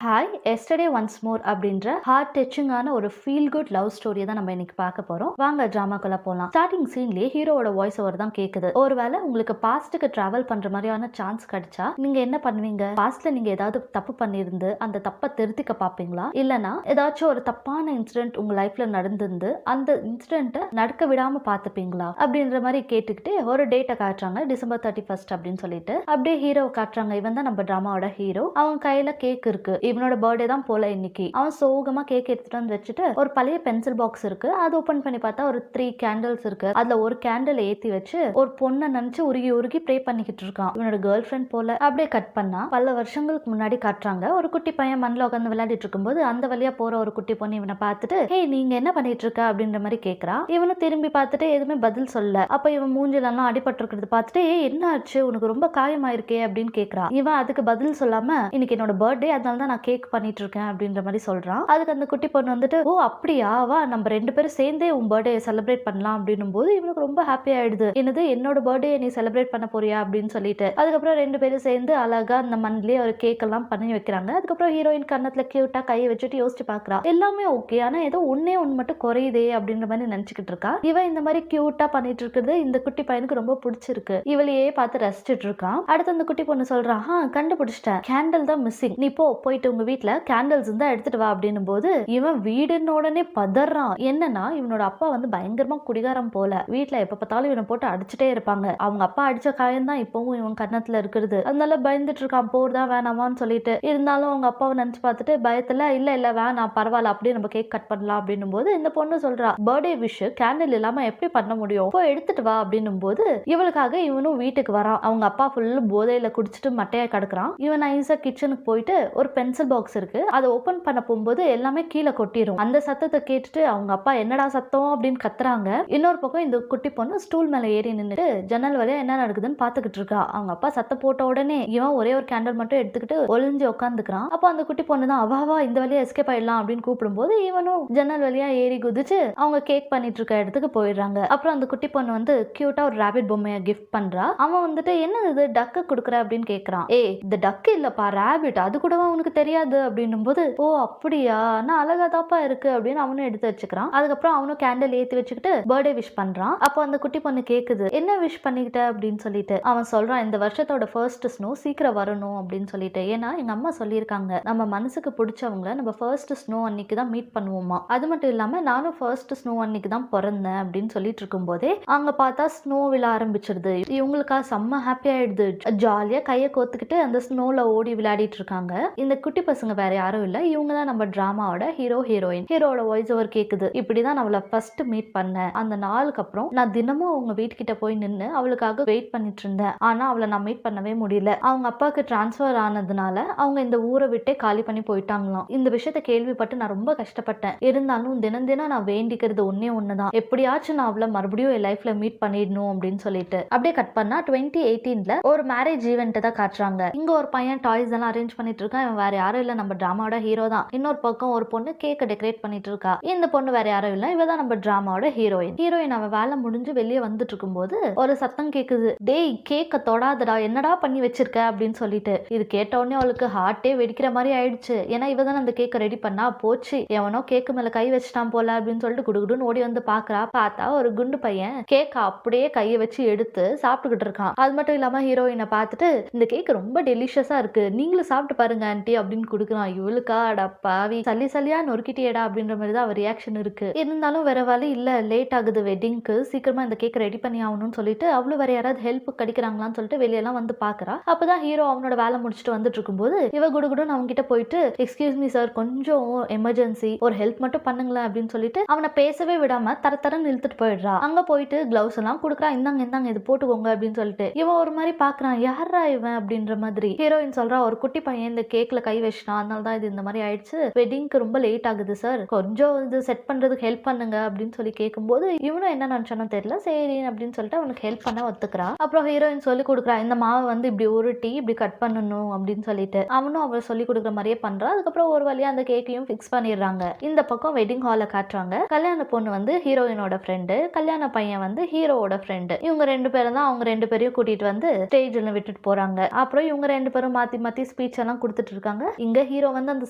Hi yesterday once more அப்படின்ற heart டச்சிங்கான ஒரு feel good love ஸ்டோரியை தான் நம்ம இன்னைக்கு பார்க்க போறோம். வாங்க டிராமாக்குள்ள போலாம். ஸ்டார்டிங் சீன்லயே ஹீரோவோட வாய்ஸ் ஓவர் தான் கேக்குது. ஒருவேளை உங்களுக்கு பாஸ்ட்டுக்கு டிராவல் பண்ற மாதிரியான சான்ஸ் கிடைச்சா நீங்க என்ன பண்ணுவீங்க? பாஸ்ட்ல நீங்க ஏதாவது தப்பு பண்ணிருந்து அந்த தப்பை திருத்திக்க பாப்பீங்களா? இல்லனா ஏதாச்சும் ஒரு தப்பான இன்சிடென்ட் உங்க லைஃப்ல நடந்திருந்து அந்த இன்சிடென்ட்டை நடக்க விடாம பாத்துப்பீங்களா அப்படின்ற மாதிரி கேட்டுக்கிட்டு ஒரு டேட்டை காட்டுறாங்க. டிசம்பர் 31 அப்படின்னு சொல்லிட்டு அப்படியே ஹீரோவை காட்டுறாங்க. இவன் தான் நம்ம டிராமாவோட ஹீரோ. அவன் கையில கேக் இருக்கு. இவனோட பர்த்டே தான் போல இன்னைக்கு. அவன் சோகமா கேக் எடுத்துட்டு வந்து வச்சுட்டு ஒரு பழைய பென்சில் பாக்ஸ் இருக்கு. அது ஓபன் பண்ணி பார்த்தா ஒரு 3 கேண்டில்ஸ் இருக்கு. அதுல ஒரு கேண்டில் ஏத்தி வச்சு ஒரு பொண்ணை நினைச்சு உருகி உருகி ப்ரே பண்ணிக்கிட்டு இருக்கான். இவனோட கேர்ள் ஃப்ரெண்ட் போல. அப்படியே கட் பண்ணா பல வருஷங்களுக்கு முன்னாடி காட்டுறாங்க. ஒரு குட்டி பையன் மண்ணில் உட்காந்து விளையாடிட்டு இருக்கும்போது அந்த வழியா போற ஒரு குட்டி பொண்ணு இவனை பார்த்துட்டு ஹே நீங்க என்ன பண்ணிட்டு இருக்க அப்படின்ற மாதிரி கேட்கறா. இவனும் திரும்பி பார்த்துட்டு எதுவுமே பதில் சொல்ல. அப்ப இவன் மூஞ்சிலெல்லாம் அடிபட்டு இருக்கிறது பார்த்துட்டு என்ன ஆச்சு உனக்கு ரொம்ப காயமாயிருக்கே அப்படின்னு கேட்கறா. இவன் அதுக்கு பதில் சொல்லாம இன்னைக்கு என்னோட பர்த்டே அதனால தான் நான் கேக் பண்ணிட்டு இருக்கேன் அப்படின்ற மாதிரி சொல்றான். அதுக்கு அந்த குட்டி பொண்ணு வந்துட்டு ஓ அப்படியா வா நம்ம 2 பேரும் சேர்ந்தே உன் பர்த்டே செலிப்ரேட் பண்ணலாம் அப்படின்னும் போது இவனுக்கு ரொம்ப ஹாப்பி ஆயிடுது. என்னது என்னோட பர்த்டே நீ செலிப்ரேட் பண்ண போறியா அப்படின்னு சொல்லிட்டு அதுக்கப்புறம் 2 பேரும் சேர்ந்து அழகா அந்த மண்ணிலே ஒரு கேக் எல்லாம் பண்ணி வைக்கிறாங்க. அதுக்கப்புறம் ஹீரோயின் கண்ணத்துல கியூட்டா கையை வச்சுட்டு யோசிச்சு பாக்குறா. எல்லாமே ஓகே ஆனா ஏதோ ஒன்னே ஒன்று மட்டும் குறையுதே அப்படின்ற மாதிரி நினைச்சுக்கிட்டு இருக்கா. இவன் இந்த மாதிரி கியூட்டா பண்ணிட்டு இருக்கிறது இந்த குட்டி பையனுக்கு ரொம்ப பிடிச்சிருக்கு. இவளையே பார்த்து ரசிச்சுட்டு இருக்கான். அடுத்து அந்த குட்டி பொண்ணு சொல்றான் கண்டுபிடிச்சிட்டேன் கேண்டில் தான் மிஸ்ஸிங். நீ போயிட்டு உங்க வீட்டுல கேண்டில்ஸ் இருந்தா எடுத்துட்டு வா அப்படின்னும் போது இவன் வீடுன்னு உடனே பதறான். என்னன்னா இவனோட அப்பா வந்து பயங்கரமா குடிகாரம் போல. வீட்டுல எப்ப பார்த்தாலும் இவனை போட்டு அடிச்சுட்டே இருப்பாங்க. அவங்க அப்பா அடிச்ச காயம் தான் இப்பவும் இவன் கண்ணத்துல இருக்கிறது. அதனால பயந்துட்டு இருக்கான். போறதா வேணாமான்னு சொல்லிட்டு இருந்தாலும் அவங்க அப்பாவை நினைச்சு பார்த்துட்டு பயத்துல இல்ல வேணாம் பரவாயில்ல அப்படியே நம்ம கேக் கட் பண்ணலாம் அப்படின்னும் போது இந்த பொண்ணு சொல்றா பர்த்டே விஷ் கேண்டில் இல்லாம எப்படி பண்ண முடியும் போய் எடுத்துட்டு வா அப்படின்னும் போது இவளுக்காக இவனும் வீட்டுக்கு வரான். அவங்க அப்பா ஃபுல்லு போதையில குடிச்சிட்டு மட்டையா கிடக்குறான். இவன் நைஸா கிச்சனுக்கு போயிட்டு ஒரு பென்சில் பாக்ஸ் இருக்கு. அதை ஓபன் பண்ண போகும்போது எல்லாமே கீழே கொட்டிரும். அந்த சத்தத்தை கேட்டுட்டு அவங்க அப்பா என்னடா சத்தம் அப்படின்னு கத்துறாங்க. இன்னொரு பக்கம் இந்த குட்டி பொண்ணு ஸ்டூல் மேல ஏறி நின்னுட்டு ஜன்னல் வழியா என்ன நடக்குதுன்னு பாத்துக்கிட்டு இருக்கா. அவங்க அப்பா சத்த போட்ட உடனே இவன் ஒரே ஒரு கேண்டில் மட்டும் எடுத்துக்கிட்டு ஒளிஞ்சு உட்காந்துக்கிறான். அப்ப அந்த குட்டி பொண்ணு தான் அவாவா இந்த வழியா எஸ்கேப் ஆயிடலாம் அப்படின்னு கூப்பிடும் போது இவனும் ஜன்னல் வழியா ஏறி குதிச்சு அவங்க கேக் பண்ணிட்டு இருக்க இடத்துக்கு போயிடுறாங்க. அப்புறம் அந்த குட்டி பொண்ணு வந்து கியூட்டா ஒரு ராபிட் பொம்மையை கிஃப்ட் பண்றா. அவன் வந்துட்டு என்ன இது டக்கு குடுக்குற அப்படின்னு கேக்குறான். இந்த டக்கு இல்லப்பா ராபிட் அது கூட அவனுக்கு தெரியாது அப்படின்னும் போது ஓ அப்படியா நான் அழகா தாப்பா இருக்கு அப்படின்னு அவனும் எடுத்து வச்சுக்கிறான். அதுக்கப்புறம் அவனும் கேண்டில் ஏத்தி வச்சுக்கிட்டு பர்த்டே விஷ் பண்றான். அப்போ அந்த குட்டி பொண்ணு கேக்குது என்ன விஷ் பண்ணிக்கிட்ட அப்படின்னு சொல்லிட்டு அவன் சொல்றான் இந்த வருஷத்தோட ஃபர்ஸ்ட் ஸ்னோ சீக்கிரம் வரணும் அப்படின்னு சொல்லிட்டு. ஏன்னா எங்க அம்மா சொல்லியிருக்காங்க நம்ம மனசுக்கு பிடிச்சவங்கள நம்ம ஃபர்ஸ்ட் ஸ்னோ அன்னைக்கு தான் மீட் பண்ணுவோமா. அது மட்டும் இல்லாம நானும் ஃபர்ஸ்ட் ஸ்னோ அன்னைக்கு தான் பிறந்தேன் அப்படின்னு சொல்லிட்டு இருக்கும் போதே அங்க பார்த்தா ஸ்னோ விழ ஆரம்பிச்சிருது. இவங்களுக்கா செம்ம ஹாப்பி ஆயிடுது. ஜாலியா கையை கோத்துக்கிட்டு அந்த ஸ்னோல ஓடி விளையாடிட்டு இருக்காங்க. இந்த குட்டி பசங்க வேற யாரும் இல்ல இவங்க தான் நம்ம டிராமாவோட ஹீரோ ஹீரோயின். ஹீரோட வாய்ஸ் ஓவர் கேக்குது இப்படிதான் நான் அவளை ஃபர்ஸ்ட் மீட் பண்ணேன். அந்த நாளுக்கு அப்புறம் நான் தினமும் அவங்க வீட்டுக்கிட்ட போய் நின்று அவளுக்காக வெயிட் பண்ணிட்டு இருந்தேன். ஆனா அவளை நான் மீட் பண்ணவே முடியல. அவங்க அப்பாவுக்கு டிரான்ஸ்ஃபர் ஆனதுனால அவங்க இந்த ஊரை விட்டே காலி பண்ணி போயிட்டாங்களாம். இந்த விஷயத்த கேள்விப்பட்டு நான் ரொம்ப கஷ்டப்பட்டேன். இருந்தாலும் தினம் தினம் நான் வேண்டிக்கிறது ஒன்னே ஒண்ணுதான் எப்படியாச்சும் நான் அவளை மறுபடியும் என் லைஃப்ல மீட் பண்ணிடணும் அப்படின்னு சொல்லிட்டு. அப்படியே கட் பண்ணா 2018ல ஒரு மேரேஜ் ஈவெண்ட் தான் காட்டுறாங்க. இங்க ஒரு பையன் டாய்ஸ் எல்லாம் அரேஞ்ச் பண்ணிட்டு இருக்கான். இவன் வேற யாரும் இல்ல நம்ம டிராமாவோட ஹீரோ தான். இன்னொரு பக்கம் ஒரு பொண்ணு கேக்க டெக்கரேட் பண்ணிட்டு இருக்கா. இந்த பொண்ணு வேற யாரும் இல்ல இவ தான் நம்ம டிராமாவோட ஹீரோயின் அவ வேலை முடிஞ்சு வெளியே வந்துட்டு இருக்கும்போது ஒரு சத்தம் கேக்குது டேய் கேக்க தொடாதடா என்னடா பண்ணி வச்சிருக்க அப்படின்னு சொல்லிட்டு. இது கேட்ட உடனே அவளுக்கு ஹார்ட்டே வெடிக்கிற மாதிரி ஆயிடுச்சு. ஏன்னா இவ தான் அந்த கேக்க ரெடி பண்ணா போச்சு எவனோ கேக்கு மேல கை வச்சுட்டான் போல அப்படின்னு சொல்லிட்டு குடுகுடுன்னு ஓடி வந்து பாக்குறா. பார்த்தா ஒரு குண்டு பையன் கேக்க அப்படியே கையை வச்சு எடுத்து சாப்பிட்டுக்கிட்டு இருக்கான். அது மட்டும் இல்லாம ஹீரோயினை பார்த்துட்டு இந்த கேக் ரொம்ப டெலிஷியஸா இருக்கு நீங்களும் சாப்பிட்டு பாருங்க ஆன்ட்டி அப்படின்னு கொடுக்குறான். இவளுக்கா பாவி சல்லி சல்லியா நொறுக்கிட்டியடா அப்படின்ற மாதிரி தான் அவர் ரியாக்ஷன் இருக்கு. இருந்தாலும் வேற வழி இல்ல லேட் ஆகுது வெட்டிங்க்கு சீக்கிரமா இந்த கேக் ரெடி பண்ணி ஆகணும்னு சொல்லிட்டு அவளும் வேற யாராவது ஹெல்ப் கிடைக்கிறாங்களான்னு சொல்லிட்டு வெளியெல்லாம் வந்து பாக்குறா. அப்பதான் ஹீரோ அவனோட வேலை முடிச்சுட்டு வந்துட்டு இருக்கும்போது இவ குடுகுடுன்னு அவங்க கிட்ட போயிட்டு எக்ஸ்கியூஸ் மீ சார் கொஞ்சம் எமர்ஜென்சி ஒரு ஹெல்ப் மட்டும் பண்ணுங்களேன் அப்படின்னு சொல்லிட்டு அவனை பேசவே விடாம தரன்னு இழுத்துட்டு போயிடுறா. அங்க போயிட்டு கிளவுஸ் எல்லாம் கொடுக்குறா. இந்தாங்க இது போட்டுக்கோங்க அப்படின்னு சொல்லிட்டு இவன் ஒரு மாதிரி பாக்குறான் யாரா இவன் அப்படின்ற மாதிரி. ஹீரோயின் சொல்றா ஒரு குட்டி பையன் இந்த கேக்ல கை வச்சிட்டான் அதனால தான் இது இந்த மாதிரி ஆயிடுச்சு வெட்டிங்க்கு ரொம்ப லேட் ஆகுது சார் கொஞ்சம் இது செட் பண்றதுக்கு ஹெல்ப் பண்ணுங்க அப்படின்னு சொல்லி கேட்கும்போது இவனும் என்ன நினைச்சானோ தெரியல சரி அப்படின்னு சொல்லிட்டு அவனுக்கு ஹெல்ப் பண்ண ஒத்துக்கிறா. அப்புறம் ஹீரோயின் சொல்லி கொடுக்குறா இந்த மாவை வந்து இப்படி உருட்டி இப்படி கட் பண்ணணும் அப்படின்னு சொல்லிட்டு அவனும் அவள் சொல்லி கொடுக்குற மாதிரியே பண்றா. அதுக்கப்புறம் ஒரு வழியா அந்த கேக்கையும் ஃபிக்ஸ் பண்ணிடுறாங்க. இந்த பக்கம் வெட்டிங் ஹாலை காட்டுறாங்க. கல்யாண பொண்ணு வந்து ஹீரோயினோட ஃப்ரெண்டு கல்யாண பையன் வந்து ஹீரோவோட ஃப்ரெண்டு. இவங்க 2 பேரும் தான் அவங்க 2 பேரையும் கூட்டிட்டு வந்து ஸ்டேஜ்ல விட்டுட்டு போறாங்க. அப்புறம் இவங்க 2 பேரும் மாத்தி மாத்தி ஸ்பீச் எல்லாம் கொடுத்துட்டு இருக்காங்க. இங்க ஹீரோ வந்து அந்த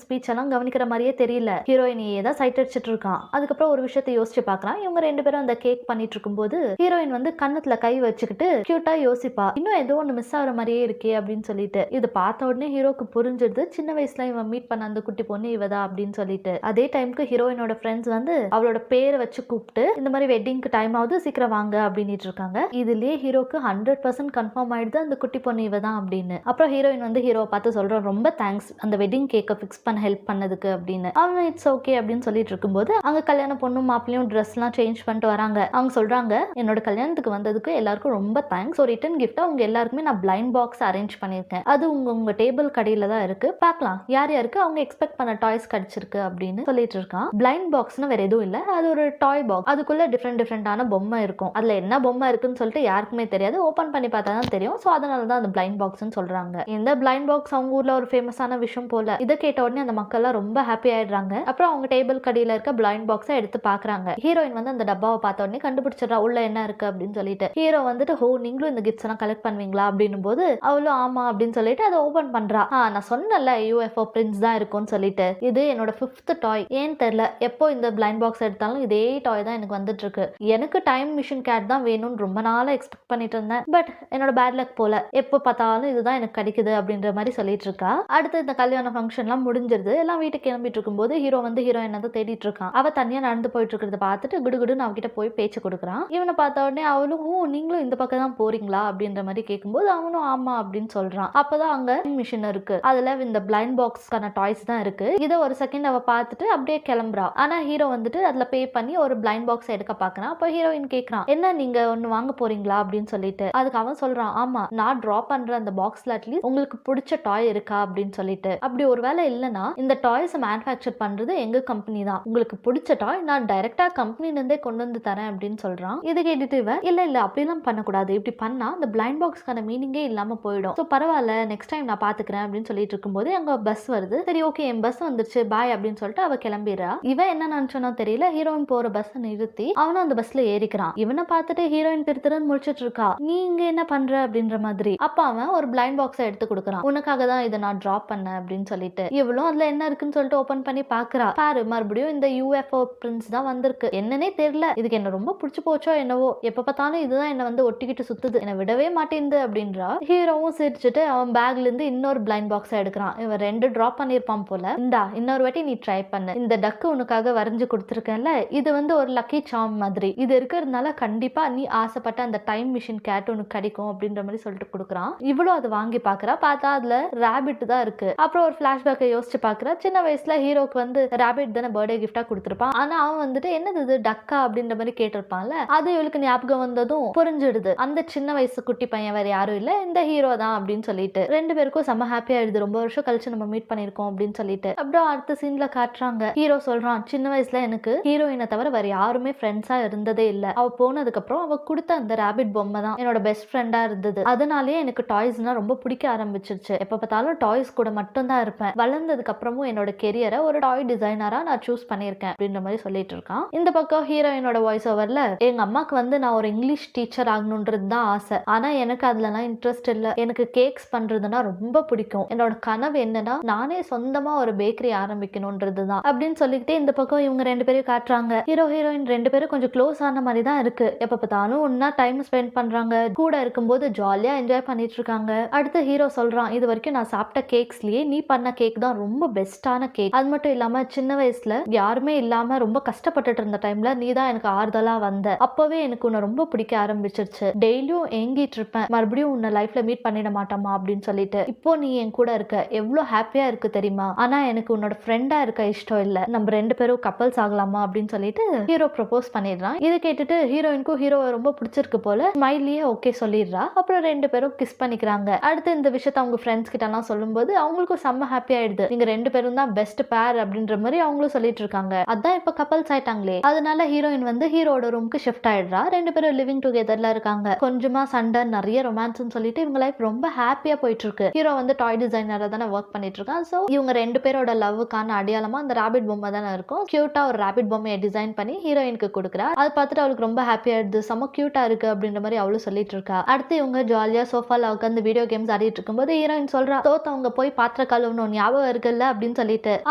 ஸ்பீச் எல்லாம் கவனிக்கிற மாதிரியே தெரியல. ஹீரோயினியே தான் சைட் அடிச்சிட்டு இருக்கான். அதுக்கப்புறம் ஒரு விஷயத்தை யோசிச்சு பாக்குறான். இவங்க 2 பேரும் அந்த கேக் பண்ணிட்டு இருக்கும்போது ஹீரோயின் வந்து கண்ணத்துல கை வச்சுக்கிட்டு கியூட்டா யோசிப்பா, இன்னும் ஏதோ ஒண்ணு மிஸ் ஆகிற மாதிரியே இருக்கே அப்படின்னு சொல்லிட்டு. இது பார்த்த உடனே ஹீரோக்கு புரிஞ்சிடுது, சின்ன வயசுல இவன் மீட் பண்ண அந்த குட்டி பொண்ணு இவதா அப்படின்னு சொல்லிட்டு. அதே டைமுக்கு ஹீரோயினோட ஃப்ரெண்ட்ஸ் வந்து அவளோட பேரை வச்சு கூப்பிட்டு இந்த மாதிரி வெட்டிங்க்கு டைம் ஆகுது, சீக்கிரம் வாங்க அப்படின்னு இருக்காங்க. இதுலயே ஹீரோக்கு 100% கன்ஃபார்ம் ஆயிடுது அந்த குட்டி பொண்ணு இவதான் அப்படின்னு. அப்புறம் ஹீரோயின் வந்து ஹீரோவை பார்த்து சொல்றோம், ரொம்ப தேங்க்ஸ் அந்த வெட்டிங் கேக்கை ஃபிக்ஸ் பண்ண ஹெல்ப் பண்ணதுக்கு அப்படின்னு. அவங்க இட்ஸ் ஓகே அப்படின்னு சொல்லிட்டு இருக்கும்போது அங்க கல்யாண பொண்ணும் மாப்பிளையும் ட்ரெஸ் எல்லாம் சேஞ்ச் பண்ணிட்டு வராங்க. அவங்க சொல்றாங்க, என்னோட கல்யாணத்துக்கு வந்ததுக்கு எல்லாருக்கும் ரொம்ப தேங்க்ஸ். ஒரு ரிட்டன் கிஃப்டா உங்க எல்லாருக்குமே நான் பிளைண்ட் பாக்ஸ் அரேஞ்ச் பண்ணிருக்கேன். அது உங்க டேபிள் கடையில தான் இருக்கு, பார்க்கலாம் யார் யாருக்கு அவங்க எக்ஸ்பெக்ட் பண்ண டாய்ஸ் கிடைச்சிருக்கு அப்படின்னு சொல்லிட்டு இருக்கான். பிளைண்ட் பாக்ஸ்னு வேற எதுவும் இல்ல, அது ஒரு டாய் பாக்ஸ். அதுக்குள்ள டிஃப்ரெண்டான பொம்மை இருக்கும். அதுல என்ன பொம்மை இருக்குன்னு சொல்லிட்டு யாருக்குமே தெரியாது, ஓபன் பண்ணி பார்த்தா தான் தெரியும். சோ அதனால தான் அந்த பிளைண்ட் பாக்ஸ்னு சொல்றாங்க. இந்த பிளைண்ட் பாக்ஸ் அவங்க ஊர்ல ஒரு ஃபேமஸான விஷயம் போல. இதை கேட்ட உடனே அந்த மக்கள் எல்லாம் ரொம்ப ஹாப்பி ஆயிடுறாங்க. அப்புறம் அவங்க டேபிள் கடையில இருக்க பிளைண்ட் பாக்ஸை எடுத்து பாக்குறாங்க. ஹீரோயின் வந்து அந்த டப்பாவை பார்த்த உடனே கண்டுபிடிச்சிடறா உள்ள என்ன இருக்கு அப்படின்னு சொல்லிட்டு. ஹீரோ வந்துட்டு, ஹோ நீங்களும் இந்த கிஃப்ட்ஸ் எல்லாம் கலெக்ட் பண்ணுவீங்களா அப்படின்னும் போது அவளும் ஆமா அப்படின்னு சொல்லிட்டு அதை ஓபன் பண்றா. நான் சொன்னல யூஎஃப்ஓ பிரின்ஸ் தான் இருக்கும்னு சொல்லிட்டு. இது என்னோட 5th டாய். ஏன்னு தெரியல, எப்போ இந்த பிளைண்ட் பாக்ஸ் எடுத்தாலும் இதே டாய் தான் எனக்கு வந்துட்டு இருக்கு. எனக்கு டைம் மிஷின் கேட் தான் வேணும்னு ரொம்ப நாளா எக்ஸ்பெக்ட் பண்ணிட்டு இருந்தேன். பட் என்னோட பேட் லக் போல எப்போ பார்த்தாலும் இதுதான் எனக்கு கிடைக்குது அப்படின்ற மாதிரி சொல்லிட்டு இருக்கா. அடுத்து இந்த கல்யாண ஃபங்க்ஷன் எல்லாம் முடிஞ்சிருது. எல்லாம் வீட்டுக்கு கிளம்பிட்டு இருக்கும்போது ஹீரோ வந்து ஹீரோயின் வந்து தேடிட்டு இருக்கான். அவ தனியா நடந்து போயிட்டு இருக்கிறத பார்த்துட்டு குடுகுடுன்னு அவகிட்ட போய் பேச்சு கொடுக்குறான். இவனை பார்த்த உடனே அவளும், ஓ நீங்களும் இந்த பக்கம் தான் போறீங்களா அப்படின்ற மாதிரி கேட்கும்போது அவனும் ஆமா அப்படின்னு சொல்றான். அப்பதான் அங்க மிஷின் இருக்கு, அதுல இந்த பிளைண்ட் பாக்ஸ்க்கான டாய்ஸ் தான் இருக்கு. இதை ஒரு செகண்ட் அவ பார்த்துட்டு அப்படியே கிளம்புறா. ஆனா ஹீரோ வந்துட்டு அதுல பே பண்ணி ஒரு பிளைண்ட் பாக்ஸ் எடுக்க பாக்குறான். அப்ப ஹீரோயின் கேக்குறான், என்ன நீங்க ஒன்னு வாங்க போறீங்களா அப்படின்னு சொல்லிட்டு. அதுக்கு அவன் சொல்றான், ஆமா நான் டிரா பண்ற அந்த பாக்ஸ்ல அட்லீஸ்ட் உங்களுக்கு பிடிச்ச டாய் இருக்கா அப்படின்னு சொல்லிட்டு. அப்படி ஒரு வேலை இல்லைன்னா இந்த டாய்ஸ் மேனுஃபேக்சர் பண்றது எங்க கம்பெனி தான், உங்களுக்கு பிடிச்ச டாய் நான் டைரக்டா கம்பெனில இருந்தே கொண்டு வந்து தரேன் அப்படின்னு சொல்றான். இதை கேட்டுட்டு இல்ல அப்படிலாம் பண்ணக்கூடாது, இப்படி பண்ணா இந்த பிளைண்ட் பாக்ஸ்க்கான மீனிங்கே இல்லாம போயிடும். சோ பரவாயில்ல நெக்ஸ்ட் டைம் நான் பாத்துக்கிறேன் அப்படின்னு சொல்லிட்டு இருக்கும்போது அங்க பஸ் வருது. சரி ஓகே என் பஸ் வந்துருச்சு பாய் அப்படின்னு சொல்லிட்டு அவ கிளம்பிடுறா. இவன் என்ன நினைச்சானோ தெரியல, ஹீரோயின் போற பஸ் நிறுத்தி அவனும் அந்த பஸ்ல ஏறிக்கிறான். இவனை பார்த்துட்டு ஹீரோயின் திருத்திரன்னு முடிச்சிட்டு இருக்கா, நீ இங்க என்ன பண்ற அப்படின்ற மாதிரி. அப்ப அவன் ஒரு பிளைண்ட் பாக்ஸை எடுத்து கொடுக்குறான். உனக்காக தான் இதை நான் டிராப் பண்ணேன் அப்படின்னு சொல்லிட்டு. இவளும் அதுல என்ன இருக்குன்னு சொல்லிட்டு ஓபன் பண்ணி பாக்குறா. பாரு மறுபடியும் இந்த யூஎஃப்ஓ பிரின்ஸ் தான் வந்திருக்கு, என்னன்னே தெரியல, இதுக்கு என்ன ரொம்ப பிடிச்சு போச்சோ என்னவோ, எப்ப பார்த்தாலும் இதுதான் என்ன வந்து ஒட்டிக்கிட்டு சுத்துது, என்ன விடவே மாட்டேங்குது அப்படின்றா. ஹீரோவும் சிரிச்சுட்டு அவன் பேக்ல இருந்து இன்னொரு பிளைண்ட் பாக்ஸ் எடுக்கிறான். இவன் 2 டிராப் பண்ணிருப்பான் போல. இந்தா இன்னொரு வாட்டி நீ ட்ரை பண்ணு, இந்த டக்கு உனக்காக வரைஞ்சு கொடுத்துருக்கேன்ல, இது வந்து ஒரு லக்கி சாம் மாதிரி, இது இருக்கிறதுனால கண்டிப்பா நீ ஆசைப்பட்ட அந்த டைம் மிஷின் கேட் உனக்கு கிடைக்கும் அப்படின்ற மாதிரி சொல்லிட்டு கொடுக்குறான். இவ்வளவு அதை வாங்கி பாக்குறா. பார்த்தா அதுல ராபிட் தான் இருக்கு. அப்புறம் ஒரு பிளாஷ்பேக்கை யோசிச்சு பாக்குறா. சின்ன வயசுல ஹீரோக்கு வந்து ராபிட் தானே பர்த்டே கிஃப்டா கொடுத்துருப்பான். ஆனா அவன் வந்துட்டு என்னது இது டக்கா அப்படின்ற மாதிரி கேட்டிருப்பான்ல, அது இவளுக்கு ஞாபகம் வந்ததும் புரிஞ்சிடுது அந்த சின்ன வயசு குட்டி பையன் வேற யாரும் இல்ல, இந்த ஹீரோ தான் அப்படின்னு சொல்லிட்டு 2 பேருக்கும் செம்ம ஹாப்பி ஆயிடுது, ரொம்ப வருஷம் கழிச்சு நம்ம மீட் பண்ணிருக்கோம் அப்படின்னு சொல்லிட்டு. அப்புறம் அடுத்த சீன்ல காட்டுறாங்க, ஹீரோ சொல்றான், சின்ன வயசுல எனக்கு ஹீரோயினை தவிர வேற யாருமே ஃப்ரெண்ட்ஸா இருந்ததே இல்ல, அவ போனதுக்கு அப்புறம் அவ கொடுத்த அந்த ராபிட் பொம்மை தான் என்னோட பெஸ்ட் ஃப்ரெண்டா இருந்தது, அதனாலேயே எனக்கு டாய்ஸ்னா ரொம்ப பிடிக்க ஆரம்பிச்சிருச்சு, எப்ப பார்த்தாலும் டாய்ஸ் கூட மட்டும் தான் இருப்பேன், வளர்ந்ததுக்கு அப்புறமும் என்னோட கெரியரை ஒரு டாய் டிசைனரா நான் சூஸ் பண்ணிருக்கேன் அப்படின்ற மாதிரி சொல்லிட்டு இருக்கான். இந்த பக்கம் ஹீரோயினோட வாய்ஸ் ஓவர்ல, எங்க அம்மாக்கு வந்து நான் ஒரு இங்கிலீஷ் டீச்சர் ஆகணும்ன்றது தான் ஆசை, ஆனா எனக்கு அதுலலாம் இன்ட்ரெஸ்ட் இல்ல, எனக்கு கேக்ஸ் பண்றதுன்னா ரொம்ப பிடிக்கும், என்னோட கனவு என்னன்னா நானே சொந்தமா ஒரு பேக்கரி ஆரம்பிக்கணும்ன்றது தான் அப்படின்னு சொல்லிக்கிட்டே இந்த பக்கம் இவங்க 2 பேரும் காட்டுறாங்க. ஹீரோ ஹீரோயின் 2 பேரும் கொஞ்சம் க்ளோஸ் ஆன மாதிரி தான் இருக்கு, எப்ப பார்த்தாலும் ஒன்னா டைம் ஸ்பெண்ட் பண்றாங்க, கூட இருக்கும்போது ஜாலியா என்ஜாய் பண்ணிட்டு இருக்காங்க. அடுத்து ஹீரோ சொல்றான், இது வரைக்கும் நான் சாப்பிட்ட கேக்ஸ்லயே நீ பண்ண கேக் தான் ரொம்ப பெஸ்டான கேக், அது மட்டும் இல்லாம சின்ன வயசுல யாருமே இல்லாம ரொம்ப கஷ்டப்பட்டுட்டு இருந்த டைம்ல நீ தான் எனக்கு ஆறுதலா வந்த, அப்பவே எனக்கு உன்னை ரொம்ப பிடிக்க ஆரம்பிச்சிருச்சு, டெய்லியும் ஏங்கிட்டு இருப்பேன் மறுபடியும் உன்னை லைஃப்ல மீட் பண்ணிட மாட்டோமா அப்படின்னு சொல்லிட்டு, இப்போ நீ என் கூட இருக்க எவ்வளவு ஹாப்பியா இருக்கு தெரியுமா, ஆனா எனக்கு உன்னோட ஃப்ரெண்டா இருக்க இஷ்டம் இல்ல, நம்ம 2 பேரும் கப்பல்ஸ் ஆகலாமா அப்படின்னு சொல்லிட்டு ஹீரோ ப்ரொபோஸ் பண்ணிடுறான். இதை கேட்டுட்டு ஹீரோயினுக்கும் ஹீரோவை ரொம்ப பிடிச்சிருக்கு போல, ஸ்மைலியே ஓகே சொல்லிடுறா. அப்புறம் 2 பேரும் கிஸ் பண்ணிக்கிறாங்க. அடுத்து இந்த விஷயத்த அவங்க ஃப்ரெண்ட்ஸ் கிட்ட எல்லாம் சொல்லும்போது அவங்களுக்கும் செம்ம ஹாப்பி ஆயிடுது, நீங்க 2 பேரும் தான் பெஸ்ட் பேர் அப்படின்ற மாதிரி அவங்களும் சொல்லிட்டு இருக்காங்க. அதான் இப்ப கப்பல்ஸ் ஆயிட்டாங்களே, அதனால ஹீரோயின் வந்து ஹீரோட ரூமுக்கு ஷிஃப்ட் ஆயிடுறா. 2 பேரும் லிவிங் டுகெதர்ல இருக்காங்க. கொஞ்சமா சண்டை நிறைய ரொமான்ஸ்னு சொல்லிட்டு இவங்க லைஃப் ரொம்ப ஹாப்பியா போயிட்டு இருக்கு. ஹீரோ வந்து டாய் டிசைனரா தானே ஒர்க் பண்ணிட்டு இருக்கான். சோ இவங்க 2 பேரோட லவ்வுக்கான அடையாளமா அந்த ராபிட் பொம்மை தானே இருக்கும். கியூட்டா ஒரு ராபிட் பொம்மையை டிசைன் பண்ணி ஹீரோயினுக்கு கொடுக்குறா. அதை பார்த்துட்டு அவளுக்கு ரொம்ப ஹாப்பியா இருக்கு, செம்ம கியூட்டா இருக்கு அப்படின்ற மாதிரி அவளும் சொல்லிட்டு இருக்கா. அடுத்து இவங்க ஜாலியா சோஃபால உட்காந்து வீடியோ கேம்ஸ் ஆடிட்டு இருக்கும்போது ஹீரோயின் சொல்றா, தோத்தவங்க போய் பாத்திர கழுவணும் ஞாபகம் இருக்குல்ல அப்படின்னு சொல்லிட்டு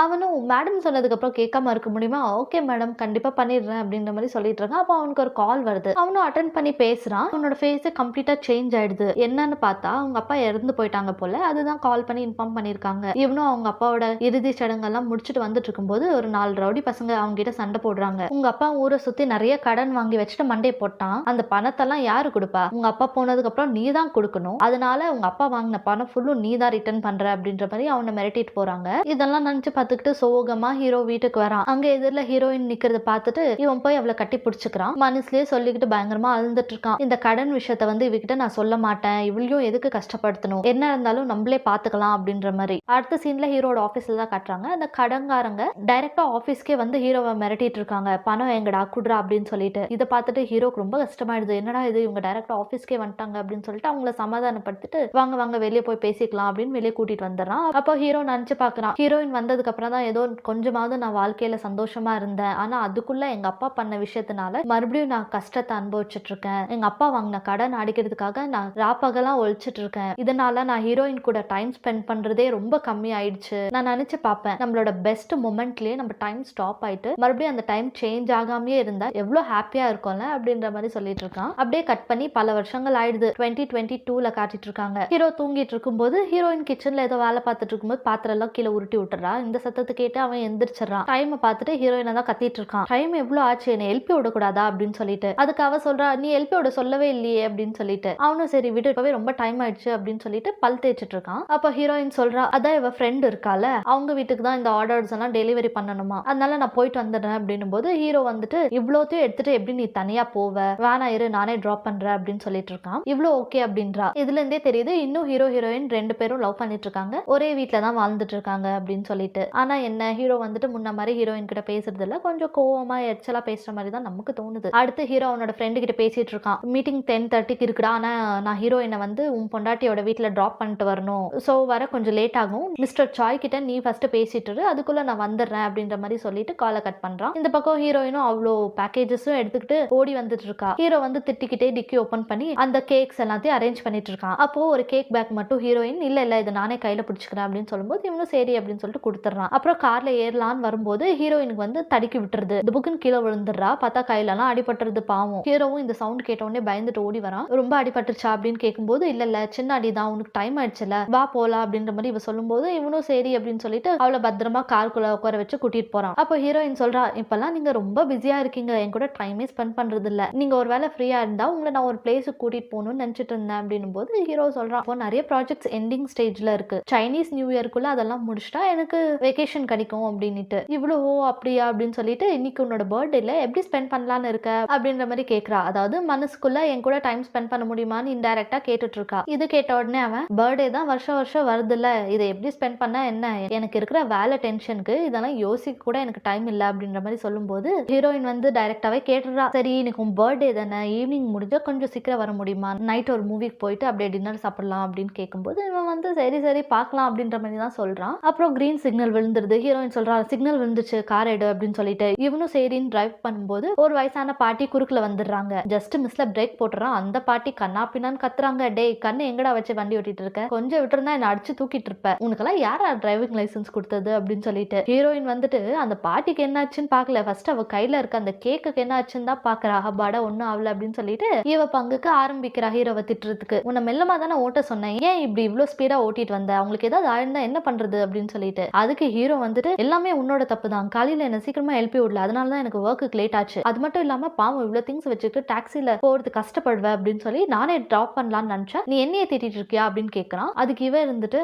அவனும் மேடம் சொன்னதுக்கு அப்புறம் கேட்காம இருக்க முடியுமா, ஓகே மேடம் கண்டிப்பா பண்ணிடுறேன் அப்படின்ற மாதிரி சொல்லிட்டு இருக்கான். அப்போ அவனுக்கு ஒரு கால் வருது. அவனும் அட்டென்ட் பண்ணி பேசுறான். அவனோட ஃபேஸ் கம்ப்ளீட்டா சேஞ்ச் ஆயிடுது. என்னன்னு பார்த்தா அவங்க அப்பா இறந்து போயிட்டாங்க போல. அதுதான் கால் பண்ணி இன்ஃபார்ம் பண்ணிருக்காங்க. இவனும் அவங்க அப்பாவோட இறுதி சடங்கெல்லாம் முடிச்சுட்டு வந்துட்டு இருக்கும்போது ஒரு 4 ரவுடி பசங்க அவங்க கிட்ட சண்டை போடுறாங்க. உங்க அப்பா ஊரை சுத்தி நிறைய கடன் வாங்கி வச்சுட்டு மண்டே போட்டான். அந்த பணத்தெல்லாம் யாரு கொடுப்பா? உங்க அப்பா போனதுக்கு அப்புறம் நீ தான் கொடுக்கணும். அதனால உங்க அப்பா வாங்கின பணம் ஃபுல்லும் நீ தான் ரிட்டர்ன் பண்ற அப்படின்ற மாதிரி அவனை மிரட்டிட்டு போறாங்க. இதெல்லாம் நினைச்சு பார்த்துக்கிட்டு சோகமா ஹீரோ வீட்டுக்கு வரான். அங்க எதிரில ஹீரோயின் நிக்கிறத பார்த்துட்டு இவன் போய் அவளை கட்டி பிடிச்சுக்கிறான். மனசுலயே சொல்லிக்கிட்டு பயங்கரமா அழுந்துட்டு இருக்கான். இந்த கடன் விஷயத்த வந்து இவகிட்ட நான் சொல்ல மாட்டேன், இவளையும் எதுக்கு கஷ்டப்படுத்தணும், என்ன இருந்தாலும் நம்மளே பாத்துக்கலாம் அப்படின்ற மாதிரி. அடுத்த சீன்ல ஹீரோட ஆபீஸ்ல தான் காட்டுறாங்க. அந்த கடன்காரங்க டைரக்டா ஆபீஸ்க்கே வந்து ஹீரோவை மிரட்டிட்டு இருக்காங்க. பணம் எங்கடா குடுறா அப்படின்னு சொல்லிட்டு. இதை பார்த்துட்டு ஹீரோக்கு ரொம்ப கஷ்டமாயிடுது. என்னடா இது இவங்க டைரக்டா ஆபீஸ்க்கே வந்துட்டாங்க அப்படின்னு சொல்லிட்டு அவங்கள சமாதானப்படுத்திட்டு வாங்க வாங்க வெளியே போய் பேசிக்கலாம் அப்படின்னு வெளியே கூட்டிட்டு வந்துடுறான். அப்போ ஹீரோ நினைச்சு பாக்குறான், ஹீரோயின் வந்ததுக்கு அப்புறம் தான் ஏதோ கொஞ்சமாவது நான் வாழ்க்கையில சந்தோஷமா இருந்தேன். ஆனா அதுக்குள்ள எங்க அப்பா பண்ண விஷயத்தினால மறுபடியும் நான் கஷ்டத்தை அனுபவிச்சுட்டு இருக்கேன். எங்க அப்பா வாங்கின கடன் அடிக்கிறதுக்காக நான் ராப்பகலாம் ஒழிச்சிட்டு இருக்கேன். இதனால நான் ஹீரோயின் கூட டைம் ஸ்பெண்ட் பண்றதே ரொம்ப கம்மி ஆயிடுச்சு. நான் நினைச்சு பார்ப்பேன், நம்மளோட பெஸ்ட் மொமெண்ட்லயே நம்ம டைம் ஸ்டாப் ஆயிட்டு மறுபடியும் அந்த டைம் சேஞ்ச் ஆகாமயே இருந்தா எவ்வளவு ஹாப்பியா இருக்கும்ல அப்படின்ற மாதிரி சொல்லிட்டு இருக்கான். அப்படியே கட் பண்ணி பல வருஷங்கள் ஆயிடுது. 2022ல காட்டிட்டு இருக்காங்க. ஹீரோ தூங்கிட்டு இருக்கும்போது ஹீரோயின் கிச்சன்ல ஏதோ வேலை பார்த்துட்டு இருக்கும்போது பாத்திரம் எல்லாம் கீழே உருட்டி விட்டுறா. இந்த சத்தத்தை கேட்டு அவன் எந்திரிச்சிடறான். டைம் பார்த்துட்டு ஹீரோயினை தான் கத்திட்டு இருக்கான். டைம் எவ்வளவு ஆச்சு, என்ன எழுப்பி விடக்கூடாதா அப்படின்னு சொல்லிட்டு. அதுக்கு அவ சொல்றா, நீ எழுப்பி விட சொல்லவே இல்லையே அப்படின்னு சொல்லிட்டு. அவனும் சரி விடு, இப்பவே ரொம்ப டைம் ஆயிடுச்சு அப்படின்னு சொல்லிட்டு பல் தேய்ச்சிட்டு இருக்கான். அப்ப ஹீரோயின் சொல்றா, அதான் இவ ஃப்ரெண்ட் இருக்கால, அவங்க வீட்டுக்கு தான் இந்த ஆர்டர்ஸ் எல்லாம் டெலிவரி பண்ணணுமா, அதனால நான் போயிட்டு வந்துடுறேன் அப்படின்னும் போது ஹீரோ வந்துட்டு இவ்வளோத்தையும் எடுத்துட்டு எப்படி நீ தனியா போவ, வேணா இரு நானே டிராப் பண்றேன் அப்படின்னு சொல்லிட்டு இருக்கான். இவ்வளோ ஓகே அப்படின்றா. இதுல இருந்தே தெரியுது இன்னும் ஹீரோ ஹீரோயின் 2 பேரும் லவ் பண்ணிட்டு இருக்காங்க, ஒரே வீட்டுல தான் வாழ்ந்துட்டு இருக்காங்க அப்படின்னு சொல்லிட்டு. ஆனா என்ன, ஹீரோ வந்துட்டு முன்ன மாதிரி ஹீரோயின் கிட்ட பேசுறது இல்ல, கொஞ்சம் கோவமா எரிச்சலா பேசுற மாதிரி தான் நமக்கு தோணுது. அடுத்து ஹீரோ அவனோட ஃப்ரெண்டு கிட்ட பேசிட்டு இருக்கான். மீட்டிங் 10:30க்கு இருக்குடா, ஆனா நான் ஹீரோயினை வந்து உன் பொண்டாட்டியோட வீட்டுல டிராப் பண்ணிட்டு வரணும், சோ வர கொஞ்சம் லேட் ஆகும், மிஸ்டர் சாய் கிட்ட நீ ஃபர்ஸ்ட் பேசிட்டு அதுக்குள்ள நான் வந்துடுறேன் அப்படின்ற மாதிரி சொல்லிட்டு காலை கட் பண்றான். இந்த பக்கம் ஹீரோயினும் அவ்வளோ பேக்கேஜஸும் எடுத்துக்கிட்டு ஓடி வந்துட்டு இருக்கா. ஹீரோ வந்து திட்டிக்கிட்டே டிக்கி ஓபன் பண்ணி அந்த கேக்ஸ் எல்லாத்தையும் அரேஞ்ச் பண்ணிட்டு இருக்கான். அப்போ ஒரு கேக் பேக் மட்டும் ஹீரோயின் இல்ல இல்ல இதை நானே கையில பிடிச்சிக்கிறேன் அப்படின்னு சொல்லும்போது இவனும் சரி அப்படின்னு சொல்லிட்டு கொடுத்துறான். அப்புறம் கார்ல ஏறலான்னு வரும்போது ஹீரோயினுக்கு வந்து தடுக்கி விட்டுருது. இந்த புக்குன்னு கீழே விழுந்துடுறா. பார்த்தா கையிலலாம் அடிபட்டுறது. பாவம் ஹீரோவும் இந்த சவுண்ட் கேட்டவுடனே பயந்துட்டு ஓடி வரான். ரொம்ப அடிபட்டுருச்சா அப்படின்னு கேட்கும்போது இல்ல இல்ல சின்ன அடிதான், உனக்கு டைம் ஆயிடுச்சுல வா போலாம் அப்படின்ற மாதிரி இவ சொல்லும்போது இவனும் சரி அப்படின்னு சொல்லிட்டு அவளை பத்திரமா காருக்குள்ள உட்கார வச்சு கூட்டிட்டு போறான். அப்போ ஹீரோயின் சொல்றா, இப்பெல்லாம் நீங்க ரொம்ப பிஸியா இருக்கீங்க, என் கூட டைமே ஸ்பெண்ட் பண்றது இல்ல, நீங்க ஒரு வேலை ஃப்ரீயா இருந்தா உங்களை நான் ஒரு பிளேஸுக்கு கூட்டிட்டு போகணும்னு நினைச்சிட்டு இருந்தேன் அப்படின்னும் போது ஹீரோ சொல்றான், இப்போ நிறைய ப்ராஜெக்ட்ஸ் எண்டிங் ஸ்டேஜ்ல இருக்கு, சைனீஸ் நியூ இயர்க்குள்ள அதெல்லாம் முடிச்சிட்டா எனக்கு வெக்கேஷன் கிடைக்கும் அப்படின்னுட்டு. இவ்வளோ அப்படியா அப்படின்னு சொல்லிட்டு இன்னைக்கு உன்னோட பர்த்டேல எப்படி ஸ்பெண்ட் பண்ணலான்னு இருக்க அப்படின்ற மாதிரி கேட்கறா. அதாவது மனசுக்குள்ள என் கூட டைம் ஸ்பெண்ட் பண்ண முடியுமான்னு இன்டைரக்டா கேட்டுட்டு இருக்கா. இது கேட்ட உடனே அவன், பர்த்டே தான் வருஷம் வருஷம் வருது இல்ல, இதை எப்படி ஸ்பெண்ட் பண்ண என்ன, எனக்கு இருக்கிற வேலை டென்ஷனுக்கு இதெல்லாம் யோசிக்க கூட எனக்கு டைம் இல்ல அப்படின்ற மாதிரி சொல்லும்போது ஹீரோயின் வந்து டைரக்டாவே கேட்டுறா, சரி இன்னைக்கு உன் பர்த்டே தானே, ஈவினிங் முடிஞ்சா கொஞ்சம் சீக்கிரம் வர முடியுமா, நைட் ஒரு மூவிக்கு போயிட்டு அப்படியே டின்னர் சாப்பிடலாம் அப்படின்னு கேட்கும்போது இவன் வந்து சரி சரி பார்க்கலாம் அப்படின்ற மாதிரி தான் சொல்றான். அப்புறம் கிரீன் சிக்னல் விழுந்துருது. ஹீரோயின் சொல்றா, சிக்னல் விழுந்துச்சு கார் எடு அப்படின்னு சொல்லிட்டு. இவனும் சரின்னு டிரைவ் பண்ணும்போது ஒரு வயசான பாட்டி குறுக்குல வந்துடுறாங்க. ஜஸ்ட் மிஸ்ல பிரேக் போட்டுறான். அந்த பாட்டி கண்ணா பின்னான்னு கத்துறாங்க, டேய் கண்ணு எங்கடா வச்சு வண்டி ஓட்டிட்டு இருக்க, கொஞ்சம் விட்டுருந்தா என்ன அடிச்சு தூக்கிட்டு இருப்ப, உனக்கெல்லாம் யாரா டிரைவிங் லைசன்ஸ் கொடுத்தது அப்படின்னு சொல்லிட்டு. ஹீரோயின் வந்துட்டு அந்த பாட்டிக்கு என்ன ஆச்சுன்னு பாக்கல, ஃபர்ஸ்ட் அவ கையில இருக்க அந்த கேக்குக்கு என்ன ஆச்சுன்னு தான் பாக்குறா. ஹபாடா ஒன்னும் ஆகல அப்படின்னு சொல்லிட்டு இவ பங்குக்கு ஆரம்பிக்கிறா ஹீரோவை திட்டுறதுக்கு. உன்னை மெல்லமா தானே ஓட்ட சொன்னேன், ஏன் இப்படி இவ்வளவு ஸ்பீடா ஓட்டிட்டு வந்த, அவங்களுக்கு ஏதாவது ஆயிருந்தா என்ன பண்றது அப்படின்னு சொல்லிட்டு. அதுக்கு ஹீரோ வந்துட்டு எல்லாமே உன்னோட தப்பு தான், காலையில என்ன சீக்கிரமா எழுப்பி விடல, அதனாலதான் எனக்கு ஒர்க்கு லேட் ஆச்சு, அது மட்டும் இல்லாம பாவம் இவ்வளவு திங்ஸ் வச்சுட்டு டாக்ஸில போறது கஷ்டப்படுவேன் அப்படின்னு சொல்லி நானே டிராப் பண்ணலாம்னு நினைச்சேன், நீ என்னையே திட்டிட்டு இருக்கியா அப்படின்னு கேட்கறான். அதுக்கு இவ இருந்துட்டு,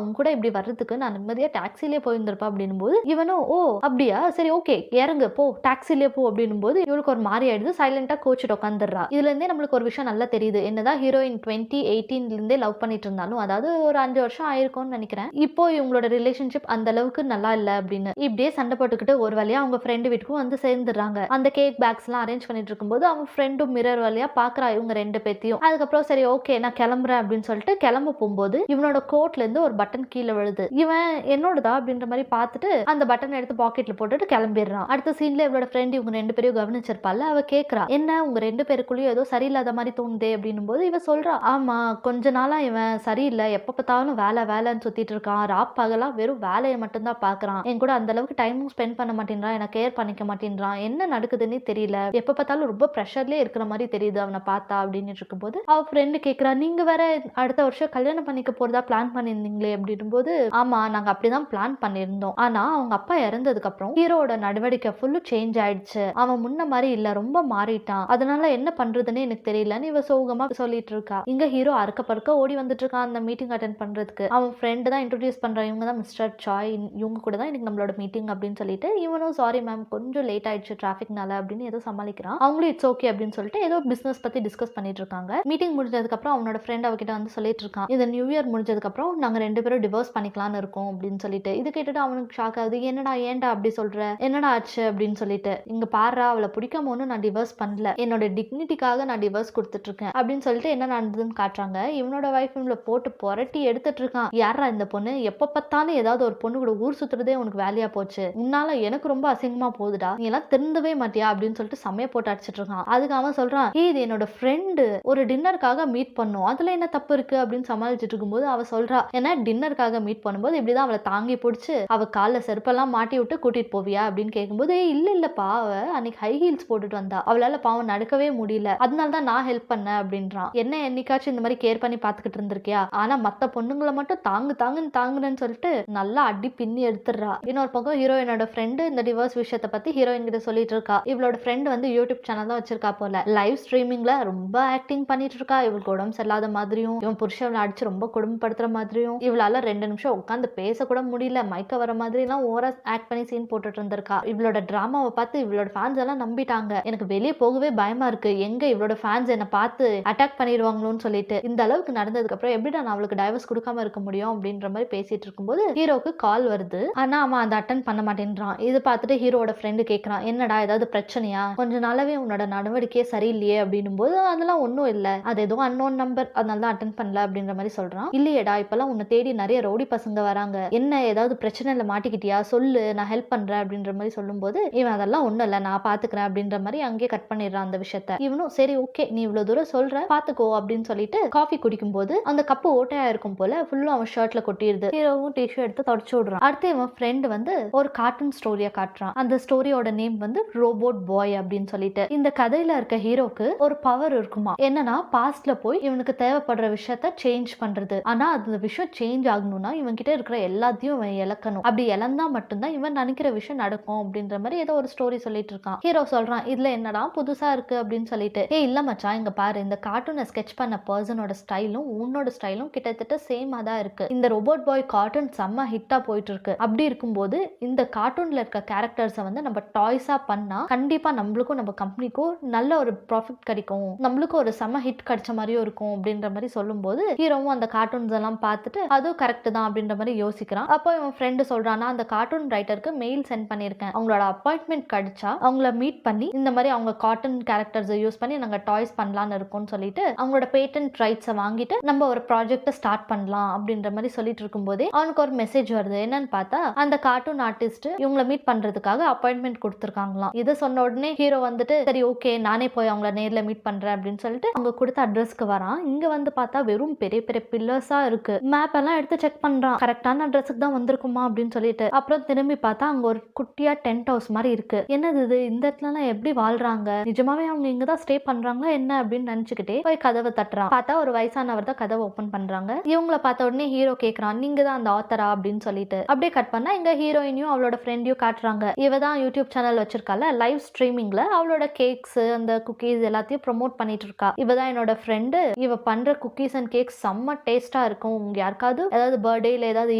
உன் கூட இப்படி வர்றதுக்கு நான் நிம்மதியா டாக்ஸிலே போயிருந்திருப்பா அப்படின்னும் போது இவனும் ஓ அப்படியா சரி ஓகே இறங்கு போ டாக்ஸிலே போ அப்படின்னும் போது இவளுக்கு ஒரு மாதிரி ஆயிடுது. சைலண்டா கோச்சிட்டு உட்காந்துடுறா. இதுல இருந்தே நம்மளுக்கு ஒரு விஷயம் நல்லா தெரியுது, என்னதான் ஹீரோயின் 2018ல இருந்தே லவ் பண்ணிட்டு இருந்தாலும், அதாவது ஒரு 5 வருஷம் ஆயிருக்கும்னு நினைக்கிறேன், இப்போ இவங்களோட ரிலேஷன்ஷிப் அந்த அளவுக்கு நல்லா இல்ல அப்படின்னு. இப்படியே சண்டை போட்டுக்கிட்டு ஒரு வழியா அவங்க ஃப்ரெண்டு வீட்டுக்கும் வந்து சேர்ந்துடுறாங்க. அந்த கேக் பேக்ஸ் எல்லாம் அரேஞ்ச் பண்ணிட்டு இருக்கும்போது அவங்க ஃப்ரெண்டும் மிரர் வழியா பாக்குறா இவங்க 2 பேத்தையும். அதுக்கப்புறம் சரி ஓகே நான் கிளம்புறேன் அப்படின்னு சொல்லிட்டு கிளம்ப போகும்போது இவனோட கோட்ல இருந்து ஒரு பட்டன் கீழே விழுது. இவன் என்னோடதா அப்படின்ற மாதிரி பார்த்துட்டு அந்த பட்டன் எடுத்து பாக்கெட்ல போட்டுட்டு கிளம்பிடுறான். அடுத்த சீன்ல இவளோட ஃப்ரெண்ட் இவங்க 2 பேரையும் கவனிச்சிருப்பால, அவ கேக்குறா, என்ன உங்க 2 பேருக்குள்ளயும் ஏதோ சரியில்லாத மாதிரி தோணுதே அப்படின்னும் போது இவ சொல்றா, ஆமா கொஞ்ச நாளா இவன் சரியில்லை, எப்ப பார்த்தாலும் வேலை வேலைன்னு சுத்திட்டு இருக்கான், பகலா வெறும் வேலையை மட்டும்தான் பாக்குறான், என் கூட அந்த அளவுக்கு டைமும் ஸ்பெண்ட் பண்ண மாட்டேன்றான், என்ன கேர் பண்ணிக்க மாட்டேன்றான், என்ன நடக்குதுன்னே தெரியல, எப்ப பார்த்தாலும் ரொம்ப ப்ரெஷர்லயே இருக்கிற மாதிரி தெரியுது அவனை பார்த்தா அப்படின்னு இருக்கும்போது அவ ஃப்ரெண்டு கேட்கிறா, நீங்க வேற அடுத்த வருஷம் கல்யாணம் பண்ணிக்க போறதா பிளான் பண்ணியிருந்தீங்களே அப்படின்னும் போது, ஆமா நாங்க அப்படிதான் பிளான் பண்ணியிருந்தோம், ஆனா அவங்க அப்பா இறந்ததுக்கு அப்புறம் ஹீரோட நடவடிக்கை ஃபுல்லு சேஞ்ச் ஆயிடுச்சு, அவன் முன்ன மாதிரி இல்ல, ரொம்ப மாறிட்டான், அதனால என்ன பண்றதுன்னு எனக்கு தெரியலன்னு இவ சோகமா சொல்லிட்டு இருக்கா. இங்க ஹீரோ அறுக்க பறக்க ஓடி வந்துட்டு இருக்கான் அந்த மீட்டிங் அட்டென்ட் பண்றதுக்கு. அவன் ஃப்ரெண்டு தான் இன்ட்ரோடியூஸ் பண்றான், இவங்க தான் மிஸ்டர் சாய், இவங்க கூட தான் இன்னைக்கு நம்மளோட மீட்டிங் அப்படின்னு சொல்லிட்டு, இவனும் சாரி மேம் கொஞ்சம் லேட் ஆயிடுச்சு டிராஃபிக்னால அப்படின்னு ஏதோ சமாளிக்கிறான். அவங்களும் இட்ஸ் ஓகே அப்படின்னு சொல்லிட்டு ஏதோ பிசினஸ் பத்தி டிஸ்கஸ் பண்ணிட்டு இருக்காங்க. மீட்டிங் முடிஞ்சதுக்கு அப்புறம் அவனோட ஃப்ரெண்ட் அவகிட்ட வந்து சொல்லிட்டு இருக்கான், இந்த நியூ இயர் முடிஞ்சதுக்கு அப்புறம் நாங்க 2 பேரும் டிவோர்ஸ் பண்ணிக்கலாம்னு இருக்கோம் அப்படின்னு சொல்லிட்டு. இது கேட்டுட்டு அவனுக்கு ஷாக் ஆகுது, என்னடா ஏன்டா அப்படி சொல்ற, என்னடா ஆச்சு அப்படின்னு சொல்லிட்டு. இங்க பாரு, அவளை பிடிக்காம ஒன்னும் நான் டிவோர்ஸ் பண்ணல, என்னோட டிக்னிட்டிக்காக நான் டிவோர்ஸ் கொடுத்துட்டு இருக்கேன் அப்படின்னு சொல்லிட்டு என்ன நடந்ததுன்னு காட்டுறாங்க. இவனோட வைஃப் இவள போட்டு புரட்டி எடுத்துட்டு இருக்கான். யாரா இந்த பொண்ணு, எப்ப பார்த்தாலும் ஏதாவது ஒரு பொண்ணு கூட ஊர் சுத்துறதே உனக்கு வேலையா போச்சு, உன்னால எனக்கு ரொம்ப அசிங்கமா போகுதுடா, நீ எல்லாம் திருந்தவே மாட்டியா அப்படின்னு சொல்லிட்டு சமைய போட்டு அடிச்சிட்டு இருக்கான். அதுக்கு அவன் சொல்றான், இது என்னோட ஃப்ரெண்டு, ஒரு டின்னருக்காக மீட் பண்ணும், அதுல என்ன தப்பு இருக்கு அப்படின்னு சமாளிச்சுட்டு இருக்கும்போது அவ சொல்றா, ஏன்னா டின்னருக்காக மீட் பண்ணும்போது இப்படிதான் அவளை தாங்கி பிடிச்சு அவ காலில் செருப்பெல்லாம் மாட்டி விட்டு கூட்டிட்டு போவியா அப்படின்னு கேட்கும்போது, இல்லப்பா அவ அன்னைக்கு ஹை ஹீல்ஸ் போட்டுட்டு வந்தா, அவளால பாவம் நடக்கவே முடியல, அதனால தான் நான் ஹெல்ப் பண்ணேன் அப்படின்றான். என்ன என்னைக்காச்சும் இந்த மாதிரி கேர் பண்ணி பாத்துக்கிட்டு இருந்திருக்கியா, ஆனா மத்த பொண்ணுங்களை மட்டும் தாங்குன்னு சொல்லிட்டு நல்லா அடி பின்னி எடுத்துடுறா. இன்னொரு பக்கம் ஹீரோயினோட ஃப்ரெண்டு இந்த டிவோர்ஸ் விஷயத்தை பத்தி ஹீரோயின் கிட்ட சொல்லிட்டு இருக்கா. இவளோட ஃப்ரெண்ட் வந்து யூடியூப் சேனல் தான் வச்சிருக்கா போல, லைவ் ஸ்ட்ரீமிங்ல ரொம்ப ஆக்டிங் பண்ணிட்டு இருக்கா, இவளுக்கு உடம்பு சரியில்லாத மாதிரியும் இவன் புருஷன் அடிச்சு ரொம்ப கொடுமைப்படுத்துற மாதிரியும் இவளால 2 நிமிஷம் உட்காந்து பேச கூட முடியல, மயக்க வர மாதிரி எல்லாம் ஓவரா ஆக்ட் பண்ணி சீன் போட்டுட்டு இருந்திருக்கா. இவளோட டிராமாவை பார்த்து இவளோட ஃபேன்ஸ் எல்லாம் நம்பிட்டாங்க, எனக்கு வெளியே போகவே பயமா இருக்கு, எங்க இவளோட ஃபேன்ஸ் என்ன பார்த்து அட்டாக் பண்ணிடுவாங்களோன்னு சொல்லிட்டு. இந்த அளவுக்கு நடந்ததுக்கு அப்புறம் எப்படி நான் அவளுக்கு டைவர்ஸ் கொடுக்காம இருக்க முடியும் அப்படின்ற மாதிரி பேசிட்டு இருக்கும்போது ஹீரோக்கு கால் வருது. ஆனா அவன் அதை அட்டன் பண்ண மாட்டேன்றான். இது பார்த்துட்டு ஹீரோட ஃப்ரெண்டு கேட்கறான், என்னடா ஏதாவது பிரச்சனையா, கொஞ்ச நாளாவே உன்னோட நடவடிக்கையே சரியில்லையே அப்படின்னும் போது, அதெல்லாம் ஒன்றும் இல்லை, அது ஏதோ அன்னோன் நம்பர், அதனால தான் அட்டன் பண்ணல அப்படின்ற மாதிரி சொல்றான். இல்லையேடா இப்பெல்லாம் உன்னை தேடி நிறைய ரவுடி பசங்க வராங்க, என்ன ஏதாவது பிரச்சனையில மாட்டிக்கிட்டியா சொல்லு, நான் ஹெல்ப் பண்றேன் அப்படின்ற மாதிரி சொல்லும்போது இவன் அதெல்லாம் ஒன்றும் இல்லை நான் பாத்துக்கிறேன் அப்படின்ற மாதிரி அங்கேயே கட் பண்ணிடுறான் அந்த விஷயத்த. இவனும் சரி ஓகே நீ இவ்வளவு தூரம் சொல்ற பாத்துக்கோ அப்படின்னு சொல்லிட்டு காஃபி குடிக்கும் போது அந்த கப்பு ஓட்டையா இருக்கும் போல ஃபுல்லும் அவன் ஷர்ட்ல கொட்டிடுது. ஹீரோவும் டிஷ்யூ எடுத்து தொடச்சு விடுறான். அடுத்து இவன் ஃப்ரெண்ட் வந்து ஒரு கார்ட்டூன் ஸ்டோரியா காட்டுறான். அந்த ஸ்டோரியோட நேம் வந்து ரோபோட் பாய் அப்படின்னு சொல்லிட்டு. இந்த கதையில இருக்க ஹீரோக்கு ஒரு பவர் இருக்குமா, என்னன்னா பாஸ்ட்ல போய் இவனுக்கு தேவைப்படுற விஷயத்த சேஞ்ச் பண்றது. ஆனா அந்த விஷயம் சேஞ்ச் ஆகணும்னா இவன் கிட்ட இருக்கிற எல்லாத்தையும் இவன் இழக்கணும், அப்படி இழந்தா மட்டும்தான் இவன் நினைக்கிற விஷயம் நடக்கும் அப்படின்ற மாதிரி ஏதோ ஒரு ஸ்டோரி சொல்லிட்டு இருக்கான். ஹீரோ சொல்றான், இதுல என்னடா புதுசா இருக்கு அப்படின்னு சொல்லிட்டு. இல்ல மச்சான் இங்க பாரு, இந்த கார்ட்டூனை ஸ்கெட்ச் பண்ண பர்சனோட ஸ்டைலும் உன்னோட ஸ்டைலும் கிட்டத்தட்ட சேமா தான் இருக்கு, இந்த ரோபோட் பாய் கார்ட்டூன் செம்ம ஹிட்டா போயிட்டு இருக்கு, அப்படி இருக்கும்போது இந்த கார்ட்டூன்ல இருக்க கேரக்டர்ஸை வந்து நம்ம டாய்ஸா பண்ணா கண்டிப்பா நம்மளுக்கும் நம்ம கம்பெனிக்கும் நல்ல ஒரு ப்ராஃபிட் கிடைக்கும், நம்மளுக்கும் ஒரு செம்ம ஹிட் கிடைச்ச மாதிரியும் இருக்கும் அப்படின்ற மாதிரி சொல்லும்போது ஹீரோவும் அந்த கார்ட்டூன்ஸ் எல்லாம் பார்த்துட்டு அதுவும் கரெக்ட் தான் அப்படின்ற மாதிரி யோசிக்கிறான். அப்போ இவன் ஃப்ரெண்டு சொல்றானா, அந்த கார்ட்டூன் ரைட்டருக்கு மெயில் சென்ட் பண்ணியிருக்கேன், அவங்களோட அப்பாயின்மெண்ட் கிடைச்சா அவங்கள மீட் பண்ணி இந்த மாதிரி அவங்க கார்ட்டூன் கேரக்டர்ஸை யூஸ் பண்ணி நாங்கள் டாய்ஸ் பண்ணலான்னு இருக்கோம்னு சொல்லிட்டு அவங்களோட பேட்டன்ட் ரைட்ஸை வாங்கிட்டு நம்ம ஒரு ப்ராஜெக்டை ஸ்டார்ட் பண்ணலாம் அப்படின்ற மாதிரி சொல்லிட்டு இருக்கும்போதே அவனுக்கு ஒரு மெசேஜ் வருது. என்னன்னு பார்த்தா அந்த கார்ட்டூன் ஆர்டிஸ்ட் இவங்களை மீட் பண்றதுக்காக அப்பாயின்மெண்ட் கொடுத்துருக்காங்களாம். இதை சொன்ன உடனே ஹீரோ வந்துட்டு சரி ஓகே நானே போய் அவங்கள நேர்ல மீட் பண்றேன் அப்படின்னு சொல்லிட்டு அவங்க கொடுத்த அட்ரஸ்க்கு வரான். இங்க வந்து பார்த்தா வெறும் பெரிய பெரிய பில்லர்ஸா இருக்கு. மேப் எல்லாம் எடுத்து செக் பண்றான், கரெக்டான அட்ரஸுக்கு தான் வந்திருக்குமா அப்படின்னு சொல்லிட்டு. அப்புறம் திரும்பி பார்த்தா அங்க ஒரு குட்டியா டென்ட் ஹவுஸ் மாதிரி இருக்கு. என்னது இது, இந்த இடத்துல எல்லாம் எப்படி வாழ்றாங்க, நிஜமாவே அவங்க இங்கதான் ஸ்டே பண்றாங்களா என்ன அப்படின்னு நினைச்சுக்கிட்டே போய் கதவை தட்டுறான். பார்த்தா ஒரு வயசானவர் தான் கதவை ஓபன் பண்றாங்க. இவங்கள பார்த்த உடனே ஹீரோ கேக்குறான், நீங்க தான் அந்த ஆத்தரா அப்படின்னு சொல்லிட்டு. அப்படியே கட் பண்ணா இங்க ஹீரோயினையும் அவளோட ஃப்ரெண்டையும் காட்டுறாங்க. இவ தான் யூடியூப் சேனல் வச்சிருக்கால, லைவ் ஸ்ட்ரீமிங்ல அவளோட கேக்ஸ் அந்த குக்கீஸ் எல்லாத்தையும் ப்ரோமோட் பண்ணிட்டு இருக்கா. இவ தான் என்னோட ஃப்ரெண்டு, இவ பண்ற குக்கீஸ் அண்ட் கேக்ஸ் செம்ம டேஸ்டா இருக்கும், உங்க யாருக்காவது ஏதாவது பர்த்டே இல்ல ஏதாவது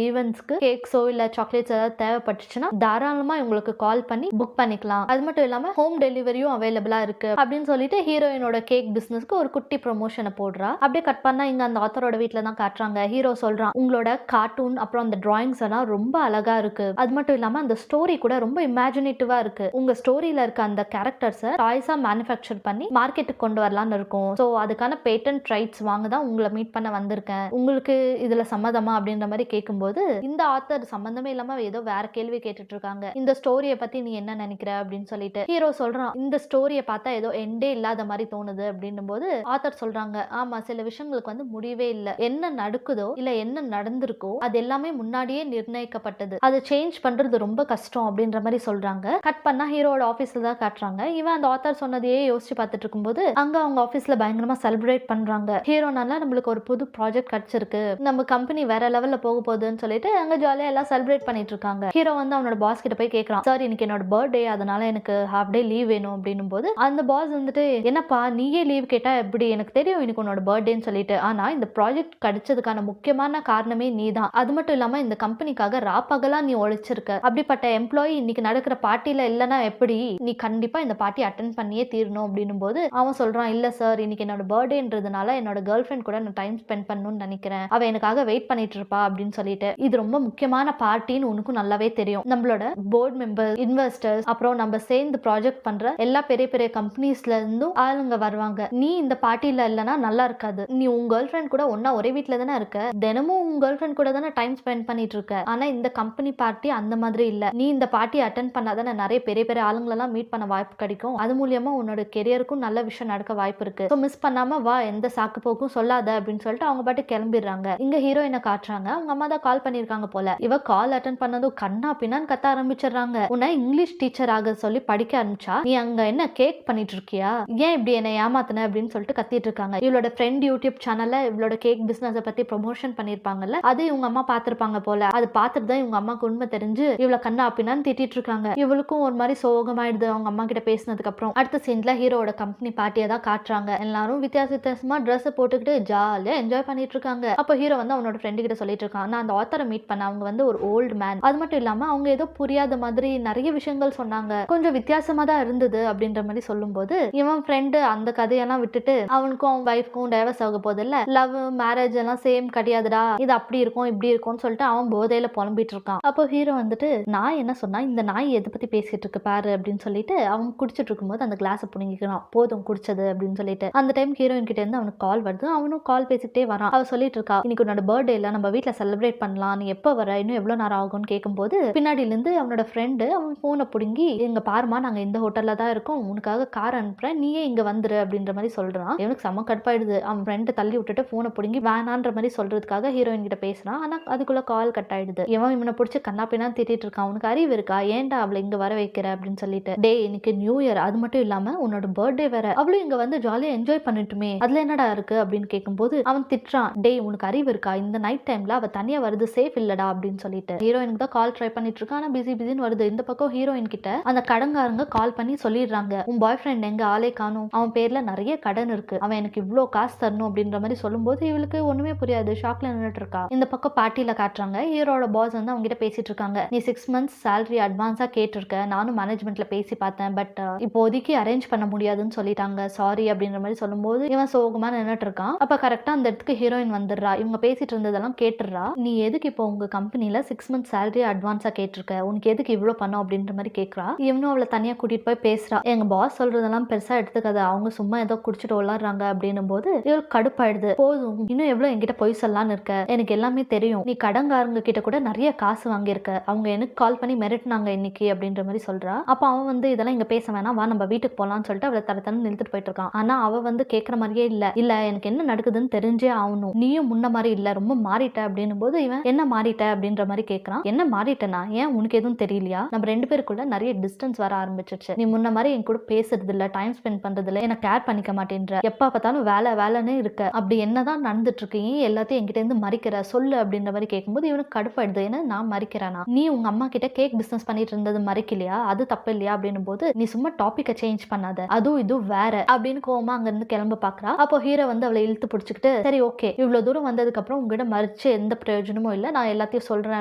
ஈவென்ட்ஸ்க்கு கேக்ஸோ இல்ல சாக்லேட்ஸ் ஏதாவது தேவைப்பட்டுச்சுன்னா தாராளமா உங்களுக்கு கால் பண்ணி புக் பண்ணிக்கலாம், அது மட்டும் இல்லாம ஹோம் டெலிவரியும் அவைலபிளா இருக்கு அப்படின்னு சொல்லிட்டு ஹீரோயினோட கேக் பிசினஸ்க்கு ஒரு குட்டி ப்ரொமோஷனை போடுறா. அப்படியே கட் பண்ணா இங்க அந்த ஆத்தரோட வீட்டுல தான் காட்டுறாங்க. ஹீரோ சொல்றான், உங்களோட கார்ட்டூன் அப்புறம் அந்த டிராயிங்ஸ் எல்லாம் ரொம்ப அழகா இருக்கு, அது மட்டும் இல்லாம அந்த ஸ்டோரி கூட ரொம்ப இமேஜினேட்டிவா இருக்கு, உங்க ஸ்டோரியில இருக்க அந்த கேரக்டர்ஸை டாய்ஸா மேனுஃபேக்சர் பண்ணி மார்க்கெட்டுக்கு கொண்டு வரலாம்னு இருக்கும், ஸோ அதுக்கான பேட்டன்ட் ரைட்ஸ் வாங்க தான் உங்களை மீட் பண்ண வந்திருக்கேன், உங்களுக்கு இதுல சம்மதமா அப்படின்ற மாதிரி கேட்கும்போது இந்த ஆத்தர் சம்பந்தமே இல்லாம ஏதோ வேற கேள்வி கேட்டுட்டு இருக்காங்க. இந்த ஸ்டோரியை பத்தி நீ என்ன நினைக்கிற அப்படின்னு சொல்லிட்டு ஹீரோ சொல்றான், இந்த ஸ்டோரியை பார்த்தா ஏதோ எண்டே இல்லாத மாதிரி தோணுது அப்படின்னும் போது ஆத்தர் சொல்றாங்க, ஆமா சில விஷயங்களுக்கு வந்து முடிவே இல்லை, என்ன நடக்குதோ இல்ல என்ன நடந்திருக்கோ அது எல்லாமே முன்னாடியே நிர்ணயிக்கப்பட்டது. அதை சேஞ்ச் பண்றது ரொம்ப கஷ்டம் அப்படின்ற மாதிரி சொல்றாங்க. கட் பண்ணா ஹீரோட ஆபீஸ்ல தான் காட்டுறாங்க. இவன் அந்த ஆத்தர் சொன்னதையே யோசிச்சு பார்த்துட்டு இருக்கும்போது அங்க அவங்க ஆபீஸ்ல பயங்கரமா செலிப்ரேட் பண்றாங்க. ஹீரோனால நம்மளுக்கு ஒரு புது ப்ராஜெக்ட் கிடைச்சிருக்கு, நம்ம கம்பெனி வேற லெவல்ல போக போகுதுன்னு சொல்லிட்டு அங்க ஜாலியா எல்லாம் செலிப்ரேட் பண்ணிட்டு இருக்காங்க. ஹீரோ வந்து அவனோட பாஸ் கிட்ட போய் கேக்குறான், சார் இன்னைக்கு என்னோட பர்த்டே, அதனால எனக்கு ஹாஃப் டே லீவ் வேணும் அப்படின்னும் போது அந்த பாஸ் வந்துட்டு, என்னப்பா நீயே லீவ் கேட்டா எப்படி, எனக்கு தெரியும் இன்னைக்கு உன்னோட பர்த்டேன்னு சொல்லிட்டு, ஆனா இந்த ப்ராஜெக்ட் கிடைச்சதுக்கான முக்கியமான காரணமே நீதான். அது மட்டும் இல்லாம இந்த கம்பெனிக்காக ராப்பகலா நீ உழைச்சிருக்க. அப்படிப்பட்ட எம்ப்ளாயி இன்னைக்கு நடக்கிற பார்ட்டில இல்லனா எப்படி, நீ கண்டிப்பா இந்த பார்ட்டி அட்டென்ட் பண்ணியே தீரணும் அப்படின்னும் போது அவன் சொல்றான், இல்ல சார் இன்னைக்கு என்னோட பர்த்டேன்றதுனால என்னோட கேர்ள் ஃப்ரெண்ட் கூட நான் டைம் ஸ்பெண்ட் பண்ணணும்னு நினைக்கிறேன், அவ எனக்காக வெயிட் பண்ணிட்டு இருப்பா அப்படின்னு சொல்லிட்டு. இது ரொம்ப முக்கியமான பார்ட்டின்னு உனக்கும் நல்லாவே தெரியும். நம்மளோட போர்ட் மெம்பர், இன்வெஸ்டர்ஸ், அப்புறம் நம்ம சேர்ந்து ப்ராஜெக்ட் பண்ற எல்லா பெரிய பெரிய கம்பெனிஸ்ல இருந்தும் ஆளுங்க வருவாங்க. நீ இந்த பார்ட்டில இல்லனா நல்லா இருக்காது. நீ உன் கேர்ள் ஃப்ரெண்ட் கூட ஒன்னா ஒரே வீட்ல தானே இருக்க, தினமும் உன் கேர்ள் ஃப்ரெண்ட் கூட தானே டைம் ஸ்பெண்ட் பண்ணிட்டு இருக்க. ஆனா இந்த கம்பெனி பார்ட்டி அந்த மாதிரி இல்ல. நீ இந்த பார்ட்டி அட்டென்ட் பண்ணாதானே நிறைய பெரிய பெரிய ஆளுங்களெல்லாம் மீட் பண்ண வாய்ப்பு கிடைக்கும். அது மூலியமா உன்னோட கெரியருக்கும் நல்ல விஷயம் நடக்க வாய்ப்பு இருக்கு. ஸோ மிஸ் பண்ணாம வா, எந்த சாக்கு போக்கும் சொல்லாத அப்படின்னு சொல்லிட்டு அவங்க பாட்டு கிளம்பிடுறாங்க. இங்க ஹீரோயினை காட்டுறாங்க. அவங்க அம்மா தான் கால் பண்ணிருக்காங்க போல. இவ கால் அட்டென்ட் பண்ணதும் கண்ணா பின்னான்னு கத்த ஆரம்பிச்சிடுறாங்க. உன்னை இங்கிலீஷ் டீச்சர் ஆக சொல்லி படிக்க ஆரம்பிச்சா, நீ அங்க என்ன கேக் பண்ணிட்டு இருக்கியா, ஏன் இப்படி என்ன ஏமாத்தின அப்படின்னு சொல்லிட்டு கத்திட்டு இருக்காங்க. இவளோட ஃப்ரெண்ட் யூடியூப் சேனல்ல இவளோட கேக் பிசினஸ் பத்தி ப்ரொமோஷன் பண்ணிருப்பாங்கல்ல, அது இவங்க அம்மா பாத்திருப்பாங்க போல. அது பார்த்துட்டு தான் இவங்க அம்மாக்கு உண்மை தெரிஞ்சு இவளை கண்ணா பின்னான்னு திட்டிட்டு இருக்காங்க. இவளுக்கும் ஒரு மாதிரி சோகமாயிடுது அவங்க அம்மா கிட்ட பேசினதுக்கு அப்புறம். அடுத்த சீன்ல ஹீரோட கம்பெனி பார்ட்டியை தான் காட்டுறாங்க. எல்லாரும் வித்தியாசமா ட்ரெஸ் போட்டுக்கிட்டு ஜாலியா என்ஜாய் பண்ணிட்டு இருக்காங்க. அப்போ ஹீரோ வந்து அவனோட ஃப்ரெண்டு கிட்ட சொல்லிட்டு இருக்கான், நான் அந்த ஆத்தரை மீட் பண்ண, அவங்க வந்து ஒரு ஓல்டு மேன். அது மட்டும் இல்லாம அவங்க ஏதோ புரியாத மாதிரி நிறைய விஷயங்கள் சொன்னாங்க, கொஞ்சம் வித்தியாசமா தான் இருந்தது அப்படின்ற மாதிரி சொல்லும் போது இவன் ஃப்ரெண்டு அந்த கதையெல்லாம் விட்டுட்டு, அவனுக்கும் அவன் வைஃப்க்கும் டைவர்ஸ் ஆக போது இல்ல, லவ் மேரேஜ் எல்லாம் சேம் கிடையாதுடா, இது அப்படி இருக்கும் இப்படி இருக்கும்னு சொல்லிட்டு அவன் போதையில புலம்பிட்டு இருக்கான். அப்போ ஹீரோ வந்துட்டு, நான் என்ன சொன்னா, இந்த நாய் எதை பத்தி பேசிட்டு இருக்கு பாரு அப்படின்னு சொல்லிட்டு அவன் குடிச்சிட்டு இருக்கும்போது அந்த கிளாஸை புடுங்கிக்கிறான். போதும் குடிச்சது அப்படின்னு சொல்லிட்டு. அந்த டைம் ஹீரோயின் கிட்ட இருந்து அவனுக்கு கால் வருது. அவனும் கால் பேசிட்டே வரான். அவ சொல்லிட்டு இருக்கா, இன்னைக்கு உன்னோட பர்த்டே இல்ல, நம்ம வீட்டுல செலிப்ரேட் பண்ணலாம், நீ எப்ப வர, இன்னும் எவ்வளவு நேரம் ஆகும்னு கேட்கும்போது பின்னாடில இருந்து அவனோட ஃப்ரெண்டு அவன் போனை புடுங்கி, எங்க பாருமா நாங்க இந்த ஹோட்டல்ல தான் இருக்கோம், உனக்காக கார் அனுப்புறேன், நீயே இங்க வந்துரு அப்படின்ற மாதிரி சொல்றான். இவனுக்கு செம்ம கடுப்பாயிடுது. அவன் ஃப்ரெண்டு தள்ளி விட்டுட்டு போனை புடுங்கி வேணான்ற மாதிரி சொல்றதுக்காக ஹீரோயின் கிட்ட பேசுறான். ஆனா அதுக்குள்ள கால் கட் ஆயிடுது. இவனை பிடிச்சி கண்ணா பின்னா திட்டிட்டு இருக்கான். உனக்கு அறிவு இருக்கா, ஏன்டா அவளை இங்க வர வைக்கிற அப்படின்னு சொல்லிட்டு. டே இன்னைக்கு நியூ இயர், அது மட்டும் இல்லாம உன்னோட பர்த்டே வேற, அவளும் இங்க வந்து ஜாலியா என்ஜாய் பண்ணிட்டுமே, அதுல என்னடா இருக்கு அப்படின்னு கேட்கும்போது அவன் திட்டுறான், டே உனக்கு அறிவு இருக்கா, இந்த நைட் டைம்ல அவ தனியா வருது சேஃப் இல்லடா அப்படின்னு சொல்லிட்டு. ஹீரோயினுக்கு தான் கால் ட்ரை பண்ணிட்டு இருக்கான். ஆனா பிஸின்னு வருது. இந்த பக்கம் ஹீரோயின் கிட்ட அந்த கடன்காரங்க கால் பண்ணி சொல்லிடுறாங்க, உன் பாய் ஃப்ரெண்ட் எங்க, ஆளே காணும், அவன் பேர்ல நிறைய கடன் இருக்கு, அவன் எனக்கு இவ்ளோ காசு தரணும் அப்படின்ற மாதிரி சொல்லும்போது இவளுக்கு ஒண்ணுமே புரியாது, ஷாக்ல நின்னுட்டு இருக்கா. இந்த பக்கம் பார்ட்டில காட்டுறாங்க. ஹீரோட பாஸ் வந்து அவங்க கிட்ட பேசிட்டு இருக்காங்க, நீ 6 months salary அட்வான்ஸா கேட்டிருக்க, நானும் மேனேஜ்மெண்ட்ல பேசி பார்த்தேன், பட் இப்போதைக்கு அரேஞ்ச் பண்ண முடியாதுன்னு சொல்லிட்டாங்க, சாரி அப்படின்ற மாதிரி சொல்லும்போது இவன் சோகமா நின்னுட்டு இருக்கான். அப்ப கரெக்டா அந்த இடத்துக்கு ஹீரோயின் வந்துடுறா. இவங்க பேசிட்டு இருந்ததெல்லாம் கேட்டுறா. நீ எதுக்கு இப்போ உங்க கம்பெனில 6 months salary அட்வான்ஸா கேட்டிருக்க, உனக்கு எதுக்கு இவ்வளவு பண்ணும் அப்படின்ற மாதிரி கேட்கறா. இவனும் அவளை தனியா கூட்டிட்டு போய் பேசுறா. எங்க பாஸ் சொல்றதெல்லாம் பெருசா எடுத்துக்காத, அவங்க சும்மா ஏதோ குடிச்சிட்டு விளாடுறாங்க அப்படின்னும் போது இவளுக்கு கடுப்பாயிடுது. போதும், இன்னும் எவ்வளவு என்கிட்ட பொய் சொல்லலான்னு இருக்க, எனக்கு எல்லாமே தெரியும், நீ கடன்காரங்க கிட்ட கூட நிறைய காசு வாங்கியிருக்க, அவங்க எனக்கு கால் பண்ணி மிரட்டினாங்க இன்னைக்கு அப்படின்ற மாதிரி சொல்றா. அப்ப அவன் வந்து இதெல்லாம் இங்க பேச வேணாம், வா நம்ம வீட்டுக்கு போலான்னு சொல்லிட்டு அவளை தரத்தன்னு நிறுத்திட்டு போயிட்டு இருக்கான். ஆனா அவ வந்து கேட்கற மாதிரியே இல்ல எனக்கு என்ன நடக்குதுன்னு தெரிஞ்சே ஆகணும், நீயும் முன்ன மாதிரி இல்ல, ரொம்ப மாறிட்ட அப்படின்னும் போது இவன் என்ன மாறிட்ட அப்படின்ற மாதிரி கேட்கறான். என்ன மாறிட்டனா, ஏன் உனக்கு எதுவும் தெரியலையா, நம்ம 2 பேருக்குள்ள நிறைய டிஸ்டன்ஸ் வர ஆரம்பிச்சிருச்சு, நீ முன்ன மாதிரி என் கூட பேசுறது இல்ல, டைம் ஸ்பெண்ட் பண்றது இல்ல, எனக்கு கேர் பண்ணிக்க மாட்டேன்ற, எப்ப பார்த்தாலும் வேலைன்னு இருக்க, அப்படி என்னதான் நடந்துட்டு இருக்கு, ஏன் எல்லாத்தையும் என்கிட்ட இருந்து மறிக்கிற, சொல்லு அப்படின்ற மாதிரி கேட்கும்போது இவனுக்கு கடுப்பாயிடுது. ஏன்னா நான் மறிக்கிறேனா, நீ உங்க அம்மா கிட்ட கேக் பிசினஸ் பண்ணிட்டு இருந்தது மறைக்கலையா, அது தப்பு இல்லையா அப்படின்னும் போது நீ சும்மா டாபிக்கை சேஞ்ச் பண்ணாத, அதுவும் இது வேற அப்படின்னு கோவமா அங்க இருந்து கிளம்ப பாக்குறா. அப்போ ஹீரோ வந்து அவளை இழுத்து பிடிச்சிக்கிட்டு, சரி ஓகே, இவ்வளவு தூரம் வந்ததுக்கு அப்புறம் உங்ககிட்ட மறிச்சு எந்த பிரயோஜனமும் இல்ல, நான் எல்லாத்தையும் சொல்றேன்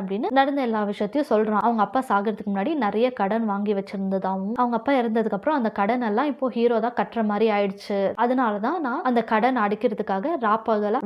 அப்படின்னு நடந்த எல்லா விஷயத்தையும் சொல்றான். அவங்க அப்பா சாகிறதுக்கு முன்னாடி நிறைய கடன் வாங்கி வச்சிருந்ததாவும், அவங்க அப்பா இறந்ததுக்கு அப்புறம் அந்த கடன் எல்லாம் இப்போ ஹீரோ தான் கட்டுற மாதிரி ஆயிடுச்சு, அதனாலதான் நான் அந்த கடன் அடிக்கிறதுக்காக ராப்பகலா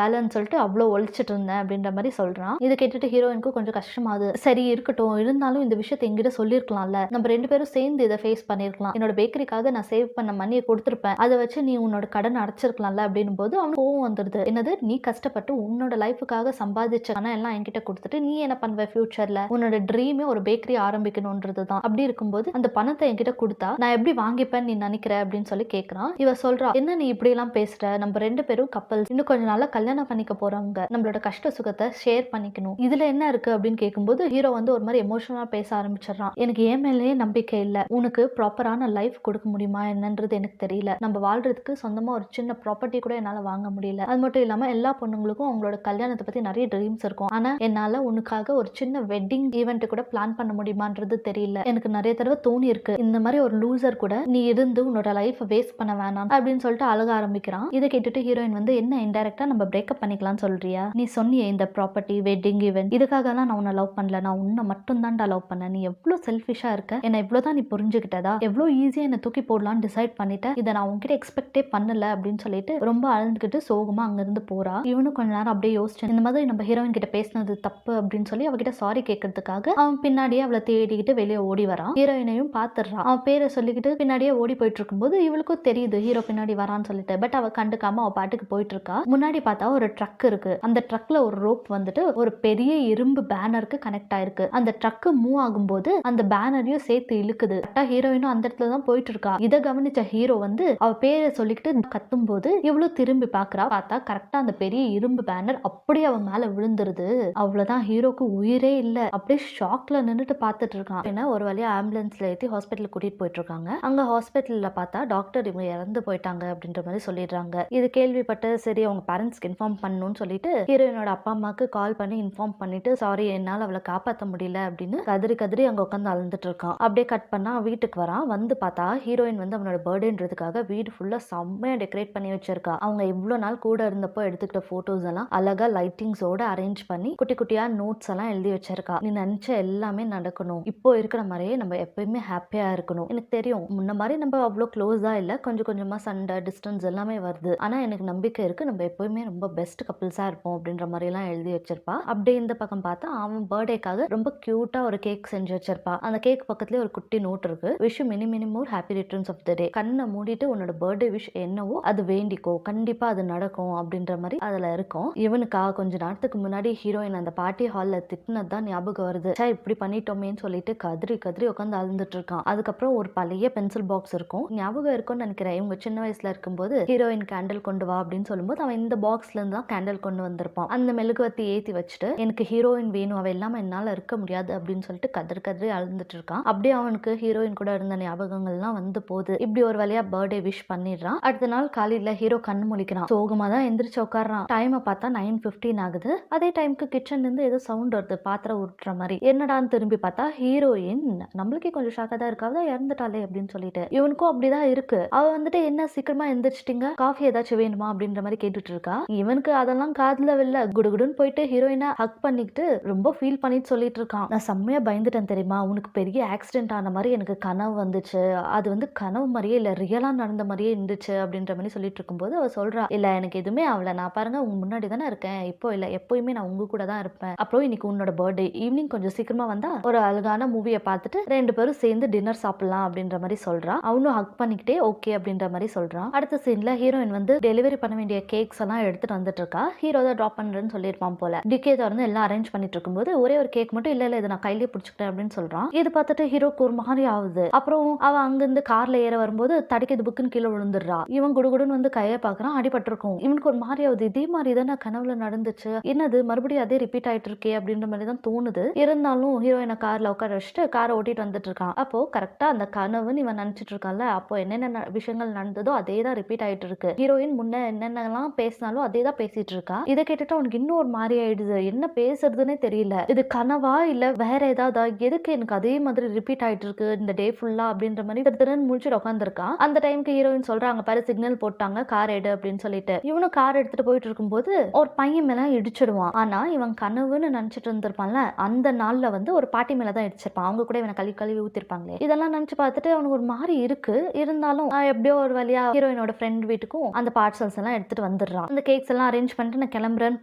வேலைன்னு சொல்லிட்டு அவ்வளவு ஒழிச்சிட்டு இருந்தேன் அப்படின்ற மாதிரி சொல்றான். இதை கேட்டுட்டு ஹீரோயினுக்கு கொஞ்சம் கஷ்டமாகுது. சரி இருக்கட்டும், இருந்தாலும் இந்த விஷயத்தை என்கிட்ட சொல்லிருக்கலாம்ல, நம்ம 2 பேரும் சேர்ந்து இதை ஃபேஸ் பண்ணிருக்கலாம், என்னோட பேக்கரிக்காக நான் சேவ் பண்ண மணியை கொடுத்துருப்பேன், அதை வச்சு நீ உன்னோட கடன் அடைச்சிருக்கலாம்ல அப்படின்னும் போது அவனுக்கு கோவம் வந்துடுது. என்னது, நீ கஷ்டப்பட்டு உன்னோட லைஃபுக்காக சம்பாதிச்ச பணம் எல்லாம் என்கிட்ட கொடுத்துட்டு நீ என்ன பண்ணுவ ஃபியூச்சர்ல, உன்னோட ட்ரீமே ஒரு பேக்கரி ஆரம்பிக்கணும்ன்றதுதான், அப்படி இருக்கும்போது அந்த பணத்தை என்கிட்ட கொடுத்தா நான் எப்படி வாங்கிப்பேன்னு நீ நினைக்கிற அப்படின்னு சொல்லி கேட்கறான். இவ சொல்றா, என்ன நீ இப்படி எல்லாம் பேசுற, நம்ம 2 பேரும் கப்பல்ஸ், இன்னும் கொஞ்ச நாள்ல கல்யாணம் பண்ணிக்க போறவங்க, நம்மளோட அவங்களோட கஷ்ட சுகத்தை ஷேர் பண்ணிக்கணும். இதுல என்ன இருக்கு அப்படின்னு கேட்கும்போது ஹீரோ வந்து ஒரு மாதிரி எமோஷனலா பேச ஆரம்பிச்சிடறான். எனக்கு என் மேலேயே நம்பிக்கை இல்ல, உனக்கு ப்ராப்பரான லைஃப் கொடுக்க முடியுமா என்னன்றது எனக்கு தெரியல, நம்ம வாழ்றதுக்கு சொந்தமா ஒரு சின்ன ப்ராப்பர்ட்டி கூட என்னால வாங்க முடியல, அது மட்டும் இல்லாம எல்லா பொண்ணுங்களுக்கும் அவங்களோட கல்யாணத்தை பத்தி நிறைய ட்ரீம்ஸ் இருக்கும், ஆனா என்னால உனக்காக ஒரு சின்ன வெட்டிங் ஈவெண்ட் கூட பிளான் பண்ண முடியுமான்றது தெரியல, எனக்கு நிறைய தடவை தோணி இருக்கு இந்த மாதிரி ஒரு லூசர் கூட நீ இருந்து உன்னோட லைஃப் வேஸ்ட் பண்ண வேணாம் அப்படின்னு சொல்லிட்டு அழுக ஆரம்பிக்கிறான். இதை கேட்டுட்டு ஹீரோயின் வந்து என்ன இன்டைரக்டா நம்ம பிரேக்கப் பண்ணிக்கலாம் சொல்றியா, நீ சொன்னியே இந்த ப்ராப்பர்ட்டி வெட்டிங் ஈவென்ட் இதுக்காகலாம் நான் உன்னை லவ் பண்ணல, நான் உன்னை மட்டும் தான்டா லவ் பண்ணேன், நீ எவ்வளவு செல்ஃபிஷா இருக்க, என்ன இவ்வளவுதான் நீ புரிஞ்சுக்கிட்டதா, எவ்வளவு ஈஸியா என்ன தூக்கி போடலாம்னு டிசைட் பண்ணிட்ட, இதை நான் உன்கிட்ட எக்ஸ்பெக்டே பண்ணல அப்படின்னு சொல்லிட்டு ரொம்ப அழுந்துகிட்டு சோகமா அங்கிருந்து போறா. இவனும் கொஞ்ச நேரம் அப்படியே யோசிச்சு இந்த மாதிரி நம்ம ஹீரோயின் கிட்ட பேசினது தப்பு அப்படின்னு சொல்லி அவகிட்ட சாரி கேட்கறதுக்காக அவன் பின்னாடியே அவளை தேடிக்கிட்டு வெளியே ஓடி வரான். ஹீரோயினையும் பாத்துறான். அவன் பேரை சொல்லிக்கிட்டு பின்னாடியே ஓடி போயிட்டு இருக்கும்போது இவளுக்கும் தெரியுது ஹீரோ பின்னாடி வரான்னு சொல்லிட்டு. பட் அவ கண்டுக்காம அவ பாட்டுக்கு போயிட்டு இருக்கா. முன்னாடி பார்த்தா ஒரு ட்ரக் இருக்கு. அந்த ட்ரக்ல ஒரு ரோப் வந்துட்டு ஒரு பெரிய இரும்பு பேனருக்கு கனெக்ட் ஆயிருக்கு. அந்த ட்ரக் மூவ் ஆகும்போது அந்த பேனரையும் சேர்த்து இழுக்குது. கரெக்டா ஹீரோயினும் அந்த இடத்துல தான் போயிட்டு இருக்கா. இதை கவனிச்ச ஹீரோ வந்து அவ பேரை சொல்லிக்கிட்டு கத்தும் போது இவ்வளவு திரும்பி பாக்குறா. பார்த்தா கரெக்டா அந்த பெரிய இரும்பு பேனர் அப்படியே அவன் மேல விழுந்துருது. அவ்வளவுதான், ஹீரோக்கு உயிரே இல்ல. அப்படியே ஷாக்ல நின்னுட்டு பாத்துட்டு இருக்கான். ஏன்னா ஒரு வழியா ஆம்புலன்ஸ்ல ஏத்தி ஹாஸ்பிட்டல் கூட்டிட்டு போயிட்டு இருக்காங்க. அங்க ஹாஸ்பிட்டல்ல பார்த்தா டாக்டர் இவங்க இறந்து போயிட்டாங்க அப்படின்ற மாதிரி சொல்லிடுறாங்க. இது கேள்விப்பட்டு சரி அவங்க பேரண்ட்ஸ்க்கு இன்ஃபார்ம் பண்ணணும்னு சொல்லிட்டு ஹீரோயினோட அப்பா அம்மாக்கு கால் பண்ணி இன்ஃபார்ம் பண்ணிட்டு சாரி என்னால அவளை காப்பாற்ற முடியல அப்படின்னு கதறி கதறி அங்க உட்காந்து அழுந்துட்டு இருக்கான். அப்படியே கட் பண்ணா வீட்டுக்கு வரான். வந்து பார்த்தா ஹீரோயின் வந்து அவனோட பர்த்டேன்றதுக்காக வீடு ஃபுல்லா செம்மையா டெக்கரேட் பண்ணி வச்சிருக்கா. அவங்க இவ்வளவு நாள் கூட இருந்தப்போ எடுத்துக்கிட்ட போட்டோஸ் எல்லாம் அழகா லைட்டிங்ஸோட அரேஞ்ச் பண்ணி குட்டி குட்டியா நோட்ஸ் எல்லாம் எழுதி வச்சிருக்கா. நீ நினைச்ச எல்லாமே நடக்கணும், இப்போ இருக்கிற மாதிரியே நம்ம எப்பயுமே ஹாப்பியா இருக்கணும், எனக்கு தெரியும் முன்ன மாதிரி நம்ம அவ்வளோ க்ளோஸா இல்ல, கொஞ்சம் கொஞ்சமா சண்டை டிஸ்டன்ஸ் எல்லாமே வருது, ஆனா எனக்கு நம்பிக்கை இருக்கு நம்ம எப்பயுமே ரொம்ப பெஸ்ட் கப்பிள்ஸா இருப்போம் அப்படின்ற மாதிரி எல்லாம் எழுதி வச்சிருப்பா. அப்படியே இந்த பக்கம் பார்த்தா அவன் பர்த்டேக்காக ரொம்ப கியூட்டா ஒரு கேக் செஞ்சு வச்சிருப்பா. அந்த கேக் பக்கத்துலயே ஒரு குட்டி நோட் இருக்கு. Wish many many more happy returns of the day. கண்ணை மூடிட்டு உன்னோட பர்த்டே விஷ் என்னவோ அது வேண்டிக்கோ, கண்டிப்பா அது நடக்கும் அப்படின்ற மாதிரி அதுல இருக்கும். இவனுக்காக கொஞ்ச நேரத்துக்கு முன்னாடி ஹீரோயின் அந்த பார்ட்டி ஹால்ல திட்டினது தான் ஞாபகம் வருது. இப்படி பண்ணிட்டோமேன்னு சொல்லிட்டு கதறி கதறி உட்காந்து அழுந்துட்டு இருக்கான். அதுக்கப்புறம் ஒரு பழைய பென்சில் பாக்ஸ் இருக்கும், ஞாபகம் இருக்கும்னு நினைக்கிறேன். இவங்க சின்ன வயசுல இருக்கும்போது ஹீரோயின் கேண்டில் கொண்டு வா அப்படின்னு சொல்லும்போது அவன் இந்த பாக்ஸ்ல இருந்து தான் கேண்டில் கொண்டு வந்திருப்பான். அந்த மெழுகுவத்தி ஏத்தி வச்சுட்டு எனக்கு ஹீரோயின் வேணும், அவ இல்லாம என்னால இருக்க முடியாது அப்படின்னு சொல்லிட்டு கதறி கதறி அழுந்துட்டு இருக்கான். அப்படியே அவனுக்கு ஹீரோயின் கூட இருந்த ஞாபகங்கள்லாம் வந்து போகுது. இப்படி ஒரு வழியா பர்த்டே விஷ் பண்ணிடுறான். அடுத்த நாள் காலையில ஹீரோ கண்ணு முழிக்கிறான். சோகமா தான் எந்திரிச்சு உட்கார்றான். டைமை பார்த்தா 9:15 ஆகுது. அதே டைமுக்கு கிச்சன்ல இருந்து ஏதோ சவுண்ட் வருது, பாத்திரம் உருட்டுற மாதிரி. என்னடான்னு திரும்பி பார்த்தா ஹீரோயின் நம்மளுக்கே கொஞ்சம் ஷாக்கா தான் இருக்காது, இறந்துட்டாலே அப்படின்னு சொல்லிட்டு. இவனுக்கும் அப்படிதான் இருக்கு. அவ வந்துட்டு என்ன சீக்கிரமா எந்திரிச்சிட்டீங்க, காஃபி ஏதாச்சும் வேணுமா அப்படின்ற மாதிரி கேட்டுட்டு இருக்கா. இவனுக்கு அதெல்லாம் காதுல வில்ல. குடுகுடுன்னு போயிட்டு ஹீரோயினை ஹக் பண்ணிக்கிட்டு ரொம்ப ஃபீல் பண்ணிட்டு சொல்லிட்டு இருக்கான். நான் செம்மையா பயந்துட்டேன் தெரியுமா, உனக்கு பெரிய ஆக்சிடென்ட் ஆன மாதிரி எனக்கு கனவு வந்துச்சு, அது வந்து கனவு மாதிரியே இல்ல ரியலா நடந்த மாதிரியே இருந்துச்சு அப்படின்ற மாதிரி சொல்லிட்டு இருக்கும்போது அவ சொல்றா, இல்ல எனக்கு எதுவுமே ஆகல, நான் பாருங்க உங்க முன்னாடி தானே இருக்கேன், இப்போ இல்ல எப்பயுமே நான் உங்க கூட தான் இருப்பேன். அப்புறம் இன்னைக்கு உன்னோட பர்த்டே ஈவினிங் கொஞ்சம் சீக்கிரமா வந்தா ஒரு அழகான மூவியை பார்த்துட்டு 2 பேரும் சேர்ந்து டின்னர் சாப்பிடலாம் அப்படின்ற மாதிரி சொல்றா. அவனும் ஹக் பண்ணிக்கிட்டே ஓகே அப்படின்ற மாதிரி சொல்றான். அடுத்த சீன்ல ஹீரோயின் வந்து டெலிவரி பண்ண வேண்டிய கேக்ஸ் எல்லாம் எடுத்துட்டு வந்துட்டு இருக்கா. ஹீரோ தான் டிராப் பண்றேன்னு சொல்லியிருப்பான் போல. டிக்கே திறந்து எல்லாம் அரேஞ்ச் பண்ணிட்டு இருக்கும்போது ஒரே ஒரு கேக் மட்டும் இல்ல இதை நான் கையிலேயே பிடிச்சிக்கிட்டேன் அப்படின்னு சொல்றான். இது பார்த்துட்டு ஹீரோக்கு ஒரு மாதிரி ஆகுது. அப்புறம் அவ அங்கிருந்து கார்ல ஏற வரும்போது தடிக்கிறது புக்குன்னு கீழே விழுந்துடுறா. இவன் குடுகுடுன்னு வந்து கையை பாக்குறான், அடிபட்டு இருக்கும். இவனுக்கு ஒரு மாதிரி ஆகுது, இதே மாதிரி தானே கனவுல நடந்துச்சு, என்னது மறுபடியும் அதே ரிப்பீட் ஆயிட்டு இருக்கே அப்படின்ற மாதிரி தான் தோணுது. இருந்தாலும் ஹீரோயினை கார்ல உட்கார வச்சுட்டு காரை ஓட்டிட்டு வந்துட்டு இருக்கான். அப்போ கரெக்டா அந்த கனவுன்னு இவன் நினைச்சிட்டு இருக்கான்ல, அப்போ என்னென்ன விஷயங்கள் நடந்ததோ அதே தான் ரிப்பீட் ஆயிட்டு இருக்கு. ஹீரோயின் முன்ன என்னென்னலாம் பேசினாலும் அதே தான் பேசிட்டு இருக்கா. இதை கேட்டுட்டு அவனுக்கு இன்னும் ஒரு மாதிரி ஆயிடுது, என்ன பேசுறதுன்னே தெரியல, இது கனவா இல்ல வேற ஏதாவது, எதுக்கு எனக்கு அதே மாதிரி ரிப்பீட் ஆயிட்டு இருக்கு இந்த டே ஃபுல்லா அப்படின்ற மாதிரி திருன்னு முடிச்சுட்டு உட்காந்துருக்கான். அந்த டைமுக்கு ஹீரோயின் சொல்றாங்க பாரு சிக்னல் போட்டாங்க கார் எடு அப்படின்னு சொல்லிட்டு. இவனும் கார் எடுத்துட்டு போயிட்டு இருக்கும்போது ஒரு பையன் மேல இடிச்சிடுவான். ஆனா இவன் கனவுன்னு நினைச்சிட்டு இருந்திருப்பான்ல, அந்த நாள்ல வந்து ஒரு பாட்டி மேலதான் இடிச்சிருப்பான். அவங்க கூட இவனை கழுவி கழுவி ஊத்திருப்பாங்களே. இதெல்லாம் நினைச்சு பார்த்துட்டு அவனுக்கு ஒரு மாதிரி இருக்கு. இருந்தாலும் எப்படியோ ஒரு வழியா ஹீரோயினோட ஃப்ரெண்ட் வீட்டுக்கும் அந்த பார்சல்ஸ் எல்லாம் எடுத்துட்டு வந்துடுறான். அந்த கேக்ஸ் எல்லாம் அரேஞ்ச் பண்ணிட்டு நான் கிளம்புறேன்னு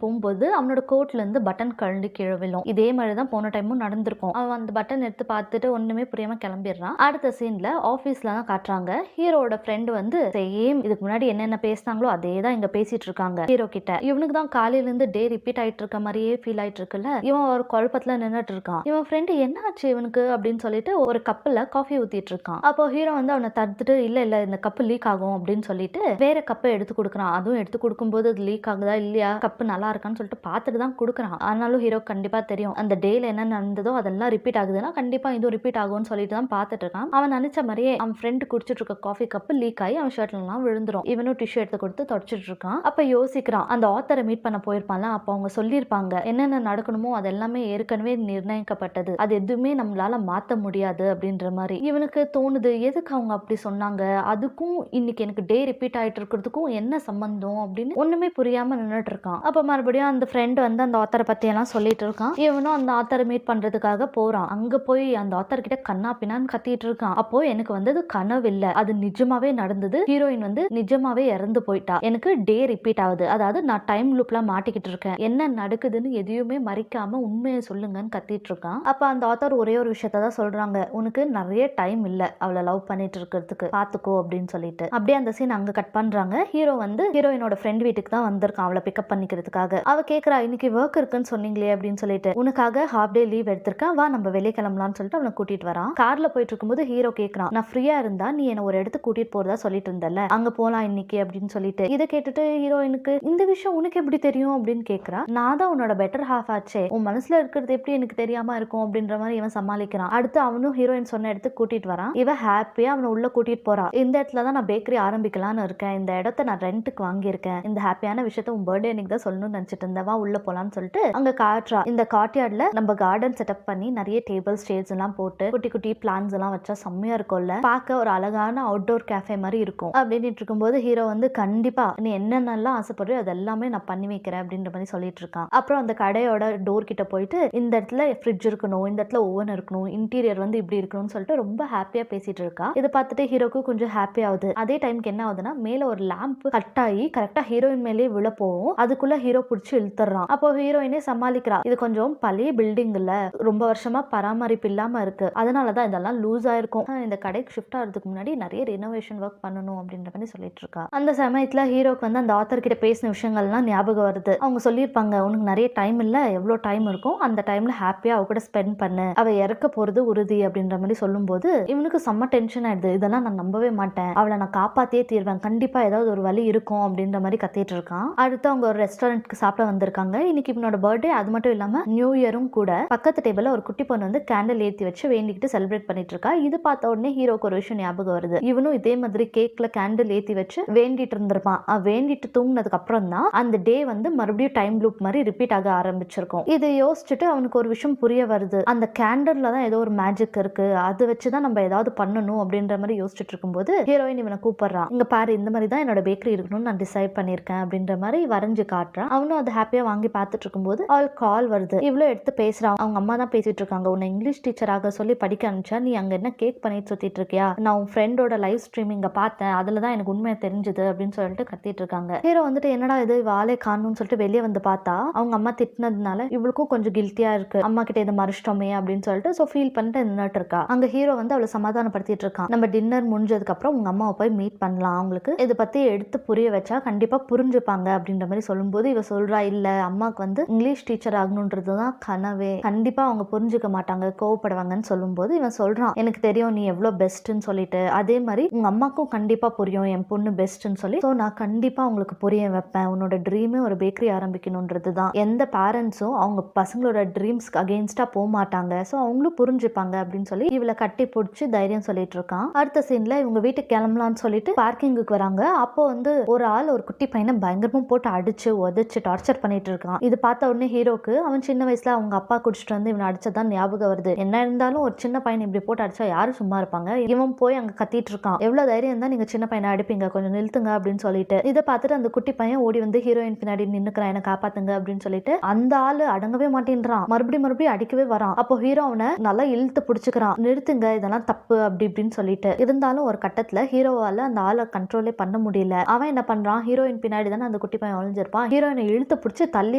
போகும்போது அவனோட கோட்ல இருந்து பட்டன் கழண்டு கீழே விழும். இதே மாதிரிதான் போன டைமும் நடந்திருக்கும். அவன் அந்த பட்டன் எடுத்து பார்த்துட்டு ஒண்ணுமே புரியாம கிளம்பிடுறான். அடுத்த சீன்ல ஆபீஸ்ல தான் காட்டுறாங்க. ஹீரோட ஃப்ரெண்ட் வந்து சேம் இதுக்கு முன்னாடி என்னென்ன பேசினாங்களோ அதே தான் இங்க பேசிட்டு இருக்காங்க ஹீரோ கிட்ட. இவனுக்கு தான் காலையில இருந்து டே ரிப்பீட் ஆயிட்டு இருக்க மாதிரியே ஃபீல் ஆயிட்டு இருக்குல்ல. இவன் ஒரு குழப்பத்துல நின்னுட்டு இருக்கான். இவன் ஃப்ரெண்ட் என்ன ஆச்சு இவனுக்கு அப்படின்னு சொல்லிட்டு ஒரு கப்புல காஃபி ஊத்திட்டு இருக்கான். அப்போ ஹீரோ வந்து அவனை தடுத்துட்டு இல்ல இந்த கப்பு லீக் ஆகும் அப்படின்னு சொல்லிட்டு வேற கப்பை எடுத்து கொடுக்குறான். அதுவும் எடுத்து கொடுக்கும்போது அது லீக் ஆகுதா இல்லையா, கப்பு நல்லா நல்லா இருக்கான்னு சொல்லிட்டு பார்த்துட்டு தான் கொடுக்குறான். ஆனாலும் ஹீரோ கண்டிப்பா தெரியும் அந்த டேல என்ன நடந்ததோ அதெல்லாம் ரிப்பீட் ஆகுதுன்னா கண்டிப்பா இதுவும் ரிப்பீட் ஆகும்னு சொல்லிட்டு தான் பார்த்துட்டு இருக்கான். அவன் நினைச்ச மாதிரியே அவன் ஃப்ரெண்ட் குடிச்சிட்டு இருக்க காஃபி கப் லீக் ஆகி அவன் ஷர்ட்ல எல்லாம் விழுந்துரும். இவனும் டிஷ்யூ எடுத்து கொடுத்து தொடச்சிட்டு இருக்கான். அப்ப யோசிக்கிறான், அந்த ஆத்தரை மீட் பண்ண போயிருப்பான்ல, அப்ப அவங்க சொல்லியிருப்பாங்க என்னென்ன நடக்கணுமோ அது எல்லாமே ஏற்கனவே நிர்ணயிக்கப்பட்டது, அது எதுவுமே நம்மளால மாத்த முடியாது அப்படின்ற மாதிரி இவனுக்கு தோணுது. எதுக்கு அவங்க அப்படி சொன்னாங்க, அதுக்கும் இன்னைக்கு எனக்கு டே ரிப்பீட் ஆயிட்டு இருக்கிறதுக்கும் என்ன சம்பந்தம் அப்படின்னு ஒண்ணுமே புரியாம நின்னுட்டு இருக்கான். அப்ப மறுபடியும் அந்த ஃப்ரெண்ட் வந்து அந்த ஆத்தரை பத்தி எல்லாம் சொல்லிட்டு இருக்கான். இவனும் அந்த ஆத்தரை மீட் பண்றதுக்காக போறான். அங்க போய் அந்த ஆத்தர் கிட்ட கண்ணா பின்னான்னு கத்திட்டு இருக்கான். அப்போ எனக்கு வந்தது கனவு இல்ல, அது நிஜமாவே நடந்தது. ஹீரோயின் வந்து நிஜமாவே இறந்து போயிட்டா, எனக்கு டே ரிப்பீட் ஆகுது, அதாவது நான் டைம் லூப்ல மாட்டிக்கிட்டு இருக்கேன், என்ன நடக்குதுன்னு எதையுமே மறைக்காம உண்மையை சொல்லுங்கன்னு கத்திட்டு இருக்கான். அப்ப அந்த ஆத்தர் ஒரே ஒரு விஷயத்த தான் சொல்றாங்க, உனக்கு நிறைய டைம் இல்ல அவளை லவ் பண்ணிட்டு இருக்கிறதுக்கு, பாத்துக்கோ அப்படின்னு சொல்லிட்டு. அப்படியே அந்த சீன் அங்க கட் பண்றாங்க. ஹீரோ வந்து ஹீரோயினோட ஃப்ரெண்ட் வீட்டுக்கு தான் வந்திருக்கான் அவளை பிக்கப் பண்ணிக்கிறதுக்காக. அவ கேக்குறா, இன்னைக்கு ஒர்க் இருக்குன்னு சொன்னீங்களே அப்படின்னு சொல்லிட்டு, உனக்காக ஹாஃப் டே லீவ் எடுத்திருக்கேன், வா நம்ம வெளியே கிளம்பலாம்னு சொல்லிட்டு அவனை கூட்டிட்டு வரான். கார்ல போயிட்டு இருக்கும்போது ஹீரோ கேக்குறான், நான் ஃப்ரீயா இருந்தா நீ என்ன ஒரு இடத்துக்கு கூட்டிட்டு போறதா சொல்லிட்டு இருந்தல, அங்க போலாம் இன்னைக்கு அப்படின்னு சொல்லிட்டு. இதை கேட்டுட்டு ஹீரோயினுக்கு இந்த விஷயம் உனக்கு எப்படி தெரியும் அப்படின்னு கேக்குறா. நான் தான் உன்னோட பெட்டர் ஹாஃப் ஆச்சே, உன் மனசுல இருக்கிறது எப்படி எனக்கு தெரியாம இருக்கும் அப்படின்ற மாதிரி இவன் சமாளிக்கிறான். அடுத்து அவனும் ஹீரோயின் சொன்ன இடத்துக்கு கூட்டிட்டு வரான். இவ ஹாப்பியா அவனை உள்ள கூட்டிட்டு போறா. இந்த இடத்துல தான் நான் பேக்கரி ஆரம்பிக்கலாம்னு இருக்கேன், இந்த இடத்த நான் ரெண்டுக்கு வாங்கியிருக்கேன், இந்த ஹாப்பியான விஷயத்த உன் பர்த்டே அன்னைக்கு தான் சொல்லணும்னு நினைச்சிட்டு இருந்தவா, உள்ள போலான்னு சொல்லிட்டு அங்க காட்டுறா. இந்த கார்ட்யார்ட்ல நம்ம கார்டன் செட்டப் பண்ணி நிறைய டேபிள் ஸ்டேஜ் எல்லாம் போட்டு குட்டி குட்டி பிளான்ஸ் எல்லாம் வச்சா செம்மையா இருக்கும்ல, பார்க்க ஒரு அழகான அவுட்டோர் கேஃபே மாதிரி இருக்கும் அப்படின்னு இருக்கும்போது ஹீரோ வந்து கண்டிப்பா நீ என்னென்னலாம் ஆசைப்படுறியோ அது எல்லாமே நான் பண்ணி வைக்கிறேன் அப்படின்ற மாதிரி சொல்லிட்டு இருக்கான். அப்புறம் அந்த கடையோட டோர் கிட்ட போயிட்டு இந்த இடத்துல ஃப்ரிட்ஜ் இருக்கணும், இந்த இடத்துல ஓவன் இருக்கணும், இன்டீரியர் வந்து இப்படி இருக்கணும்னு சொல்லிட்டு ரொம்ப ஹாப்பியா பேசிட்டு இருக்கா. இதை பார்த்துட்டு ஹீரோக்கு கொஞ்சம் ஹாப்பி ஆகுது. அதே டைம்க்கு என்ன ஆகுதுன்னா, மேல ஒரு லேம்ப் கட் ஆகி கரெக்டா ஹீரோயின் மேலே விழ போகும். அதுக்குள்ள ஹீரோ பிடிச்சி இழுத்துறான். அப்போ ஹீரோயினே சமாளிக்கிறா, இது கொஞ்சம் பழைய பில்டிங் இல்ல, ரொம்ப வருஷமா பராமரிப்பு இல்லாம இருக்கு, அதனாலதான் இதெல்லாம் லூஸ் ஆயிருக்கும், இந்த கடைக்கு ஷிஃப்ட் ஆகிறதுக்கு முன்னாடி நிறைய ரெனோவேஷன் ஒர்க் பண்ணணும் அப்படின்ற மாதிரி சொல்லிட்டு இருக்கா. அந்த சமயத்துல ஹீரோக்கு வந்து அந்த ஆத்தர் கிட்ட பேசின விஷயங்கள்லாம் ஞாபகம் வருது. அவங்க சொல்லியிருப்பாங்க, உனக்கு நிறைய டைம் இல்ல, எவ்வளவு டைம் இருக்கும் அந்த டைம்ல ஹாப்பியா அவ கூட ஸ்பெண்ட் பண்ணு, அவ இறக்க போறது உறுதி அப்படின்ற மாதிரி சொல்லும் போது இவனுக்கு செம்ம டென்ஷன் ஆயிடுது. இதெல்லாம் நான் நம்பவே மாட்டேன், அவளை நான் காப்பாத்தியே தீர்வேன், கண்டிப்பா ஏதாவது ஒரு வழி இருக்கும் அப்படின்ற மாதிரி கத்திட்டு இருக்கான். அடுத்து அவங்க ஒரு ரெஸ்டாரண்ட்க்கு சாப்பிட வந்திருக்காங்க. இன்னைக்கு இவனோட பர்த்டே, அது மட்டும் இல்லாம நியூ இயரும் கூட. பக்கத்து டேபிள்ல ஒரு குட்டி பொண்ணு வந்து கேண்டில் ஏத்தி வச்சு வேண்டிக்கிட்டு செலிப்ரேட் பண்ணிட்டு இருக்கா. இது பார்த்த உடனே ஹீரோக்கு ஒரு விஷயம் ஞாபகம் வருது. இவனும் இதே மாதிரி கேக்ல கேண்டில் ஏத்தி வச்சு வேண்டிட்டு இருந்திருப்பான். வேண்டிட்டு தூங்கினதுக்கு அப்புறம் தான் அந்த டே வந்து மறுபடியும் டைம் லூப் மாதிரி ரிப்பீட் ஆக ஆரம்பிச்சிருக்கும். இதை யோசிச்சுட்டு அவனுக்கு ஒரு விஷயம் புரிய வருது, அந்த கேண்டல்ல தான் ஏதோ ஒரு மேஜிக் இருக்கு, அது வச்சுதான் நம்ம ஏதாவது பண்ணணும் அப்படின்ற மாதிரி யோசிச்சுட்டு இருக்கும்போது ஹீரோயின் இவனை கூப்பிடுறான். இங்க பாரு, இந்த மாதிரி தான் என்னோட பேக்கரி இருக்கணும்னு நான் டிசைட் பண்ணிருக்கேன் அப்படின்ற மாதிரி வரைஞ்சு காட்டுறான். அவனும் அதை ஹாப்பியா வாங்கி பார்த்துட்டு இருக்கும்போது அவள் கால் வருது. இவ்வளவு எடுத்து பேசுறான். அவங்க அம்மா தான் பேசிட்டு இருக்காங்க, உன்னை இங்கிலீஷ் டீச்சராக சொல்லி படிக்க அனுப்பிச்சா, நீ அங்க என்ன கேக் பண்ணிட்டு சுத்திட்டு இருக்கியா, நான் உன் ஃப்ரெண்டோட லைவ் ஸ்ட்ரீமிங்க பார்த்தேன், அதுலதான் எனக்கு உண்மையை தெரிஞ்சது அப்படின்னு சொல்லிட்டு கத்திட்டு இருக்காங்க. ஹீரோ வந்துட்டு என்னடா இது வாலே காணும்னு சொல்லிட்டு வெளியே வந்து பார்த்தா அவங்க அம்மா திட்டினதுனால இவளுக்கும் கொஞ்சம் கில்ட்டியா இருக்கு, அம்மா கிட்ட இதை மறைச்சிட்டோமே அப்படின்னு சொல்லிட்டு சோ ஃபீல் பண்ணிட்டு நின்னுட்டு இருக்கா. அங்க ஹீரோ வந்து அவளை சமாதானப்படுத்திட்டு இருக்கான். நம்ம டின்னர் முடிஞ்சதுக்கு அப்புறம் உங்க அம்மாவை போய் மீட் பண்ணலாம், அவங்களுக்கு இதை பத்தி எடுத்து புரிய வச்சா கண்டிப்பா புரிஞ்சுப்பாங்க அப்படின்ற மாதிரி சொல்லும்போது இவ சொல்றா, இல்ல அம்மாக்கு வந்து இங்கிலீஷ் டீச்சர் ஆகணும்ன்றதுதான் கனவே, கண்டிப்பா அவங்க புரிஞ்சுக்க மாட்டாங்க, கோவப்படுவாங்கன்னு சொல்லும்போது இவன் சொல்றான், எனக்கு தெரியும் நீ எவ்வளவு பெஸ்ட்னு சொல்லிட்டு, அதே மாதிரி உங்க அம்மாக்கும் கண்டிப்பா புரியும் என் பொண்ணு பெஸ்ட்னு சொல்லி, சோ நான் கண்டிப்பா உங்களுக்கு புரிய வைப்பேன், உன்னோட ட்ரீமே ஒரு பேக்கரி ஆரம்பிக்கணும்ன்றதுதான், எந்த பேரண்ட்ஸும் அவங்க பசங்களோட ட்ரீம்ஸ்க்கு அகெயின்ஸ்டா போக மாட்டாங்க, சோ அவங்களும் புரிஞ்சுப்பாங்க அப்படின்னு சொல்லி இவளை கட்டி பிடிச்சி தைரியம் சொல்லிட்டு இருக்கான். அடுத்த சீன்ல இவங்க வீட்டுக்கு கிளம்பலாம்னு சொல்லிட்டு பார்க்கிங்குக்கு வராங்க. அப்போ வந்து ஒரு ஆள் ஒரு குட்டி பையனை பயங்கரமா போட்டு அடிச்சு உதச்சு டார்ச்சர் பண்ணிட்டு இருக்கான். இது பார்த்த உடனே ஹீரோக்கு அவன் சின்ன வயசுல அவங்க அப்பா குடிச்சிட்டு வந்து இவன் அடிச்சதான் ஞாபகம் வருது. என்ன இருந்தாலும் ஒரு சின்ன பையனை இப்படி போட்டு அடிச்சா யாரும் சும்மா இருப்பாங்க, இவன் போய் அங்க கத்திட்டு இருக்கான், எவ்வளவு தைரியம் தான் நீங்க சின்ன பையனை அடிப்பீங்க, கொஞ்சம் நிறுத்துங்க அப்படின்னு சொல்லிட்டு. இதை பார்த்துட்டு அந்த குட்டி பையன் ஓடி வந்து ஹீரோயின் பின்னாடி நின்னுக்கிறான், என்ன காப்பாத்துங்க அப்படின்னு சொல்லிட்டு. அந்த ஆளு அடங்கவே மாட்டேன்றான், மறுபடியும் அடிக்கவே வரான். அப்போ ஹீரோ அவனை நல்லா இழுத்து பிடிச்சுக்கிறான், நிறுத்துங்க இதெல்லாம் தப்பு அப்படி இப்படின்னு சொல்லிட்டு. இருந்தாலும் ஒரு கட்டத்துல ஹீரோவால அந்த ஆளை கண்ட்ரோலே பண்ண முடியல. அவன் என்ன பண்றான், ஹீரோயின் பின்னாடி தானே அந்த குட்டி பையன் ஒளிஞ்சிருப்பான், ஹீரோயினை இழுத்து பிடிச்சு தள்ளி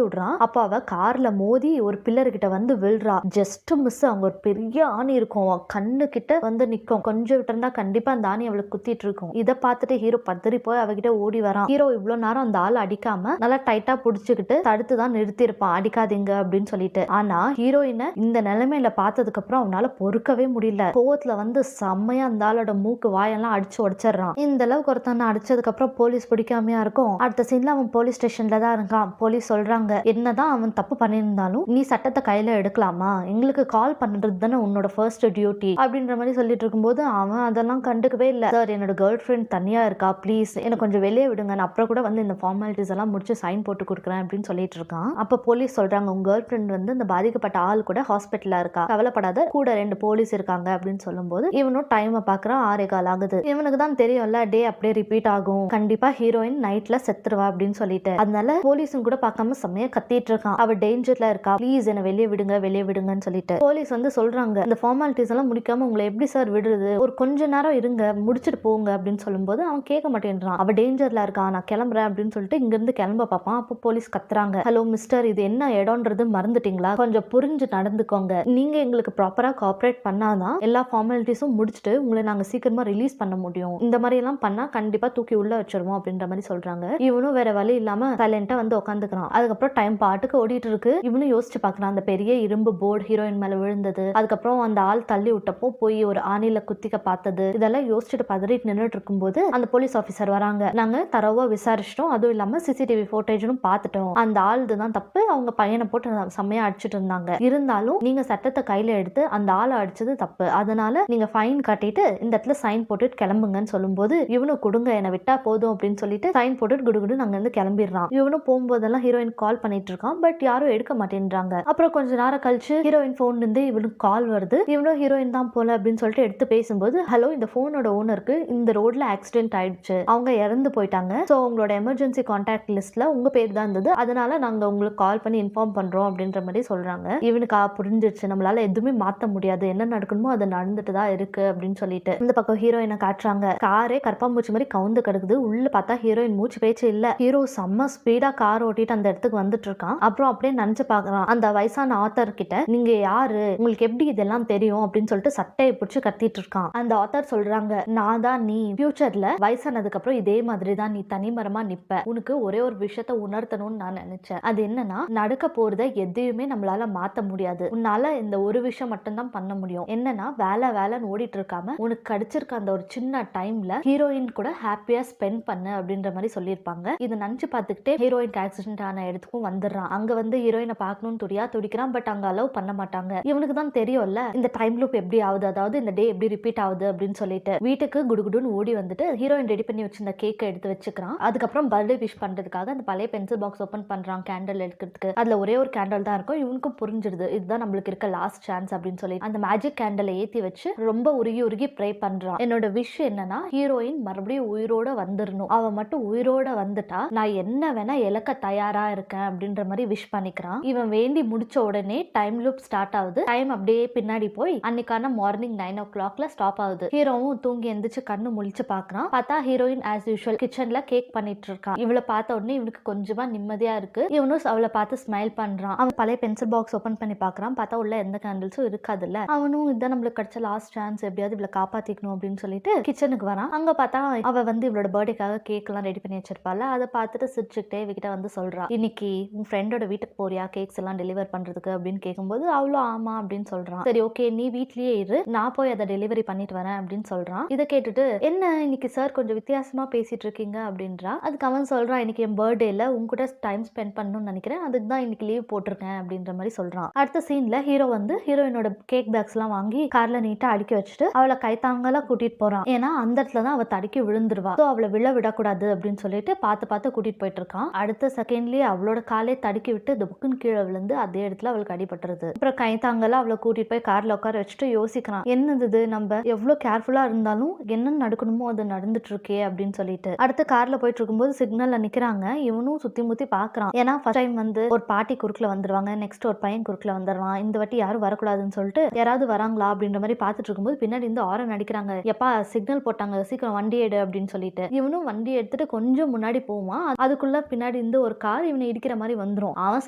விடுறான். அப்போ அவ கார்ல மோதி ஒரு பில்லர் கிட்ட வந்து விழுறா. ஜஸ்ட் மிஸ், அவங்க ஒரு பெரிய ஆணி இருக்கும் கண்ணு கிட்ட வந்து நிக்கும், கொஞ்சம் விட்டுருந்தா கண்டிப்பா அந்த ஆணி அவளுக்கு குத்திட்டு இருக்கும். இதை பார்த்துட்டு ஹீரோ பதறி போய் அவகிட்ட ஓடி வரான். ஹீரோ இவ்வளவு நேரம் அந்த ஆள் அடிக்காம நல்லா டைட்டா புடிச்சுக்கிட்டு தடுத்துதான் நிறுத்தி இருப்பான், அடிக்காதீங்க அப்படின்னு சொல்லிட்டு. ஆனா ஹீரோயினை இந்த நிலைமையில பார்த்ததுக்கு அப்புறம் அவனால பொறுக்கவே முடியல. கோவத்துல வந்து செம்மையா அந்த ஆளோட மூக்கு வாயெல்லாம் அடிச்சு உடைச்சிடறான். இந்த அளவுக்கு ஒருத்தனை அடிச்சதுக்கு அப்புறம் போலீஸ் பிடிக்காமையா இருக்கும். அடுத்த சீன்ல அவன் போலீஸ் ஸ்டேஷன்ல தான் இருக்கான். இருக்கான். போலீஸ் சொல்றாங்க, என்னதான் அவன் தப்பு பண்ணியிருந்தாலும் நீ சட்டத்தை கையில எடுக்கலாமா, எங்களுக்கு கால் பண்றது தானே உன்னோட ஃபர்ஸ்ட் டியூட்டி அப்படின்ற மாதிரி சொல்லிட்டு இருக்கும்போது அவன் அதெல்லாம் கண்டுக்கவே இல்லை. சார், என்னோட கேர்ள் ஃப்ரெண்ட் தனியா இருக்கா, ப்ளீஸ் எனக்கு கொஞ்சம் வெளியே விடுங்க, நான் அப்புறம் கூட வந்து இந்த ஃபார்மாலிட்டிஸ் எல்லாம் முடிச்சு சைன் போட்டு கொடுக்குறேன் அப்படின்னு சொல்லிட்டு இருக்கான். அப்ப போலீஸ் சொல்றாங்க, உங்க கேர்ள் ஃப்ரெண்ட் வந்து இந்த பாதிக்கப்பட்ட ஆள் கூட ஹாஸ்பிட்டல்ல இருக்கா, கவலைப்படாத, கூட 2 போலீஸ் இருக்காங்க அப்படின்னு சொல்லும்போது இவனும் டைமை பாக்குறான். 6:15 ஆகுது. இவனுக்கு தான் தெரியும்ல, டே அப்படியே ரிப்பீட் ஆகும், கண்டிப்பா ஹீரோயின் நைட்ல செத்துருவா அப்படின்னு சொல்லிட்டு. அதனால போலீஸும் கூட பார்க்காம செம்மையா கத்திட்டு இருக்கான், அவ டேஞ்சர்ல இருக்கா, ப்ளீஸ் என்ன வெளியே விடுங்க வெளியே விடுங்கன்னு சொல்லிட்டு. போலீஸ் வந்து சொல்றாங்க, இந்த ஃபார்மாலிட்டிஸ் எல்லாம் முடிக்காம உங்களை எப்படி சார் விடுறது, ஒரு கொஞ்ச நேரம் இருங்க, முடிச்சிட்டு போங்க அப்படின்னு சொல்லும்போது அவன் கேட்க மாட்டேன்றான். அவ டேஞ்சர்ல இருக்கா, நான் கிளம்புறேன் அப்படின்னு சொல்லிட்டு இங்க இருந்து கிளம்ப பார்ப்பான். அப்போ போலீஸ் கத்துறாங்க, ஹலோ மிஸ்டர், இது என்ன இடம்ன்றது மறந்துட்டீங்களா, கொஞ்சம் புரிஞ்சு நடந்துக்கோங்க, நீங்க எங்களுக்கு ப்ராப்பரா கோஆபரேட் பண்ணாதான் எல்லா ஃபார்மாலிட்டிஸும் முடிச்சுட்டு உங்களை நாங்க சீக்கிரமா ரிலீஸ் பண்ண முடியும், இந்த மாதிரி எல்லாம் பண்ணா கண்டிப்பா தூக்கி உள்ள வச்சிருவோம் அப்படின்ற மாதிரி சொல்றாங்க. இவனும் வேற வழி இல்லாம சைலண்டா வந்து உட்காந்துக்கிறான். அதுக்கப்புறம் டைம் பாட்டுக்கு ஓடிட்டு இருக்கு. இவனும் யோசிச்சு பாக்குறான், அந்த பெரிய இரும்பு போர்டு ஹீரோயின் மேல விழுந்தது, அதுக்கப்புறம் அந்த ஆள் தள்ளி விட்டப்போ போய் ஒரு ஆணில குத்திக்க பார்த்தது, இதெல்லாம் யோசிச்சுட்டு பதறிட்டு நின்றுட்டு இருக்கும்போது அந்த போலீஸ் ஆபீசர் வராங்க. நாங்க தரவா விசாரிச்சிட்டோம், அதுவும் இல்லாம சிசிடிவி ஃபுட்டேஜும் பார்த்துட்டோம், அந்த ஆள் தான் தப்பு, அவங்க பையனை போட்டு செம்மையா அடிச்சிட்டு இருந்தாங்க, இருந்தாலும் நீங்க சட்டத்தை கையில எடுத்து அந்த ஆளை அடிச்சது தப்பு, அதனால நீங்க ஃபைன் கட்டிட்டு இந்த இடத்துல சைன் போட்டுட்டு கிளம்புங்கன்னு சொல்லும்போது இவனு கொடுங்க, என்னை விட்டா போதும் அப்படின்னு சொல்லிட்டு சைன் போட்டுட்டு குடுகுடு அங்க இருந்து கிளம்பிடுறான். இவனும் போகும்போதெல்லாம் ஹீரோயின் கால் பண்ணிட்டு இருக்கான், பட் யாரும் எடுக்க மாட்டேன்றாங்க. அப்புறம் கொஞ்ச நேரம் கழிச்சு ஹீரோயின் போன்ல இருந்து இவனுக்கு கால் வருது. இவனும் ஹீரோயின் தான் போல அப்படின்னு சொல்லிட்டு எடுத்து பேசும்போது, ஹலோ, இந்த போனோட ஓனருக்கு இந்த ரோட்ல ஆக்சிடென்ட் ஆயிடுச்சு, அவங்க இறந்து போயிட்டாங்க, சோ உங்களோட எமர்ஜென்சி கான்டாக்ட் லிஸ்ட்ல உங்க பேர் தான் இருந்தது, அதனால நாங்க உங்களுக்கு கால் பண்ணி இன்ஃபார்ம் பண்றோம் அப்படின்ற மாதிரி சொல்றாங்க. இவனுக்கு புரிஞ்சிருச்சு, நம்மளால எதுவுமே மாத்த முடியாது, என்ன நடக்கணுமோ அது நடந்துட்டு தான் இருக்கு அப்படின்னு சொல்லிட்டு இந்த பக்கம் ஹீரோயினை காட்டுறாங்க. காரே கற்பாம்பூச்சி மாதிரி கவுந்து கிடக்குது. உள்ள பார்த்தா ஹீரோயின் மூச்சு பேச்சு இல்ல. ஹீரோ செம்ம ஸ்பீடா கார் ஓட்டிட்டு அந்த இடத்துக்கு வந்துட்டு இருக்கான். அப்புறம் அப்படியே நினைச்சு பாக்குறான், அந்த வயசான ஆத்தர் கிட்ட, நீங்க யாரு, உங்களுக்கு எப்படி இதெல்லாம் தெரியும் அப்படின்னு சொல்லிட்டு சட்டையை பிடிச்சு கத்திட்டு இருக்கான். அந்த ஆத்தர் சொல்றாங்க, நான் தான் நீ ஃபியூச்சர்ல வயசானதுக்கு அப்புறம் இதே மாதிரி தான் நீ தனிமரமா நிப்ப, உனக்கு ஒரே ஒரு விஷயத்த உணர்த்தணும்னு நான் நினைச்சேன், அது என்னன்னா நடக்க போறத எதையுமே நம்மளால மாத்த முடியாது, உன்னால இந்த ஒரு விஷயம் மட்டும் தான் பண்ண முடியும், என்னன்னா வேலை வேலைன்னு ஓடிட்டு இருக்காம உனக்கு கிடைச்சிருக்க அந்த ஒரு சின்ன டைம்ல ஹீரோயின் கூட ஹாப்பியா ஸ்பெண்ட் பண்ணு அப்படின்ற மாதிரி சொல்லியிருப்பாங்க. இதை நினைச்சு பார்த்துக்கிட்டே ஹீரோயின் ஆக்சிடென்ட் ஆன இடத்துக்கும் வந்துடுறான். அங்க வந்து ஹீரோயினை பார்க்கணும்னு துடிக்கிறான், பட் அங்க அலோவ் பண்ண மாட்டாங்க. இவனுக்கு தான் தெரியும்ல இந்த டைம் லூப் எப்படி ஆகுது, அதாவது இந்த டே எப்படி ரிப்பீட் ஆகுது அப்படின்னு சொல்லிட்டு வீட்டுக்கு குடுகுடுன்னு ஓடி வந்துட்டு ஹீரோயின் ரெடி பண்ணி வச்சிருந்த கேக்கை எடுத்து வச்சுக்கிறான். அதுக்கப்புறம் பர்த்டே விஷ் பண்றதுக்காக அந்த பழைய பென்சில் பாக்ஸ் ஓபன் பண்றான் கேண்டல் எடுக்கிறதுக்கு. அதுல ஒரே ஒரு கேண்டல் தான் இருக்கும். இவனுக்கும் புரிஞ்சிடுது, இதுதான் நம்மளுக்கு இருக்க லாஸ்ட் சான்ஸ் அப்படின்னு சொல்லி அந்த மேஜிக் கேண்டலை ஏத்தி வச்சு ரொம்ப உருகி உருகி ப்ரே பண்றான். என்னோட விஷ் என்னன்னா ஹீரோயின் மறுபடியும் உயிரோட வந்துடணும், அவ மட்டும் உயிரோட வந்துட்டா நான் என்ன வேணா இழக்க தயாரா இருக்கேன் அப்படின்ற மாதிரி விஷ் பண்ணிக்கிறான். இவன் வேண்டி முடிச்ச உடனே டைம் லூப் ஸ்டார்ட் ஆகுது. டைம் அப்படியே பின்னாடி போய் அன்னைக்கான மார்னிங் 9 o'clock ஸ்டாப் ஆகுது. ஹீரோவும் தூங்கி எந்திரிச்சு கண்ணு முழிச்சு பாக்குறான். பார்த்தா ஹீரோயின் ஆஸ் யூஷுவல் கிச்சன்ல கேக் பண்ணிட்டு இருக்கான். இவளை பார்த்த உடனே இவனுக்கு கொஞ்சமா நிம்மதியா இருக்கு. இவனும் அவளை பார்த்து ஸ்மைல் பண்றான். அவன் பழைய பென்சில் பாக்ஸ் ஓபன் பண்ணி பாக்குறான். பார்த்தா உள்ள எந்த கேண்டில்ஸும் இருக்காதுல்ல. அவனும் இதான் நம்மளுக்கு கிடைச்ச லாஸ்ட் சான்ஸ், எப்படியாவது இவளை காப்பாத்திக்கணும் அப்படின்னு சொல்லிட்டு கிச்சனுக்கு வரான். அங்க பார்த்தா அவ வந்து இவளோட பர்த்டேக்காக கேக் எல்லாம் ரெடி பண்ணி வச்சிருப்பாள். அதை பார்த்துட்டு சிரிச்சுக்கிட்டே இவகிட்ட வந்து சொல்றா, இன்னைக்கு உன் ஃப்ரெண்டோட வீட்டுக்கு போறியா கேக்ஸ் எல்லாம் டெலிவர் பண்றதுக்கு அப்படின்னு கேட்கும்போது அவளும் ஆமா அப்படின்னு சொல்றான். சரி ஓகே, நீ வீட்லயே இரு, நான் போய் அதை டெலிவரி பண்ணிட்டு வரேன் அப்படின்னு சொல்றான். இதை கேட்டுட்டு, என்ன இன்னைக்கு சார் கொஞ்சம் வித்தியாசமா பேசிட்டு இருக்கீங்க அப்படின்றா. அதுக்கு அவன் சொல்றான், இன்னைக்கு என் பர்த்டேல உங்க கூட டைம் ஸ்பெண்ட் பண்ணணும்னு நினைக்கிறேன், அதுக்கு தான் இன்னைக்கு லீவ் போட்டிருக்கேன் அப்படின்ற மாதிரி சொல்றான். அடுத்த சீன்ல ஹீரோ வந்து ஹீரோயினோட கேக் பேக்ஸ் எல்லாம் வாங்கி கார்ல நீட்டா அடுக்கி வச்சுட்டு அவளை கைத்தாங்கலா கூட்டிட்டு போறான். ஏன்னா அந்த இடத்துல தான் அவ தடுக்கி விழுந்துருவா, சோ அவளை விடக்கூடாது அப்படின்னு சொல்லிட்டு பார்த்து கூட்டிட்டு போயிட்டு இருக்கான். அடுத்த செகண்ட்லயே அவளோட காலே தடுக்கி விட்டு இந்த புக்குன்னு கீழே விழுந்து அதே இடத்துல அவளுக்கு அடிபட்டுருது. அப்புறம் கைத்தாங்கலா அவளை கூட்டிட்டு போய் கார்ல உட்கார வச்சுட்டு யோசிக்கிறான், என்னது நம்ம எவ்வளவு கேர்ஃபுல்லா இருந்தாலும் என்ன நடக்கணுமோ அது நடந்துட்டு இருக்கே அப்படின்னு சொல்லிட்டு. அடுத்து கார்ல போயிட்டு இருக்கும்போது சிக்னல்ல நிக்கிறாங்க. இவனும் சுத்தி முத்தி பாக்குறான். ஏன்னா ஃபர்ஸ்ட் டைம் வந்து ஒரு பாட்டி குறுக்குல வந்துருவாங்க, நெக்ஸ்ட் ஒரு பையன் குறுக்குல வந்துடுவான். இந்த வாட்டி யாரும் வரக்கூடாதுன்னு சொல்லிட்டு யாராவது வராங்களா அப்படின்ற மாதிரி பாத்துட்டு இருக்கும்போது பின்னாடி இந்த ஆரன் அடிக்கிறாங்க. எப்பா சிக்னல் போட்டாங்க, சீக்கிரம் வண்டி எடு அப்படின்னு சொல்லிட்டு. இவனும் வண்டி எடுத்துட்டு கொஞ்சம் முன்னாடி போவான். அதுக்குள்ள பின்னாடி இருந்து ஒரு கார் இவனை இடிக்கிற மாதிரி வந்துரும். அவன்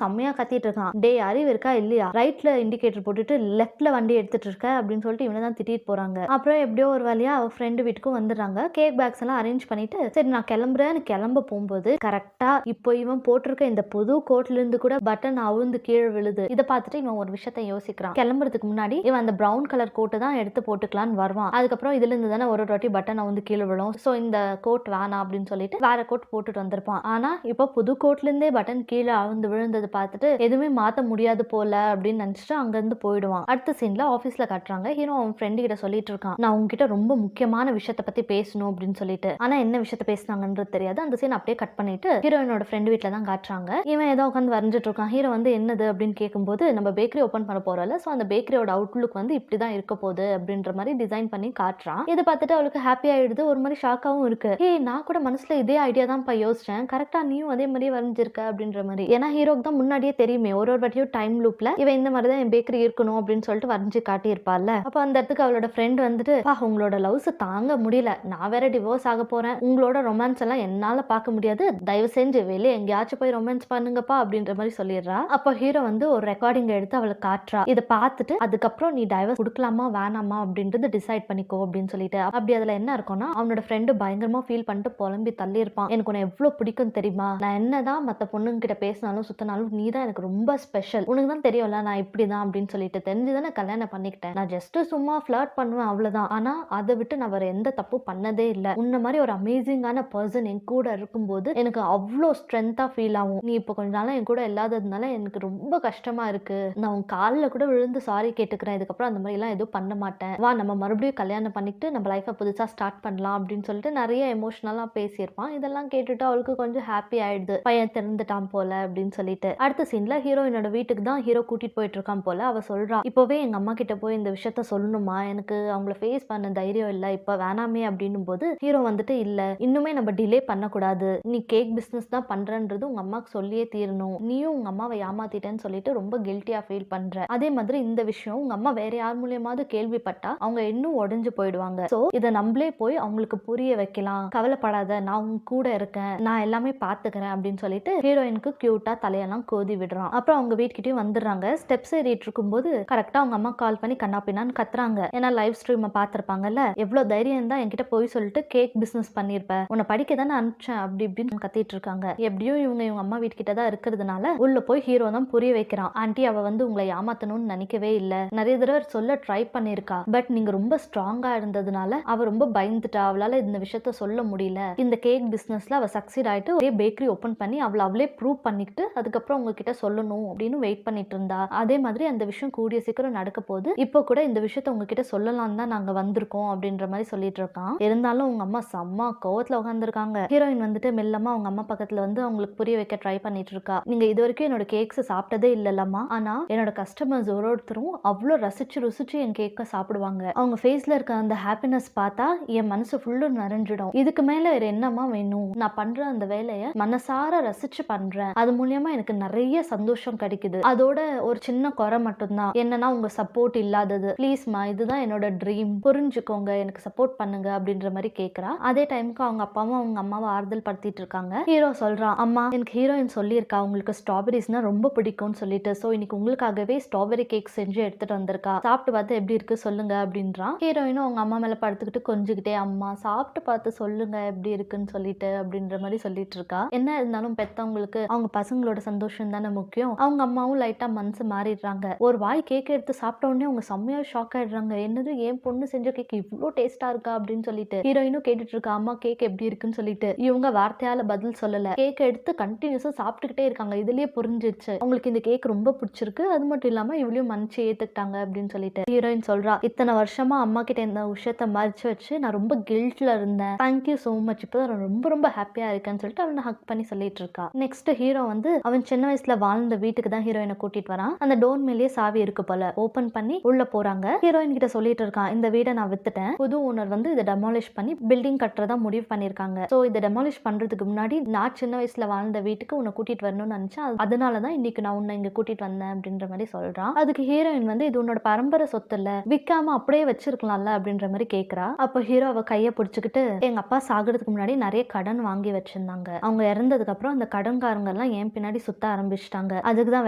செம்மையா கத்திட்டு இருக்கான், டே அறிவு இருக்கா இல்லையா, ரைட்ல இண்டிகேட்டர் போட்டுட்டு லெஃப்ட்ல வண்டி எடுத்துட்டு இருக்க அப்படின்னு சொல்லிட்டு இவனை தான் திட்டிட்டு போறாங்க. அப்புறம் எப்படியோ ஒரு வழியா அவ ஃப்ரெண்டு வீட்டுக்கும் வந்துடுறாங்க. கேக் பேக்ஸ் எல்லாம் அரேஞ்ச் பண்ணிட்டு சரி நான் கிளம்புறேன்னு கிளம்ப போகும்போது கரெக்டா இப்போ இவன் போட்டிருக்க இந்த புது கோட்ல இருந்து கூட பட்டன் அவுந்து கீழே விழுது. இதை பார்த்துட்டு இவன் ஒரு விஷயத்த யோசிக்கிறான். கிளம்புறதுக்கு முன்னாடி இவன் அந்த பிரவுன் கலர் கோட்டை தான் எடுத்து போட்டுக்கலான்னு வருவான். அதுக்கப்புறம் இதுல இருந்து தானே ஒரு வாட்டி பட்டன் அவுந்து கீழே விழும், சோ இந்த கோட் வேணாம் அப்படின்னு சொல்லிட்டு வேற கோட் போட்டுட்டு வந்திருப்பான். ஆனா இப்போ புது கோட்ல இருந்தே பட்டன் கீழே அவிழ்ந்து விழுந்தது பார்த்துட்டு எதுவுமே மாத்த முடியாது போல அப்படின்னு நினைச்சிட்டு அங்க இருந்து போயிடுவான். அடுத்த சீன்ல ஆபீஸ்ல காட்டுறாங்க. ஹீரோ அவன் ஃப்ரெண்டு கிட்ட சொல்லிட்டு இருக்கான், நான் உங்ககிட்ட ரொம்ப முக்கியமான விஷயத்த பத்தி பேசணும் அப்படின்னு சொல்லிட்டு. ஆனா என்ன விஷயத்த பேசினாங்கன்றது தெரியாது. அந்த சீன் அப்படியே கட் பண்ணிட்டு ஹீரோயினோட ஃப்ரெண்டு வீட்டுல தான் காட்டுறாங்க. இவன் ஏதோ உட்காந்து வரைஞ்சிட்டு இருக்கான். ஹீரோ வந்து என்னது அப்படின்னு கேட்கும்போது, நம்ம பேக்கரி ஓபன் பண்ண போறோம்ல, சோ அந்த பேக்கரியோட அவுட்லுக் வந்து இப்படிதான் இருக்க போகுது அப்படின்ற மாதிரி டிசைன் பண்ணி காட்டுறான். இதை பார்த்துட்டு அவளுக்கு ஹாப்பி ஆயிடுது. ஒரு மாதிரி ஷாக்காவும் இருக்கு. நான் கூட மனசுல இதே ஐடியா தான் யோசிச்சேன், கரெக்டா நீயும் அதே மாதிரி வரைஞ்சிருக்க அப்படின்ற மாதிரி. ஏன்னா ஹீரோக்கு தான் முன்னாடியே தெரியுமே, ஒரு வாட்டியும் டைம் லூப்ல இவன் இந்த மாதிரி தான் என் பேக்கரி இருக்கணும் அப்படின்னு சொல்லிட்டு வரைஞ்சு காட்டியிருப்பாள்ல. அப்ப அந்த இடத்துக்கு அவளோட ஃப்ரெண்ட் வந்துட்டு, உங்களோட லவ்ஸ் தாங்க முடியல, நான் வேற டிவோர்ஸ் ஆக போறேன், உங்களோட ரொமான்ஸ் எல்லாம் என்னால பார்க்க முடியாது, தயவு செஞ்சு வெளியே எங்கேயாச்சும் போய் ரொமான்ஸ் பண்ணுங்கப்பா அப்படின்ற மாதிரி சொல்லிடுறா. அப்ப ஹீரோ வந்து ஒரு ரெக்கார்டிங் எடுத்து அவளுக்கு காட்டுறா. இதை பார்த்துட்டு அதுக்கப்புறம் நீ டைவர்ஸ் கொடுக்கலாமா வேணாமா அப்படின்றது டிசைட் பண்ணிக்கோ அப்படின்னு சொல்லிட்டு. அப்படி அதுல என்ன இருக்கும்னா, அவனோட ஃப்ரெண்டு பயங்கரமா ஃபீல் பண்ணிட்டு புலம்பி தள்ளி இருப்பான். எனக்கு உன்னை எவ்வளவு பிடிக்கும் தெரியுமா, நான் என்னதான் மத்த பொண்ணுங்க கிட்ட பேசினாலும் சுத்தினாலும் நீ தான் எனக்கு ரொம்ப ஸ்பெஷல், உனக்கு தான் தெரியும்ல நான் இப்படிதான் அப்படின்னு சொல்லிட்டு. தெரிஞ்சுதானே கல்யாணம் பண்ணிக்கிட்டேன், நான் ஜஸ்ட் சும்மா ஃபிளர்ட் பண்ணுவேன் அவ்வளவுதான், ஆனா அதை விட்டு நான் வேற எந்த தப்பு பண்ணதே இல்லை, உன்ன மாதிரி ஒரு அமேசிங்கான பர்சன் என் கூட இருக்கும்போது எனக்கு அவ்வளோ ஸ்ட்ரென்த்தா ஃபீல் ஆகும், நீ இப்போ கொஞ்ச நாளா என் கூட இல்லாததுனால எனக்கு ரொம்ப கஷ்டமா இருக்கு, நான் உன் காலில் கூட விழுந்து சாரி கேட்டுக்கிறேன், இதுக்கப்புறம் அந்த மாதிரி எல்லாம் எதுவும் பண்ண மாட்டேன், வா நம்ம மறுபடியும் கல்யாணம் பண்ணிட்டு நம்ம லைஃபை புதுசா ஸ்டார்ட் பண்ணலாம் அப்படின்னு சொல்லிட்டு நிறைய எமோஷனலா பேசியிருப்பான். இதெல்லாம் கேட்டுட்டு அவளுக்கு கொஞ்சம் ஹாப்பி ஆயிடுது, பையன் திறந்துட்டான் போல அப்படின்னு சொல்லிட்டு. அடுத்த சீன்ல ஹீரோயினோட வீட்டுக்கு தான் ஹீரோ கூட்டிட்டு போயிட்டு இருக்கான் போல. அவ சொல்றா, இப்பவே எங்க அம்மா கிட்ட போய் இந்த விஷயத்த சொல்லணுமா, எனக்கு அவங்கள ஃபேஸ் பண்ண தைரியம் இல்ல, இப்ப வேணாமே அப்படின்னும் போது ஹீரோ வந்துட்டு, இல்ல இன்னுமே நம்ம டிலே பண்ணக்கூடாது, நீ கேக் பிசினஸ் தான் பண்றன்றது உங்க அம்மாக்கு சொல்லியே தீரணும், நீயும் உங்க அம்மாவை ஏமாத்திட்டேன்னு சொல்லிட்டு ரொம்ப கில்ட்டியா ஃபீல் பண்ற, அதே மாதிரி இந்த விஷயம் உங்க அம்மா வேற யார் மூலியமாவது கேள்விப்பட்டா அவங்க இன்னும் உடைஞ்சு போயிடுவாங்க, சோ இதை நம்மளே போய் அவங்களுக்கு புரிய வைக்கலாம், கவலைப்படாத நான் உங்க கூட இருக்கேன், நான் எல்லாமே பாத்துக்கிறேன் அப்படின்னு சொல்லிட்டு ஹீரோயினுக்கு கியூட்டா தலையெல்லாம் கோதி விடுறான். அப்புறம் அவங்க வீட்டுக்கிட்டயும் வந்துடுறாங்க. ஸ்டெப்ஸ் ஏறிட்டு இருக்கும்போது கரெக்டா அவங்க அம்மா கால் பண்ணி கண்ணா பின்னான்னு கத்துறாங்க. ஏன்னா லைவ் ஸ்ட்ரீம் பாத்திருப்பாங்கல்ல, எவ்வளவு தைரியம் தான் என்கிட்ட போய் சொல்லிட்டு கேக் பிசினஸ் பண்ணிருப்ப, உன்னை படிக்க தானே அனுப்பிச்சேன் அப்படி இப்படின்னு கத்திட்டு இருக்காங்க. எப்படியும் இவங்க அம்மா வீட்டுக்கிட்ட தான் இருக்கிறதுனால உள்ள போய் ஹீரோ தான் புரிய வைக்கிறான், ஆண்டி அவ வந்து உங்களை ஏமாத்தணும்னு நினைக்கவே இல்ல, நிறைய தடவை சொல்ல ட்ரை பண்ணிருக்கா, பட் நீங்க ரொம்ப ஸ்ட்ராங்கா இருந்ததுனால அவ ரொம்ப பயந்துட்டா, அவளால இந்த விஷயத்த சொல்ல முடியல, இந்த கேக் பிசினஸ்ல அவ சக்சீட் ஆயிட்டு ஒரே பேக்கரி ஓபன் பண்ணி அவளே ப்ரூவ் பண்ணிட்டு அதுக்கப்புறம் உங்ககிட்ட சொல்லணும் அப்படின்னு வெயிட் பண்ணிட்டு இருந்தா, அதே மாதிரி அந்த விஷயம் கூடிய சீக்கிரம் நடக்க போகுது, இப்போ கூட இந்த விஷயத்த உங்ககிட்ட சொல்லலாம் தான் நாங்க வந்திருக்கோம் அப்படின்ற மாதிரி சொல்லிட்டு இருக்கான். இருந்தாலும் உங்க அம்மா செம்ம கோவத்துல உட்காந்துருக்காங்க. ஹீரோயின் வந்துட்டு மெல்லமா அவங்க அம்மா பக்கத்துல வந்து அவங்களுக்கு புரிய வைக்க ட்ரை பண்ணிட்டு இருக்கா, நீங்க இது வரைக்கும் என்னோட கேக்ஸ் சாப்பிட்டதே இல்லலம்மா, ஆனா என்னோட கஸ்டமர்ஸ் ஒருத்தரும் அவ்வளோ ரசிச்சு ருசிச்சு என் கேக்க சாப்பிடுவாங்க, அவங்க ஃபேஸ்ல இருக்க அந்த ஹாப்பினஸ் பார்த்தா என் மனசு ஃபுல்லு நிறைஞ்சிடும், இதுக்கு மேல வேற என்னமா வேணும், நான் பண்ற அந்த வேலையை மனசார ரசிச்சு பண்றேன், அது மூலியமா எனக்கு நிறைய சந்தோஷம் கிடைக்குது, அதோட ஒரு சின்ன குறை மட்டும்தான் என்னன்னா உங்க சப்போர்ட் இல்லாதது, ப்ளீஸ்மா இதுதான் என்னோட ட்ரீம், புரிஞ்சுக்கோங்க, எனக்கு சப்போர்ட் பண்ணுங்க அப்படின்ற மாதிரி கேக்குறா. அதே டைமுக்கு அவங்க அப்பாவும் அவங்க அம்மாவை ஆறுதல் படுத்திட்டு இருக்காங்க. ஹீரோ சொல்றான், அம்மா எனக்கு ஹீரோயின் சொல்லியிருக்கா உங்களுக்கு ஸ்ட்ராபெரிஸ்னா ரொம்ப பிடிக்கும்னு சொல்லிட்டு, சோ இன்னைக்கு உங்களுக்காகவே ஸ்ட்ராபெரி கேக் செஞ்சு எடுத்துட்டு வந்திருக்கா, சாப்பிட்டு பார்த்து எப்படி இருக்கு சொல்லுங்க அப்படின்றான். ஹீரோயினும் அவங்க அம்மா மேல படுத்துக்கிட்டு கொஞ்சிக்கிட்டே, அம்மா சாப்பிட்டு பார்த்து சொல்லுங்க எப்படி இருக்குன்னு சொல்லிட்டு அப்படின்ற மாதிரி சொல்லிட்டு இருக்கா. என்ன இருந்தாலும் பெத்தவங்களுக்கு அவங்க பசங்களோட சந்தோஷம் தானே முக்கியம். அவங்க அம்மாவும் லைட்டா மனசு மாறிடுறாங்க. ஒரு வாய் கேக் எடுத்து சாப்பிட்ட உடனே அவங்க செம்மையா ஷாக் ஆயிடுறாங்க, என்னது என் பொண்ணு செஞ்ச கேக் இவ்வளோ டேஸ்டா இருக்கா அப்படின்னு சொல்லிட்டு. ஹீரோயினும் கேட்டுட்டு இருக்கா, அம்மா கேக் எப்படி இருக்குன்னு சொல்லிட்டு. இவங்க வார்த்தையால பதில் சொல்லல, கேக் எடுத்து கண்டினியூஸா சாப்பிட்டுக்கிட்டே இருக்காங்க. இதுலயே புரிஞ்சிருச்சு உங்களுக்கு இந்த கேக் ரொம்ப பிடிச்சிருக்கு, அது மட்டும் இல்லாம இவளையும் மன்னிச்சு ஏத்துக்கிட்டாங்க அப்படின்னு சொல்லிட்டு. ஹீரோயின் சொல்றா, இத்தனை வருஷமா அம்மா கிட்ட இந்த விஷயத்த மறைச்சு வச்சு நான் ரொம்ப கில்ட்ல இருந்தேன், தேங்க்யூ சோ மச், இப்பதான் நான் ரொம்ப ரொம்ப ஹாப்பியா இருக்கேன்னு சொல்லிட்டு அவனை ஹக் பண்ணி சொல்லிட்டு இருக்கா. நெக்ஸ்ட் ஹீரோ வந்து அவன் சின்ன வயசுல வாழ்ந்த வீட்டுக்கு தான் ஹீரோயினை கூட்டிட்டு வரான். அந்த டோர் மேலேயே சாவி இருக்கு போல, ஓபன் பண்ணி உள்ள போறாங்க. ஹீரோயின் கிட்ட சொல்லிட்டு இருக்கான், இந்த வீடை நான் வித்துட்டேன், புது ஓனர் வந்து இதை டெமாலிஷ் பண்ணி பில்டிங் கட்டுறதா முடிவு பண்ணிருக்காங்க, சோ இதை டெமாலிஷ் பண்றதுக்கு முன்னாடி நான் சின்ன வயசுல வாழ்ந்த வீட்டுக்கு உன்னை கூட்டிட்டு வரணும்னு நினைச்சேன், அதனாலதான் இன்னைக்கு நான் உன்னை இங்க கூட்டிட்டு வந்தேன் அப்படின்ற மாதிரி சொல்றான். அதுக்கு ஹீரோயின் வந்து இது உன்னோட பரம்பரை சொத்து இல்ல, விக்காம அப்படியே வச்சிருக்கலாம்ல அப்படின்ற மாதிரி கேக்குறா. அப்ப ஹீரோ அவ கைய பிடிச்சுக்கிட்டு, எங்க அப்பா சாகிறதுக்கு முன்னாடி நிறைய கடன் வாங்கி வச்சிருந்தாங்க, அவங்க இறந்ததுக்கு அப்புறம் அந்த கடன்காரங்க எல்லாம் என் பின்னாடி சுத்த ஆரம்பிச்சிட்டாங்க, அதுக்குதான்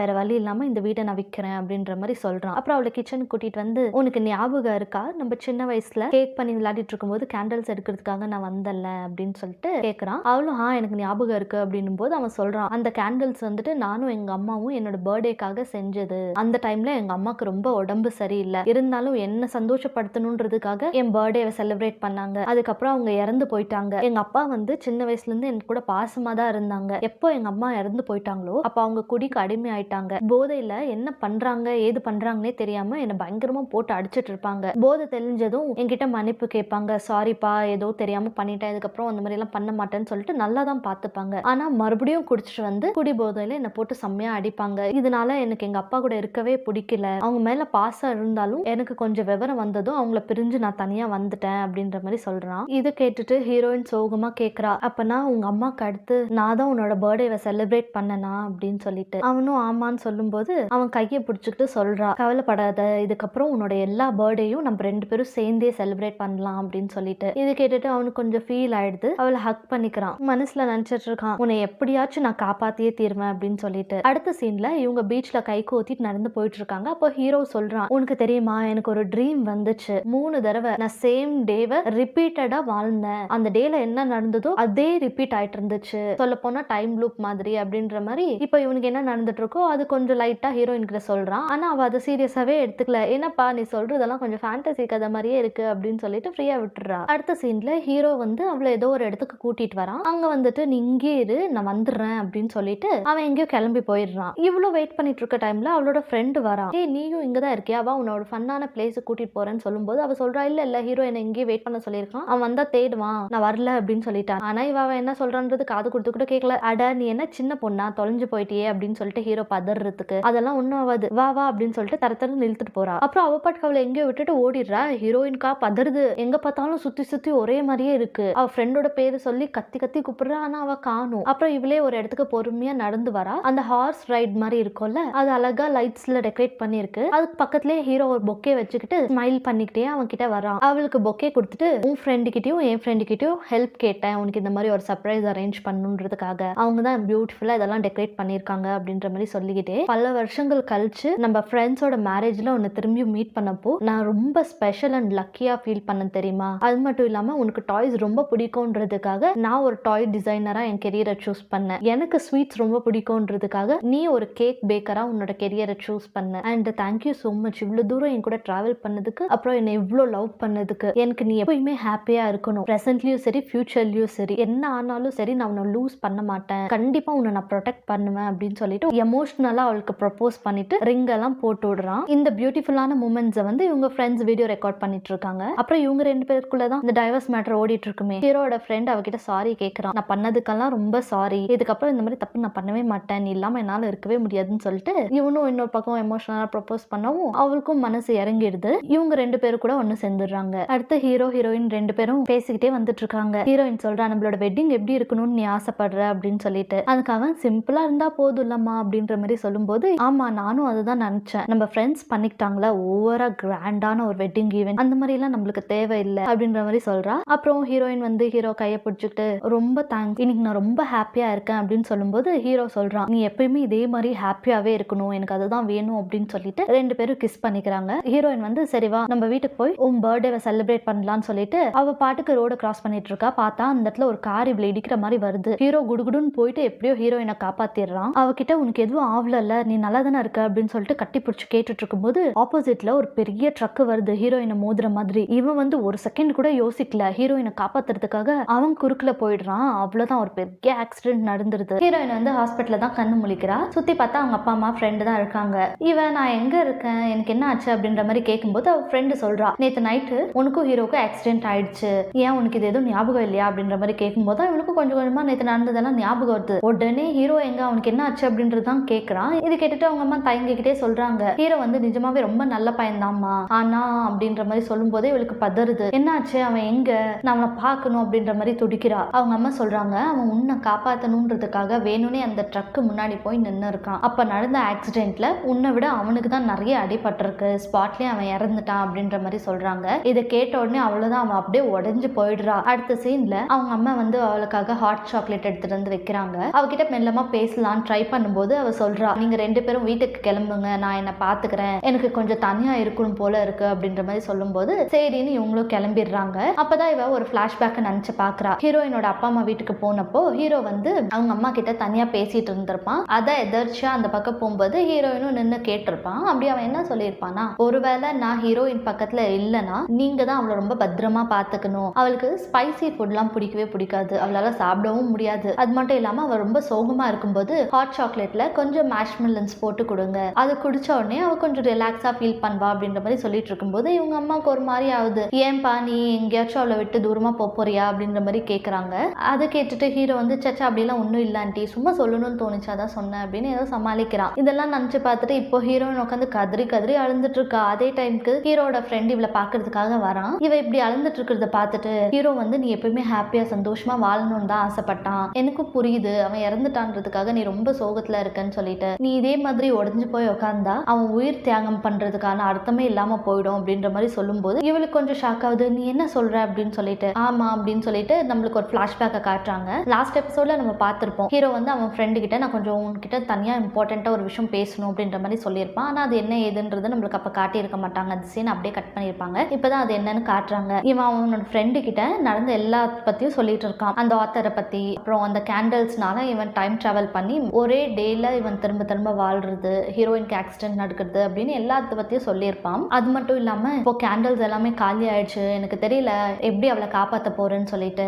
வேற வழி இல்லாம இந்த வீட்டை நான் விக்கிறேன் அப்படின்ற மாதிரி சொல்றான். அப்புறம் அவளை கிச்சனுக்கு கூட்டிட்டு வந்து, உனக்கு ஞாபகம் இருக்கா நம்ம சின்ன வயசுல கேக் பண்ணி விளையாடிட்டு இருக்கும்போது கேண்டல்ஸ் எடுக்கிறதுக்காக நான் வந்தல அப்படின்னு சொல்லிட்டு கேக்குறான். அவளும் எனக்கு ஞாபகம் இருக்கு அப்படின்னும் போது அவன் சொல்றான், அந்த கேண்டல்ஸ் வந்துட்டு நானும் எங்க அம்மாவும் என்னோட பர்த்டேக்காக செஞ்சது, அந்த டைம்ல எங்க அம்மாக்கு ரொம்ப உடம்பு சரியில்லை, இருந்தாலும் என்ன சந்தோஷப்படுத்தணுன்றதுக்காக என் பர்த்டேவை செலிப்ரேட் பண்ணாங்க, அதுக்கப்புறம் அவங்க இறந்து போயிட்டாங்க, எங்க அப்பா வந்து சின்ன வயசுல இருந்து எனக்கு கூட பாசமா தான் இருந்தாரு, இருந்தாங்க. எப்போ எங்க அம்மா இறந்து போயிட்டாங்களோ அப்ப அவங்க குடிக்கு அடிமை ஆயிட்டாங்க. போதையில என்ன பண்றாங்க ஏது பண்றாங்கன்னே தெரியாம என்ன பயங்கரமா போட்டு அடிச்சிட்டு இருப்பாங்க. போதை தெளிஞ்சதும் என்கிட்ட மன்னிப்பு கேட்பாங்க. சாரிப்பா ஏதோ தெரியாம பண்ணிட்டேன், இதுக்கப்புறம் அந்த மாதிரி எல்லாம் பண்ண மாட்டேன்னு சொல்லிட்டு நல்லா தான் பார்த்துப்பாங்க. ஆனா மறுபடியும் குடிச்சிட்டு வந்து குடி போதையில என்ன போட்டு செம்மையா அடிப்பாங்க. இதனால எனக்கு எங்க அப்பா கூட இருக்கவே பிடிக்கல. அவங்க மேல பாசம் இருந்தாலும் எனக்கு கொஞ்சம் விவரம் வந்ததும் அவங்கள பிரிஞ்சு நான் தனியா வந்துட்டேன் அப்படின்ற மாதிரி சொல்றான். இதை கேட்டுட்டு ஹீரோயின் சோகமா கேக்குறா, அப்பனா உங்க அம்மாக்கு அடுத்து நான் தான் உன்னோட பர்த்டேவை செலிப்ரேட் பண்ணனா அப்படின்னு சொல்லிட்டு. அவனும் ஆமான்னு சொல்லும் போது அவன் கையை பிடிச்சுக்கிட்டு சொல்றா, கவலைப்படாத, இதுக்கப்புறம் உன்னோட எல்லா பர்த்டேயும் நம்ம 2 பேரும் சேர்ந்தே செலிப்ரேட் பண்ணலாம் அப்படின்னு சொல்லிட்டு. இது கேட்டுட்டு அவனுக்கு கொஞ்சம் ஃபீல் ஆயிடுது. அவளை ஹக் பண்ணிக்கிறான். மனசுல நினைச்சிட்டு இருக்கான், உன்னை எப்படியாச்சும் நான் காப்பாத்தியே தீர்வேன் அப்படின்னு சொல்லிட்டு. அடுத்த சீன்ல இவங்க பீச்ல கை கோத்திட்டு நடந்து போயிட்டு இருக்காங்க. அப்போ ஹீரோ சொல்றான், உனக்கு தெரியுமா எனக்கு ஒரு ட்ரீம் வந்துச்சு. 3 தடவை நான் சேம் டேவை ரிப்பீட்டடா வாழ்ந்தேன். அந்த டேல என்ன நடந்ததோ அதே ரிப்பீட் ஆயிட்டு இருந்துச்சு. சொல்ல போனா டைம் லூப் மாதிரி அப்படின்ற மாதிரி. இப்போ இவனுக்கு என்ன நடந்துட்டு இருக்கோ அது கொஞ்சம் லைட்டா ஹீரோயின் கிட்ட சொல்றான். ஆனா அவ அதை சீரியஸாவே எடுத்துக்கல. என்னப்பா நீ சொல்றதெல்லாம் கொஞ்சம் ஃபேண்டசி கதை மாதிரியே இருக்கு அப்படின்னு சொல்லிட்டு ஃப்ரீயா விட்டுறா. அடுத்த சீன்ல ஹீரோ வந்து அவளை ஏதோ ஒரு இடத்துக்கு கூட்டிட்டு வரான். அங்க வந்துட்டு நீ இங்கே இரு நான் வந்துடுறேன் அப்படின்னு சொல்லிட்டு அவன் எங்கேயோ கிளம்பி போயிடுறான். இவ்வளவு வெயிட் பண்ணிட்டு இருக்க டைம்ல அவளோட ஃப்ரெண்டு வரா. ஏய் நீயும் இங்கதான் இருக்கியா, வா உன்னோட ஃபன்னான பிளேஸ் கூட்டிட்டு போறேன்னு சொல்லும்போது அவ சொல்றா, இல்ல இல்ல ஹீரோ என்ன இங்கே வெயிட் பண்ண சொல்லியிருக்கான், அவன் வந்தா தேடுவான், நான் வரல அப்படின்னு சொல்லிட்டான். ஆனா இவ என்ன சொல்றான்றது காது கொடுத்து கூட கேட்கல. அட நீ என்ன சின்ன பொண்ணா தொலைஞ்சு போயிட்டியே அப்படின்னு சொல்லிட்டு ஹீரோ பதறதுக்கு, அதெல்லாம் ஒன்னும் ஆகாது வா வா அப்படின்னு சொல்லிட்டு தரத்தர நிறுத்திட்டு போறா. அப்புறம் அவ பாட்டுக்கு அவளை எங்கேயோ விட்டுட்டு ஓடிடுறா. ஹீரோயின்கா பதறுது. எங்க பார்த்தாலும் சுத்தி சுத்தி ஒரே மாதிரியே இருக்கு. அவ ஃப்ரெண்டோட பேரு சொல்லி கத்தி கத்தி கூப்பிடுறா. ஆனா அவ காணும். அப்புறம் இவளே ஒரு இடத்துக்கு பொறுமையா நடந்து வரா. அந்த ஹார்ஸ் ரைட் மாதிரி இருக்கும்ல, அது அழகா லைட்ஸ்ல டெக்கரேட் பண்ணிருக்கு. அதுக்கு பக்கத்துலயே ஹீரோ ஒரு பொக்கே வச்சுக்கிட்டு ஸ்மைல் பண்ணிக்கிட்டே அவன் கிட்ட வரான். அவளுக்கு பொக்கே கொடுத்துட்டு, உன் ஃப்ரெண்டு கிட்டயும் என் ஃப்ரெண்டு கிட்டயும் ஹெல்ப் கேட்டேன், உனக்கு இந்த மாதிரி ஒரு சர்ப்ரைஸ் அரேஞ்ச் பண்ணுன்றதுக்காக. அவங்க தான் பியூட்டிஃபுல்லா இதெல்லாம் டெக்கரேட் பண்ணிருக்காங்க அப்படின்ற மாதிரி சொல்லிக்கிட்டே பல வருஷங்கள் கழிச்சு நம்ம ஃப்ரெண்ட்ஸோட மேரேஜ்ல உன்னை திரும்பி மீட் பண்ணப்போ நான் ரொம்ப ஸ்பெஷல் அண்ட் லக்கியா ஃபீல் பண்ண தெரியுமா. அது மட்டும் இல்லாம உனக்கு டாய்ஸ் ரொம்ப பிடிக்கும்ன்றதுக்காக நான் ஒரு டாய் டிசைனரா என் கெரியரை சூஸ் பண்ணேன். எனக்கு ஸ்வீட்ஸ் ரொம்ப பிடிக்கும்ன்றதுக்காக நீ ஒரு கேக் பேக்கரா உன்னோட கெரியரை சூஸ் பண்ண. அண்ட் தேங்க்யூ சோ மச் இவ்வளவு தூரம் என் கூட டிராவல் பண்ணதுக்கு, அப்புறம் என்னை இவ்வளோ லவ் பண்ணதுக்கு. எனக்கு நீ எப்பயுமே ஹாப்பியா இருக்கணும். பிரசன்ட்லயும் சரி ஃபியூச்சர்லயும் சரி என்ன ஆனாலும் சரி நான் உன்னை லூஸ் பண்ண மாட்டேன், கண்டிப்பா உன்னை நான் ப்ரொடெக்ட் பண்ணுவேன் அப்படின்னு சொல்லிட்டு எமோஷனலா அவளுக்கு ப்ரப்போஸ் பண்ணிட்டு ரிங் எல்லாம் போட்டு விடுறான். இந்த பியூட்டிஃபுல்லான மூமெண்ட்ஸை வந்து இவங்க ஃப்ரெண்ட்ஸ் வீடியோ ரெக்கார்ட் பண்ணிட்டு இருக்காங்க. அப்புறம் இவங்க 2 பேருக்குள்ளதான் இந்த டைவர்ஸ் மேட்டர் ஓடிட்டு இருக்குமே. ஹீரோட ஃப்ரெண்ட் அவகிட்ட சாரி கேட்கறான். நான் பண்ணதுக்கெல்லாம் ரொம்ப சாரி, இதுக்கப்புறம் இந்த மாதிரி தப்பு நான் பண்ணவே மாட்டேன், நீ இல்லாம என்னால இருக்கவே முடியாதுன்னு சொல்லிட்டு இவனும் இன்னொரு பக்கம் எமோஷனலா ப்ரப்போஸ் பண்ணவும் அவளுக்கும் மனசு இறங்கிடுது. இவங்க 2 பேரும் கூட ஒன்னு சேர்ந்துடுறாங்க. அடுத்து ஹீரோ ஹீரோயின் 2 பேரும் பேசிக்கிட்டே வந்துட்டு இருக்காங்க. ஹீரோயின் சொல்றா, நம்மளோட வெட்டிங் எப்படி இருக்கணும்னு நீ ஆசைப்படுற அப்படின்னு சொல்லிட்டு. அதுக்கு அவன் சிம்பிளா இருந்தா போதும் இல்லம்மா அப்படின்ற மாதிரி சொல்லும்போது, ஆமா நானும் அதுதான் நினைச்சேன், நம்ம ஃப்ரெண்ட்ஸ் பண்ணிக்கிட்டாங்களா ஓவரா கிராண்டான ஒரு வெட்டிங் ஈவென்ட், அந்த மாதிரி எல்லாம் நம்மளுக்கு தேவையில்லை அப்படின்ற மாதிரி சொல்றா. அப்புறம் ஹீரோயின் வந்து ஹீரோ கையை பிடிச்சிட்டு ரொம்ப தேங்க்ஸ், இன்னைக்கு நான் ரொம்ப ஹாப்பியா இருக்கேன் அப்படின்னு சொல்லும்போது ஹீரோ சொல்றான், நீ எப்பயுமே இதே மாதிரி ஹாப்பியாவே இருக்கணும், எனக்கு அதுதான் வேணும் அப்படின்னு சொல்லிட்டு 2 பேரும் கிஸ் பண்ணிக்கிறாங்க. ஹீரோயின் வந்து சரி வா நம்ம வீட்டுக்கு போய் உன் பர்த்டேவை செலிப்ரேட் பண்ணலாம்னு சொல்லிட்டு அவ பாட்டுக்கு ரோட கிராஸ் பண்ணிட்டு இருக்கா. பார்த்தா அந்த இடத்துல ஒரு கார் இவ்வளவு இடிக்கிற மாதிரி வருது. ஹீரோ குடுகுடுன்னு போயிட்டு எப்படியோ ஹீரோயினை காப்பாத்திடுறான். அவகிட்ட உனக்கு எதுவும் ஆவலல்ல, நீ நல்லா தானே இருக்க அப்படின்னு சொல்லிட்டு கட்டி பிடிச்சு கேட்டுட்டு இருக்கும்போது ஆப்போசிட்ல ஒரு பெரிய ட்ரக் வருது ஹீரோயினை மோதுற மாதிரி. இவன் வந்து ஒரு செகண்ட் கூட யோசிக்கல, ஹீரோயினை காப்பாத்துறதுக்காக அவன் குறுக்குல போயிடுறான். அவ்வளவுதான், ஒரு பெரிய ஆக்சிடென்ட் நடந்துருது. ஹீரோயின் வந்து ஹாஸ்பிட்டல்ல தான் கண்ணு முழிக்கிறா. சுத்தி பார்த்தா அவங்க அப்பா அம்மா ஃப்ரெண்டு தான் இருக்காங்க. இவன் நான் எங்க இருக்கேன் எனக்கு என்ன ஆச்சு அப்படின்ற மாதிரி கேட்கும்போது அவ ஃப்ரெண்டு சொல்றா, நேத்து நைட்டு உனக்கும் ஹீரோக்கும் ஆக்சிடென்ட் ஆயிடுச்சு, ஏன் உனக்கு இது எதுவும் ஞாபகம் இல்லையா அப்படின்ற மாதிரி கேட்கும்போது அவனுக்கு கொஞ்சம் கொஞ்சமா நேத்து நடந்ததெல்லாம் ஞாபகம் வருது. உடனே ஹீரோ எங்க அவனுக்கு என்ன ஆச்சு அப்படின்றதான் கேட்கறான். இது கேட்டுட்டு அவங்க அம்மா தயங்கிக்கிட்டே சொல்றாங்க, ஹீரோ வந்து நிஜமாவே ரொம்ப நல்ல பையன்தாம்மா, ஆனா அப்படின்ற மாதிரி சொல்லும் போதே இவளுக்கு பதறுது. என்னாச்சு, அவன் எங்க, நான் அவனை பார்க்கணும் அப்படின்ற மாதிரி துடிக்கிறா. அவங்க அம்மா சொல்றாங்க, அவன் உன்னை காப்பாத்தணும்ன்றதுக்காக வேணும்னே அந்த ட்ரக்கு முன்னாடி போய் நின்று இருக்கான். அப்ப நடந்த ஆக்சிடென்ட்ல உன்னை விட அவனுக்கு தான் நிறைய அடிபட்டிருக்கு, ஸ்பாட்லயே அவன் இறந்துட்டான் அப்படின்ற மாதிரி சொல்றாங்க. இதை கேட்ட உடனே அவ்வளவுதான், அவன் அப்படியே உடஞ்சு போயிடுறா. அடுத்த சீன்ல அவங்க அம்மா வந்து அவளுக்காக ஹாட் சாக்லேட் எடுத்துட்டு வந்து வைக்கிறாங்க. அவகிட்ட மெல்லமா பேசலான்னு ட்ரை பண்ணும்போது அவ சொல்றா, நீங்க 2 பேரும் வீட்டுக்கு கிளம்புங்க, நான் என்ன பாத்துக்கிறேன், எனக்கு கொஞ்சம் தனியா இருக்கணும் போல இருக்கு அப்படின்ற மாதிரி சொல்லும்போது சரின்னு இவங்களும் கிளம்பிடுறாங்க. அப்பதான் இவ ஒரு பிளாஷ்பேக் நினைச்சு பாக்குறா. ஹீரோயினோட அப்பா அம்மா வீட்டுக்கு போனப்போ ஹீரோ வந்து அவங்க அம்மா கிட்ட தனியா பேசிட்டு இருந்திருப்பான். அதை எதர்ச்சியா அந்த பக்கம் போகும்போது ஹீரோயினும் நின்று கேட்டிருப்பான். அப்படி அவன் என்ன சொல்லியிருப்பானா, ஒருவேளை நான் ஹீரோயின் பக்கத்துல இல்லைன்னா நீங்க தான் அவளை ரொம்ப பத்திரமா பாத்துக்கணும், அவளுக்கு ஸ்பைசி ஃபுட்லாம் பிடிக்கவே பிடிக்காது, அவளால சாப்பிடவும் முடியாது, அது மட்டும் இல்லாம அவ ரொம்ப சோகமா இருக்கும்போது ஹாட் சாக்லேட்ல கொஞ்சம் மேஷ்மெலன்ஸ் போட்டு கொடுங்க, அது குடிச்ச உடனே அவ கொஞ்சம் ரிலாக்ஸா ஃபீல் பண்ணுவா அப்படின்ற மாதிரி சொல்லிட்டு இருக்கும்போது இவங்க அம்மாவுக்கு ஒரு மாதிரி ஆகுது. ஏன்பா நீ எங்கேயாச்சும் அவளை விட்டு தூரமா போறியா அப்படின்ற மாதிரி கேக்குறாங்க. அதை கேட்டுட்டு ஹீரோ வந்து சச்சா அப்படிலாம் ஒன்றும் இல்லாண்டி சும்மா சொல்லணும்னு தோணுச்சாதான் சொன்னேன் அப்படின்னு ஏதோ சமாளிக்கிறான். இதெல்லாம் நினைச்சு பார்த்துட்டு இப்போ ஹீரோயின் உட்காந்து கதறி கதறி அழுந்துட்டு இருக்கா. அதே டைமுக்கு ஹீரோட ஃப்ரெண்ட் இவளை பாக்குறதுக்காக வரான். இவ இப்படி அழுந்துட்டு இருக்கிறத பார்த்துட்டு ஹீரோ வந்து நீ எப்பயுமே ஹாப்பியா சந்தோஷமா வாழணும்னு தான் ஆசைப்பட்டான், எனக்கும் புரியுது, அவன் இறந்துட்டான்றதுக்காக நீ ரொம்ப சோகத்துல இருக்கன்னு சொல்லிட்டு நீ இதே மாதிரி உடஞ்சு போய் உட்கார்ந்தா அவன் உயிர் தியாகம் பண்றதுக்கான அர்த்தமே இல்லாம போயிடும் அப்படின்ற மாதிரி சொல்லும்போது இவளுக்கு கொஞ்சம் ஷாக் ஆகுது. நீ என்ன சொல்ற அப்படின்னு சொல்லிட்டு ஆமா அப்படின்னு சொல்லிட்டு நம்மளுக்கு ஒரு பிளாஷ்பேக்கை காட்டுறாங்க. லாஸ்ட் எபிசோட்ல நம்ம பார்த்திருப்போம் ஹீரோ வந்து அவன் ஃப்ரெண்டு கிட்ட நான் கொஞ்சம் உன்கிட்ட தனியா இம்பார்ட்டண்டா ஒரு விஷயம் பேசணும் அப்படின்ற மாதிரி சொல்லியிருப்பான். ஆனா அது என்ன ஏதுன்றது நம்மளுக்கு அப்ப காட்டியிருக்க மாட்டாங்க. அந்த சீன் அப்படியே கட் பண்ணியிருப்பாங்க. இப்பதான் அது என்னன்னு காட்டுறாங்க. இவன் அவனோட ஃப்ரெண்டு கிட்ட நடந்த எல்லா பத்தியும் சொல்லிட்டு இருக்கான். அந்த ஆத்தரை பத்தி, அப்புறம் அந்த கேண்டல்ஸ்னால இவன் டைம் டிராவல் பண்ணி ஒரே டேல இவன் திரும்ப திரும்ப வாழ்றது, ஹீரோயினுக்கு ஆக்சிடென்ட் நடக்கிறது அப்படின்னு எல்லாத்த பத்தியும் சொல்லியிருப்பான். அது மட்டும் இல்லாம இப்போ கேண்டல்ஸ் எல்லாமே காலி ஆயிடுச்சு, எனக்கு தெரியல எப்படி அவளை காப்பாற்ற போறேன்னு சொல்லிட்டு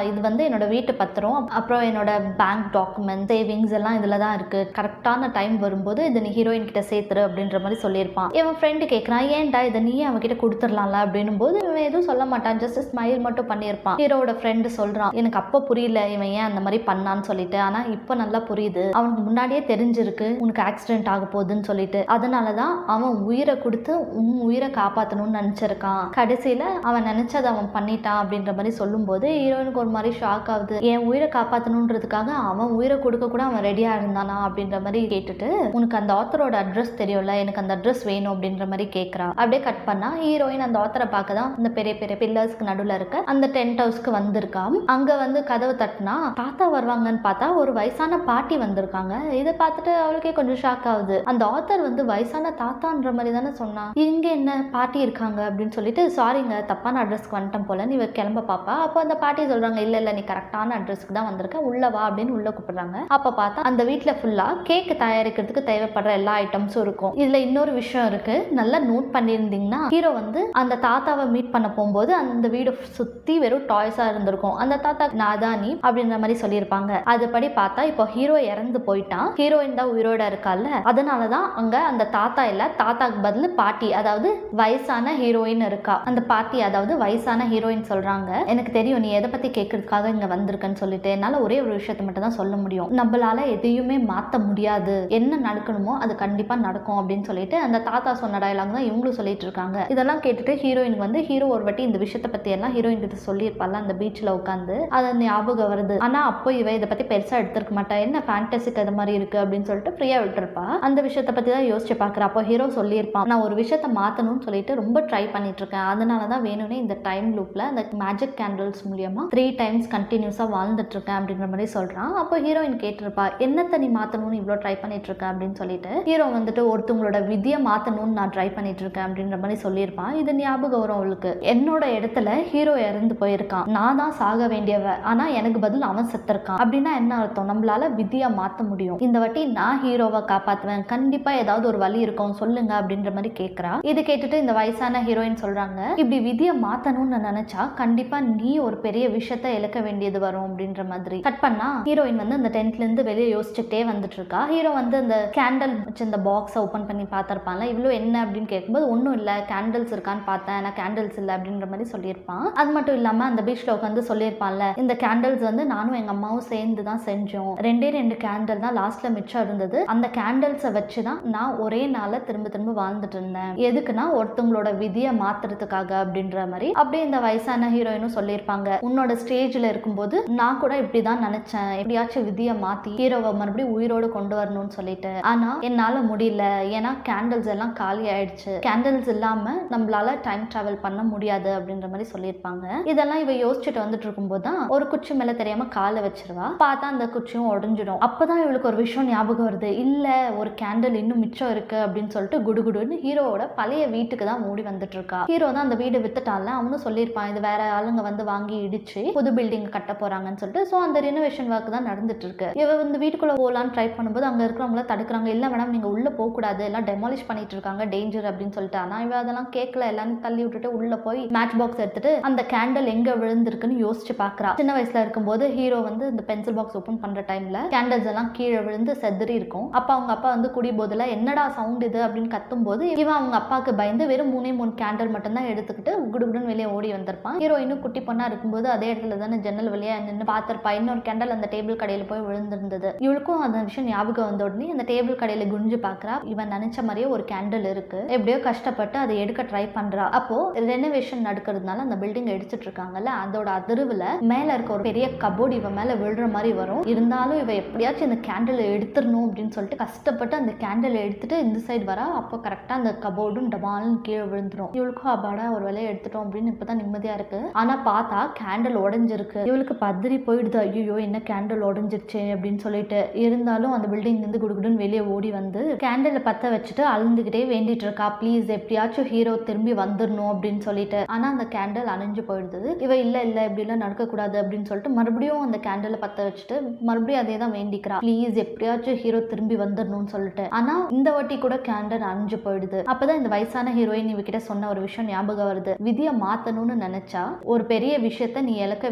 இது வந்து என்னோட வீட்டு பத்திரம், அப்புறம் என்னோட பேங்க் டாக்குமெண்ட், சேவிங்ஸ் எல்லாம் இதுல தான் இருக்கு, கரெக்டான டைம் வரும்போது இதை நீ ஹீரோயின் கிட்ட சேர்த்துரு அப்படின்ற மாதிரி சொல்லியிருப்பான். இவன் ஃப்ரெண்டு கேட்கறான் ஏன்டா இதை நீ அவன் கிட்ட கொடுத்துடலாம்ல அப்படின்னும் போது இவன் எதுவும் சொல்ல மாட்டான், ஜஸ்ட் ஸ்மைல் மட்டும் பண்ணியிருப்பான். ஹீரோட ஃப்ரெண்டு சொல்றான் எனக்கு அப்போ புரியல இவன் ஏன் அந்த மாதிரி பண்ணான்னு சொல்லிட்டு, ஆனா இப்போ நல்லா புரியுது, அவனுக்கு முன்னாடியே தெரிஞ்சிருக்கு உனக்கு ஆக்சிடென்ட் ஆக போகுதுன்னு சொல்லிட்டு, அதனாலதான் அவன் உயிரை கொடுத்து உன் உயிரை காப்பாற்றணும்னு நினைச்சிருக்கான், கடைசியில அவன் நினைச்சதை அவன் பண்ணிட்டான் அப்படின்ற மாதிரி சொல்லும் போது ஹீரோயினுக்கு ஒரு மாதிரி ஷாக் ஆகுது. என் உயிரை காப்பாற்றணுன்றதுக்காக அவன் உயிரை கொடுக்க கூட அவன் ரெடியா இருந்தானா அப்படின்ற மாதிரி கேட்டுட்டு உனக்கு அந்த ஆத்தரோட அட்ரஸ் தெரியும்ல, எனக்கு அந்த அட்ரஸ் வேணும் அப்படின்ற மாதிரி கேட்கறா. அப்படியே கட் பண்ணா ஹீரோயின் அந்த ஆத்தரை பார்க்க தான் இந்த பெரிய பெரிய பில்லர்ஸ்க்கு நடுவில் இருக்க அந்த டென்ட் ஹவுஸ்க்கு வந்திருக்கான். அங்க வந்து கதவு தட்டினா தாத்தா வருவாங்கன்னு பார்த்தா ஒரு வயசான பாட்டி வந்திருக்காங்க. இதை பார்த்துட்டு அவளுக்கே கொஞ்சம் ஷாக் ஆகுது. அந்த ஆத்தர் வந்து வயசான தாத்தான்ற மாதிரி தானே சொன்னா, இங்க என்ன பாட்டி இருக்காங்க அப்படின்னு சொல்லிட்டு சாரிங்க தப்பான அட்ரஸ்க்கு வந்துட்டேன் போல நீ கிளம்ப பாப்பா. அப்போ அந்த பாட்டி சொல்றாங்க இல்ல இல்ல நீ கரெக்டான அட்ரஸ்க்கு தான் வந்திருக்க, உள்ள வா அப்படின்னு உள்ள கூப்பிடுறாங்க. அப்ப பார்த்தா அந்த வீட்டுல ஃபுல்லா கேக் தயாரிக்கிறதுக்கு தேவைப்படுற எல்லா ஐட்டம்ஸும் இருக்கும். இதுல இன்னொரு விஷயம் இருக்கு, நல்லா நோட் பண்ணியிருந்தீங்கன்னா ஹீரோ வந்து அந்த தாத்தாவை மீட் பண்ண போகும்போது அந்த வீடு சுத்தி வெறும் டாய்ஸா இருந்திருக்கும். அந்த தாத்தா நாதானி அப்படின்ற மாதிரி சொல்லியிருப்பாங்க. அதுபடி பார்த்தா இப்போ ஹீரோ இறந்து போயிட்டான், ஹீரோயின் தான் உயிரோட இருக்கால, அதனாலதான் அங்க அந்த தாத்தா இல்ல தாத்தாக்கு பதில் பாட்டி, அதாவது வயசான ஹீரோயின் இருக்கா. அந்த பாட்டி அதாவது வயசான ஹீரோயின் சொல்றாங்க எனக்கு தெரியும் நீ எதை பத்தி கேட்கறதுக்காக இங்க வந்திருக்கன்னு சொல்லிட்டு, என்னால ஒரே ஒரு விஷயத்தை மட்டும் தான் சொல்ல முடியும், நம்மளால எதையுமே மாத்த முடியாது, என்ன நடக்கணுமோ அது கண்டிப்பா நடக்கும் அப்படின்னு சொல்லிட்டு அந்த தாத்தா சொன்ன டயலாக் தான் இவங்களும் சொல்லிட்டு இருக்காங்க. இதெல்லாம் கேட்டுட்டு ஹீரோயின் வந்து ஹீரோ ஒரு வாட்டி இந்த விஷயத்தை பத்தி எல்லாம் ஹீரோயின் கிட்ட சொல்லியிருப்பால அந்த பீச்ல உட்காந்து, அது ஞாபகம் வருது. ஆனா அப்போ இவ இதை பத்தி பெருசா எடுத்திருக்க மாட்டா, என்ன ஃபேண்டசிக்கு அது மாதிரி இருக்கு அப்படின்னு சொல்லிட்டு ஃப்ரீயா விட்டுருப்பா. அந்த விஷயத்தை பத்தி தான் யோசிச்சு பாக்குறா. அப்போ ஹீரோ சொல்லியிருப்பான் நான் ஒரு விஷயத்தை மாத்தணும்னு சொல்லிட்டு ரொம்ப ட்ரை பண்ணிட்டு இருக்கேன், அதனாலதான் வேணும்னே இந்த டைம் லூப்ல அந்த மேஜிக் கேண்டில்ஸ் மூலியமா 3 times கண்டினியூஸா வாழ்ந்துட்டு இருக்கேன் அப்படின்ற மாதிரி சொல்றான். அப்போ ஹீரோயின் கேட்டிருப்பா என்னத்தை நீ மாத்தணும்னு இவ்வளவு ட்ரை பண்ணிட்டு இருக்க அப்படின்னு சொல்லிட்டு, ஹீரோ வந்துட்டு ஒருத்தவங்களோட விதியை மாத்தணும்னு நான் ட்ரை பண்ணிட்டு இருக்கேன் அப்படின்ற மாதிரி சொல்லியிருப்பான். இது ஞாபகம் வரும் அவளுக்கு, என்னோட இடத்துல ஹீரோ இறந்து போயிருக்கான், நான் தான் சாக வேண்டியவ, ஆனா எனக்கு பதில் அவன் செத்துருக்கான் அப்படின்னா என்ன அர்த்தம், நம்மளால விதியை மாத்த முடியும், இந்த வாட்டி நான் ஹீரோவை காப்பாத்துவேன், கண்டிப்பா ஏதாவது ஒரு வழி இருக்கும் சொல்லுங்க அப்படின்ற மாதிரி கேட்கிறா. இது கேட்டுட்டு இந்த வயசான ஹீரோயின் சொல்றாங்க இப்படி விதியை மாத்தணும்னு நினைச்சா கண்டிப்பா நீ ஒரு பெரிய விஷயத்த இழக்க வேண்டியது வரும் அப்படின்ற மாதிரி. கட் பண்ணா ஹீரோயின் வந்து அந்த டென்ட்ல இருந்து வெளியே யோசிச்சுட்டே வந்துட்டு இருக்கா. ஹீரோ வந்து அந்த கேண்டல் வச்சு இந்த பாக்ஸ் ஓபன் பண்ணி பார்த்திருப்பான்ல, இவ்வளவு என்ன அப்படின்னு கேட்கும்போது ஒன்னும் இல்ல கேண்டில்ஸ் இருக்கான்னு பார்த்தேன், நான் கேண்டில்ஸ் இல்ல அப்படின்ற மாதிரி சொல்லியிருப்பான். அது மட்டும் இல்லாம அந்த பீச்ல உட்காந்து சொல்லியிருப்பான்ல இந்த கேண்டில்ஸ் வந்து நானும் எங்க அம்மாவும் சேர்ந்து தான் செஞ்சோம், 2 கேண்டில் தான் லாஸ்ட்ல மிச்சம் இருந்தது, அந்த கேண்டில்ஸை வச்சுதான் நான் ஒரே நாள திரும்ப திரும்ப வாழ்ந்துட்டு இருந்தேன், எதுக்குன்னா ஒருத்தவங்களோட விதியை மாத்துறதுக்காக அப்படின்ற மாதிரி. அப்படியே இந்த வயசான ஹீரோயினும் சொல்லியிருப்பாங்க உன்னோட ஸ்டேஜ்ல இருக்கும்போது நான் கூட இப்படிதான் நினைச்சேன், எப்படியாச்சும் விதியை மாத்தி ஹீரோவை மறுபடியும் உயிரோடு கொண்டு வரணும்னு சொல்லிட்டு, ஆனா என்னால முடியல, ஏன்னா கேண்டில்ஸ் எல்லாம் காலி ஆயிடுச்சு, கேண்டில்ஸ் இல்லாம நம்மளால டைம் டிராவல் பண்ண முடியாது அப்படின்ற மாதிரி சொல்லியிருப்பாங்க. இதெல்லாம் இவ யோசிச்சுட்டு வந்துட்டு இருக்கும்போது தான் ஒரு குச்சி மேல தெரியாம காலை வச்சிருவா. பார்த்தா அந்த குச்சியும் உடஞ்சிடும். அப்பதான் இவளுக்கு ஒரு விஷயம் ஞாபகம் வருது, இல்ல ஒரு கேண்டில் இன்னும் மிச்சம் இருக்கு அப்படின்னு சொல்லிட்டு குடுகுடுன்னு ஹீரோவோட பழைய வீட்டுக்கு தான் ஓடி வந்துட்டு இருக்கா. ஹீரோ தான் அந்த வீடு வித்துட்டான்ல, அவனும் சொல்லியிருப்பான் இது வேற ஆளுங்க வந்து வாங்கி இடிச்சு புது பில்டிங் கட்ட போறாங்கன்னு சொல்லிட்டு. சோ அந்த ரெனோவேஷன் ஒர்க் தான் நடந்துட்டு இருக்கு. இவ வந்து வீட்டுக்குள்ள போலான்னு ட்ரை பண்ணும்போது அங்க இருக்கிறவங்கள தடுக்கிறாங்க, இல்ல மேடம் நீங்க உள்ள போக கூடாது, எல்லாம் டெமாலிஷ் பண்ணிட்டு இருக்காங்க, டேஞ்சர் அப்படின்னு சொல்லிட்டு. ஆனா இவ அதெல்லாம் கேட்கல, எல்லாரும் தள்ளி விட்டுட்டு உள்ள போய் மேட்ச் பாக்ஸ் எடுத்துட்டு அந்த கேண்டில் எங்க விழுந்திருக்குன்னு யோசிச்சு பாக்குறா. சின்ன வயசுல இருக்கும்போது ஹீரோ வந்து இந்த பென்சில் பாக்ஸ் ஓபன் பண்ற டைம்ல கேண்டல்ஸ் எல்லாம் கீழே விழுந்து செதறி இருக்கும். அப்ப அவங்க அப்பா வந்து குடி போதுல என்னடா சவுண்ட் இது அப்படின்னு கத்தும் போது இவன் அவங்க அப்பாவுக்கு பயந்து வெறும் 3 கேண்டல் மட்டும் தான் எடுத்துக்கிட்டு குடுகுடுன்னு வெளியே ஓடி வந்திருப்பான். ஹீரோயினும் குட்டி பொண்ணா இருக்கும்போது அதே இடத்துல தானே ஜன்னல் வழியா நின்று பார்த்திருப்பா. இன்னொரு கேண்டல் அந்த டேபிள் கடையில போய் விழுந்திருந்தது. இவளுக்கும் அந்த விஷயம் ஞாபகம் வந்த உடனே அந்த டேபிள் கடையில குனிஞ்சு பாக்குறா. இவன் நினைச்ச மாதிரியே ஒரு கேண்டல் இருக்கு. எப்படியோ கஷ்டப்பட்டு அதை எடுக்க ட்ரை பண்றா. அப்போ ரெனோவேஷன் நடக்கிறதுனால அந்த பில்டிங் எடுத்துட்டு இருக்காங்கல்ல, அதோட அதிர்வுல மேல இருக்க ஒரு பெரிய கபோர்டு இவன் மேல விழுற மாதிரி வரும். இருந்தாலும் இவ எப்படியாச்சும் இந்த கேண்டல் எடுத்துடணும் அப்படின்னு சொல்லிட்டு கஷ்டப்பட்டு அந்த கேண்டல் எடுத்துட்டு இந்த சைடு வரா. அப்போ கரெக்டா அந்த கபோர்டும் டபால்னு கீழே விழுந்துரும். இவளுக்கும் அபாடா ஒரு வேலையை எடுத்துட்டோம் அப்படின்னு இப்பதான் நிம்மதியா இருக்கு. ஆனா பார்த்தா கேண்டல் உடஞ்சிருக்கு. இவளுக்கு பதறி போயிடுது. ஐயோ என்ன கேண்டல் உடஞ்சிருச்சு அப்படின்னு சொல்லிட்டு. இருந்தாலும் அந்த பில்டிங் இருந்து குடுகுடுன்னு வெளியே ஓடி வந்து கேண்டலை பத்த வச்சுட்டு அழுந்துகிட்டே வேண்டிட்டு இருக்கா. ப்ளீஸ் எப்படியாச்சும் ஹீரோ திரும்பி வந்துடணும் அப்படின்னு சொல்லிட்டு. ஆனா அந்த கேண்டல் அணைஞ்சு போயிடுது. இவ இல்ல இப்படி எல்லாம் நடக்கக்கூடாது அப்படின்னு சொல்லிட்டு மறுபடியும் அந்த கேண்டலை பத்த வச்சுட்டு மறுபடியும் அதே தான் வேண்டிக்கிறா. ப்ளீஸ் எப்படியாச்சும் ஹீரோ திரும்பி வந்துடணும்னு சொல்லிட்டு. ஆனா இந்த வாட்டி கூட கேண்டல் அணைஞ்சு போயிடுது. அப்பதான் இந்த வயசான ஹீரோயின் இவகிட்ட சொன்ன ஒரு விஷயம் ஞாபகம் வருது. விதியை மாத்தணும்னு நினைச்சா ஒரு பெரிய விஷயத்த நீ இழக்க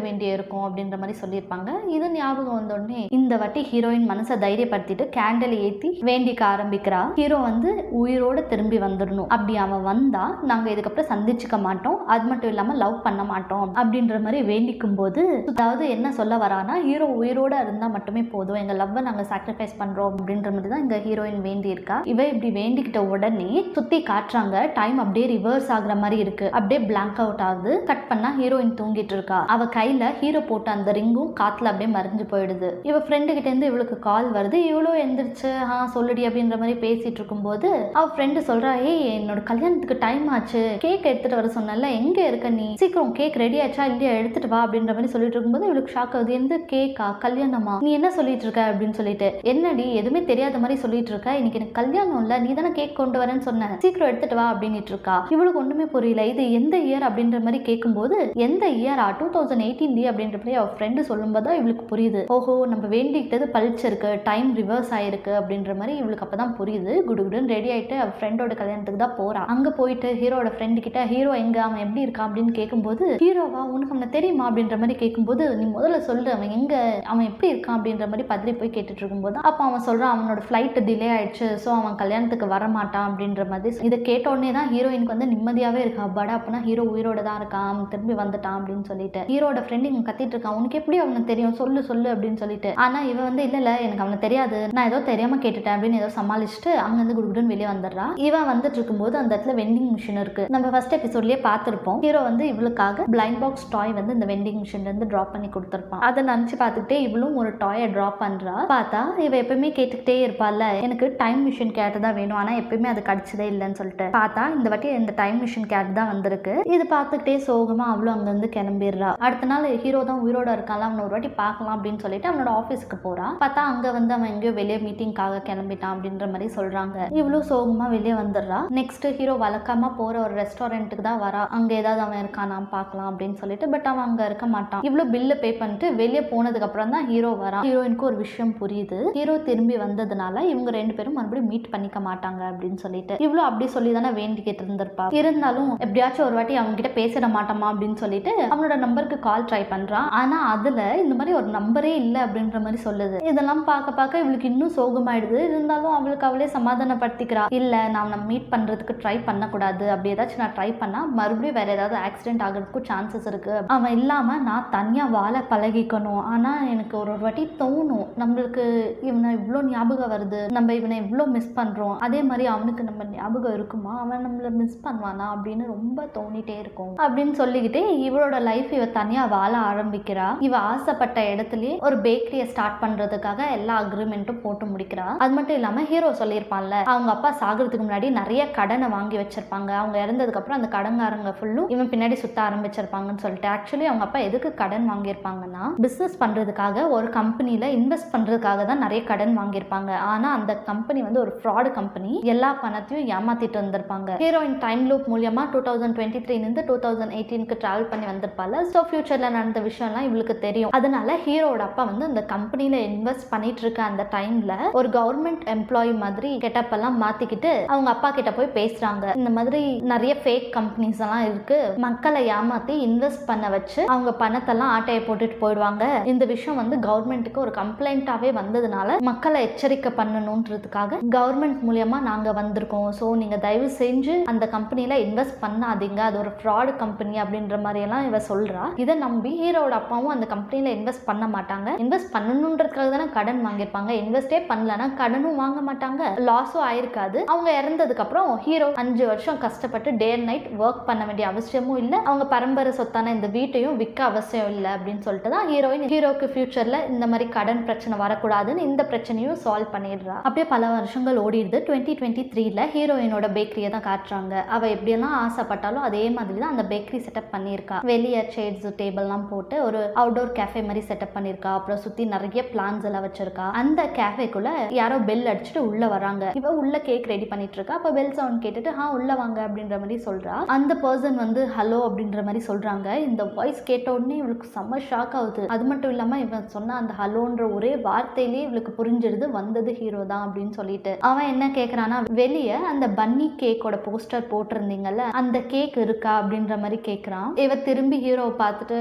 வேண்டிய இருக்கும் அப்படின்ற மாதிரி சொல்லியிருப்பாங்க. இது ஞாபகம் வந்த உடனே இந்த வாட்டி ஹீரோயின் மனசை தைரியப்படுத்திட்டு கேண்டலை ஏத்தி வேண்டிக்க ஆரம்பிக்கிறா. ஹீரோ வந்து உயிரோட திரும்பி வந்துடணும். அப்படி அவன் வந்தா நாங்க இதுக்கப்புறம் சந்திச்சுக்க மாட்டோம், அது மட்டும் இல்லாம லவ் பண்ண மாட்டோம் அப்படின்ற மாதிரி வேண்டிக்கும் போது, அதாவது என்ன சொல்ல வரானா ஹீரோ உயிரோட இருந்தா மட்டுமே போதும், எங்க லவ்வை நாங்க சாக்ரிஃபைஸ் பண்றோம் அப்படின்ற மாதிரி தான் இங்க ஹீரோயின் வேண்டி இருக்கா. இவ இப்படி வேண்டிக்கிட்ட உடனே சுத்தி காட்டுறாங்க. டைம் அப்படியே ரிவர்ஸ் ஆகுற மாதிரி இருக்கு. அப்படியே பிளாங்க் அவுட் ஆகுது. கட் பண்ணா ஹீரோயின் தூங்கிட்டு இருக்கா. அவ கையில ஹீரோ போட்ட அந்த ரிங்கும் காத்துல அப்படியே மறைஞ்சு போயிடுது. இவ ஃப்ரெண்டு கிட்ட இருந்து இவளுக்கு கால் வருது. இவ்வளோ எந்திரிச்சு சொல்லுடி அப்படின்ற மாதிரி பேசிட்டு இருக்கும் போது அவ ஃப்ரெண்டு சொல்றா, ஏய் என்னோட கல்யாணத்துக்கு டைம் ஆச்சு, கேக் எடுத்துட்டு வர சொன்னல, எங்க இருக்க நீ, சீக்கிரம் கேக் ரெடி ஆச்சா இல்லையா எடுத்துட்டு வா அப்படின்ற மாதிரி சொல்லிட்டு இருக்கும்போது இவளுக்கு ஷாக் ஆகுது. எந்த கேக்கா, கல்யாணமா, நீ என்ன சொல்லிட்டு இருக்க அப்படின்னு சொல்லிட்டு. என்னடி எதுவுமே தெரியாத மாதிரி சொல்லிட்டு இருக்க, இன்னைக்கு எனக்கு கல்யாணம் இல்ல, நீ தானே கேக் கொண்டு வரேன்னு சொன்ன, சீக்கிரம் எடுத்துட்டு வா அப்படின்ட்டு இருக்கா. இவளுக்கு ஒண்ணுமே புரியல. இது எந்த இயர் அப்படின்ற மாதிரி கேட்கும்போது எந்த இயரா, 2018 அப்படின்ற மாதிரி அவ ஃப்ரெண்டு சொல்லும்போது இவளுக்கு புரியுது. ஓஹோ நம்ம வேண்டிக்கிட்டது பழிச்சிருக்கு, டைம் ரிவர்ஸ் ஆயிருக்கு அப்படின்ற மாதிரி இவளுக்கு அப்பதான் புரியுது. குடுகுடுன்னு ரெடி ஆயிட்டு அவ ஃப்ரெண்டோட கல்யாணத்துக்கு தான் போறா. அங்க போயிட்டு ஹீரோட ஃப்ரெண்டு கிட்ட ஹீரோ எங்க, அவன் எப்படி இருக்கான் அப்படின்னு கேட்கும்போது, ஹீரோவா உனக்கு அவனை தெரியுமா அப்படின்ற மாதிரி கேட்கும்போது, நீ முதல்ல சொல்லு அவன் எங்க, அவன் எப்படி இருக்கான் அப்படின்ற மாதிரி பதறி போய் கேட்டுட்டு இருக்கும்போது அப்ப அவன் சொல்றான் அவனோட ஃபிளைட் டிலே ஆயிடுச்சு, ஸோ அவன் கல்யாணத்துக்கு வர மாட்டான் அப்படின்ற மாதிரி. இதை கேட்ட உடனே தான் ஹீரோயினுக்கு வந்து நிம்மதியாவே இருக்கா. பட் அப்பனா ஹீரோ உயிரோட தான் இருக்கான், அவன் திரும்பி வந்துட்டான் அப்படின்னு சொல்லிட்டு. ஹீரோட ஃப்ரெண்டு இங்க கத்திட்டு இருக்கான், உனக்கு எப்படி அவனை தெரியும், சொல்லு சொல்லு அப்படின்னு சொல்லிட்டு. ஆனா இவன் வந்து இல்ல எனக்கு அவனை தெரியாது, நான் ஏதோ தெரியாம கேட்டுட்டேன் அப்படின்னு ஏதோ சமாளிச்சுட்டு அங்க இருந்து குடுகுடுன்னு வெளியே வந்துடுறா. இவன் வந்துட்டு இருக்கும்போது அந்த இடத்துல வெண்டிங் மிஷின் இருக்கு. நம்ம ஃபர்ஸ்ட் எபிசோட்லயே பார்த்திருப்போம். ஹீரோ வந்து இவளுக்காக பிளைண்ட் பாக்ஸ் டாய் வந்து இந்த வெண்டிங் மிஷின்ல இருந்து டிராப் பண்ணி கொடுத்திருப்பான். அதை நினைச்சு பார்த்துக்கிட்டே இவளும் ஒரு டாயை டிராப் பண்றா. பார்த்தா இவ எப்பவுமே கேட்டுக்கிட்டே இருப்பாள்ல, எனக்கு டைம் மிஷின் கேட்டு தான் வேணும், ஆனா எப்பயுமே அது கிடைச்சதே இல்லைன்னு சொல்லிட்டு. பார்த்தா இந்த வாட்டி இந்த டைம் மிஷின் கேட் தான் வந்திருக்கு. இது பார்த்துக்கிட்டே சோகமா அவளும் அங்க இருந்து கிளம்பிடுறா. அடுத்த நாள் ஹீரோ தான் உயிரோட இருக்கான், அவனை ஒரு வாட்டி பார்க்கலாம் அப்படின்னு சொல்லிட்டு அவனோட ஆஃபீஸ்க்கு போறா. பார்த்தா அங்க வந்து அவன் எங்கேயோ வெளியே மீட்டிங்காக கிளம்பிட்டான் அப்படின்ற மாதிரி சொல்றாங்க. இவ்வளவு சோகமா வெளியே வந்துடுறா. நெக்ஸ்ட் ஹீரோ வழக்கமா போற ஒரு ரெஸ்டாரண்ட்டுக்கு தான் வரா. அங்க ஏதாவது அவன் இருக்கான் நாம் பார்க்கலாம் அப்படின்னு சொல்லிட்டு. பட் அவன் அங்க இருக்க மாட்டான். இவ்வளவு பில்லு பே பண்ணிட்டு வெளியே போனதுக்கு அப்புறம் தான் ஹீரோ வரான். ஹீரோயினுக்கு ஒரு விஷயம் புரியுது, ஹீரோ திரும்பி வந்ததுனால இவங்க ரெண்டு பேரும் மறுபடியும் மீட் பண்ணிக்க மாட்டாங்க அப்படின்னு சொல்லிட்டு. இவ்வளவு அப்படி சொல்லி தானே வேண்டிக்கிட்டு இருந்திருப்பா. இருந்தாலும் எப்படியாச்சும் ஒரு வாட்டி அவங்க கிட்ட பேசிட மாட்டோமா அப்படின்னு சொல்லிட்டு அவனோட நம்பருக்கு கால் ட்ரை பண்றான். ஆனா அதுல இந்த மாதிரி ஒரு நம்பரே இல்லை அப்படின்ற மாதிரி சொல்லுது. இதெல்லாம் பார்க்க இவளுக்கு இன்னும் சோகமாயிடுது. இருந்தாலும் அவளுக்கு அவளே சமாதானப்படுத்திக்கிறா. இல்ல நான் மீட் பண்றதுக்கு ட்ரை பண்ணக்கூடாது, அப்படி ஏதாச்சும் நான் ட்ரை பண்ணா மறுபடியும் வேற ஏதாவது ஆக்சிடென்ட் ஆகிறதுக்கும் சான்சஸ் இருக்கு. அவன் இல்லாம நான் தனியா வாழ பழகிக்கணும். ஆனா எனக்கு ஒரு வாட்டி தோணும், நம்மளுக்கு இவனை இவ்வளோ ஞாபகம் வருது, நம்ம இவனை இவ்வளோ மிஸ் பண்றோம், அதே மாதிரி அவனுக்கு நம்ம ஞாபகம் இருக்குமா, அவன் நம்மள மிஸ் பண்ணுவானா அப்படின்னு ரொம்ப தோணிட்டே இருக்கும் அப்படின்னு சொல்லிக்கிட்டே இவளோட லைஃப் இவ தனியா வாழ ஆரம்பிக்கிறா. இவ ஆசைப்பட்ட இடத்துலயே ஒரு பேக்கரியை ஸ்டார்ட் பண்றதுக்காக எல்லா அக்ரிமெண்ட்டும் போட்டு முடிக்கிறா. அது மட்டும் இல்லாம ஹீரோ சொல்லியிருப்பான்ல, அவங்க அப்பா சாகிறதுக்கு முன்னாடி நிறைய கடனை வாங்கி வச்சிருப்பாங்க, அவங்க இறந்ததுக்கு அப்புறம் அந்த கடன்காரங்க ஃபுல்லும் இவன் பின்னாடி சுத்த ஆரம்பிச்சிருப்பாங்கன்னு சொல்லிட்டு. ஆக்சுவலி அவங்க அப்பா எதுக்கு கடன் வாங்கியிருப்பாங்கன்னா, பிசினஸ் பண்றதுக்காக ஒரு கம்பெனில இன்வெஸ்ட் பண்றதுக்காக தான் நிறைய கடன் வாங்கியிருப்பாங்க. ஆனா அந்த கம்பெனி வந்து ஒரு ஃப்ராடு கம்பெனி, எல்லா பணத்தையும் ஏமாத்திட்டு வந்திருப்பாங்க. ஹீரோயின் டைம் லூப் மூலமா 2023 இருந்து 2018க்கு டிராவல் பண்ணி வந்திருப்பாள். ஸோ ஃபியூச்சர்ல நடந்த விஷயம்லாம் இவளுக்கு தெரியும். அதனால ஹீரோட அப்பா வந்து அந்த கம்பெனில இன்வெஸ்ட் பண்ணிட்டு இருக்க அந்த டைம்ல ஒரு கவர்மெண்ட் எம்ப்ளாயி மாதிரி கெட்டப் எல்லாம் மாத்திக்கிட்டு அவங்க அப்பா கிட்ட போய் பேசுறாங்க. இந்த மாதிரி நிறைய ஃபேக் கம்பெனிஸ் எல்லாம் இருக்கு, மக்களை ஏமாத்தி இன்வெஸ்ட் பண்ண வச்சு அவங்க பணத்தெல்லாம் ஆட்டையை போட்டுட்டு போயிடுவாங்க, இந்த விஷயம் வந்து கவர்மெண்ட்டுக்கு ஒரு கம்ப்ளைண்டாவே வந்ததுனால மக்களை எச்சரிக்கை பண்ணணும்ன்றதுக்காக கவர்மெண்ட் மூலியமா நாங்க வந்திருக்கோம், ஸோ நீங்க தயவு செஞ்சு அந்த கம்பெனில இன்வெஸ்ட் பண்ணாதீங்க, அது ஒரு ஃப்ராட் கம்பெனி அப்படின்ற மாதிரி எல்லாம் இவ சொல்றா. இதை நம்பி ஹீரோட அப்பாவும் அந்த கம்பெனில இன்வெஸ்ட் பண்ண மாட்டாங்க. இன்வெஸ்ட் பண்ணணுன்றதுக்காக தானே கடன் வாங்கியிருப்பாங்க, இன்வெஸ்டே பண்ணலன்னா கடனும் வாங்க மாட்டாங்க, லாஸும் ஆயிருக்காது. அவங்க இறந்ததுக்கு அப்புறம் ஹீரோ 5 வருஷம் கஷ்டப்பட்டு டே அண்ட் நைட் ஒர்க் பண்ண வேண்டிய அவசியமும் இல்லை, அவங்க பரம்பரை சொத்தான இந்த வீட்டையும் விற்க அவசியம் இல்லை அப்படின்னு சொல்லிட்டு தான் ஹீரோக்கு ஃபியூச்சர்ல இந்த மாதிரி கடன் பிரச்சனை வரக்கூடாதுன்னு இந்த பிரச்சனையும் சால்வ் பண்ணிடுறா. அப்படியே பல வருஷங்கள் ஓடிடுது. 2023ல ஹீரோயினோட பேக்கரியை தான் காட்டுறாங்க. அவ எப்படியெல்லாம் ஆசைப்பட்டாலும் அதே மாதிரி தான் அந்த பேக்கரி செட்டப் பண்ணியிருக்கா. வெளியே சேர்ஸ் டேபிள்லாம் போட்டு ஒரு அவுட்டோர் கேஃபே மாதிரி செட்டப் பண்ணியிருக்கா. அப்புறம் சுத்தி நிறைய பிளான்ஸ் எல்லாம் வச்சிருக்கா. அந்த கேஃபேக்குள்ள யாரோ பெல் அடிச்சுட்டு உள்ள வராங்க. இவ உள்ள கேக் ரெடி பண்ணிட்டு இருக்கா. அப்ப பெல் சவுண்ட் கேட்டுட்டு உள்ள வாங்க அப்படின்ற மாதிரி சொல்றா. அந்த பர்சன் வந்து ஹலோ அப்படின்ற மாதிரி சொல்றாங்க. இந்த வாய்ஸ் கேட்ட உடனே இவளுக்கு செம்ம ஷாக் ஆகுது. அது மட்டும் இல்லாம இவன் சொன்ன அந்த ஹலோன்ற ஒரே வார்த்தையிலேயே இவளுக்கு புரிஞ்சிருது வந்தது ஹீரோ தான் அப்படின்னு சொல்லிட்டு. அவன் என்ன கேக்குறானா, வெளியே அந்த பன்னி கேக்கோட போஸ்டர் போட்டிருந்தீங்கல்ல, அந்த கேக் இருக்கா அப்படின்ற மாதிரி கேட்குறான். இவ திரும்பி ஹீரோவை பார்த்துட்டு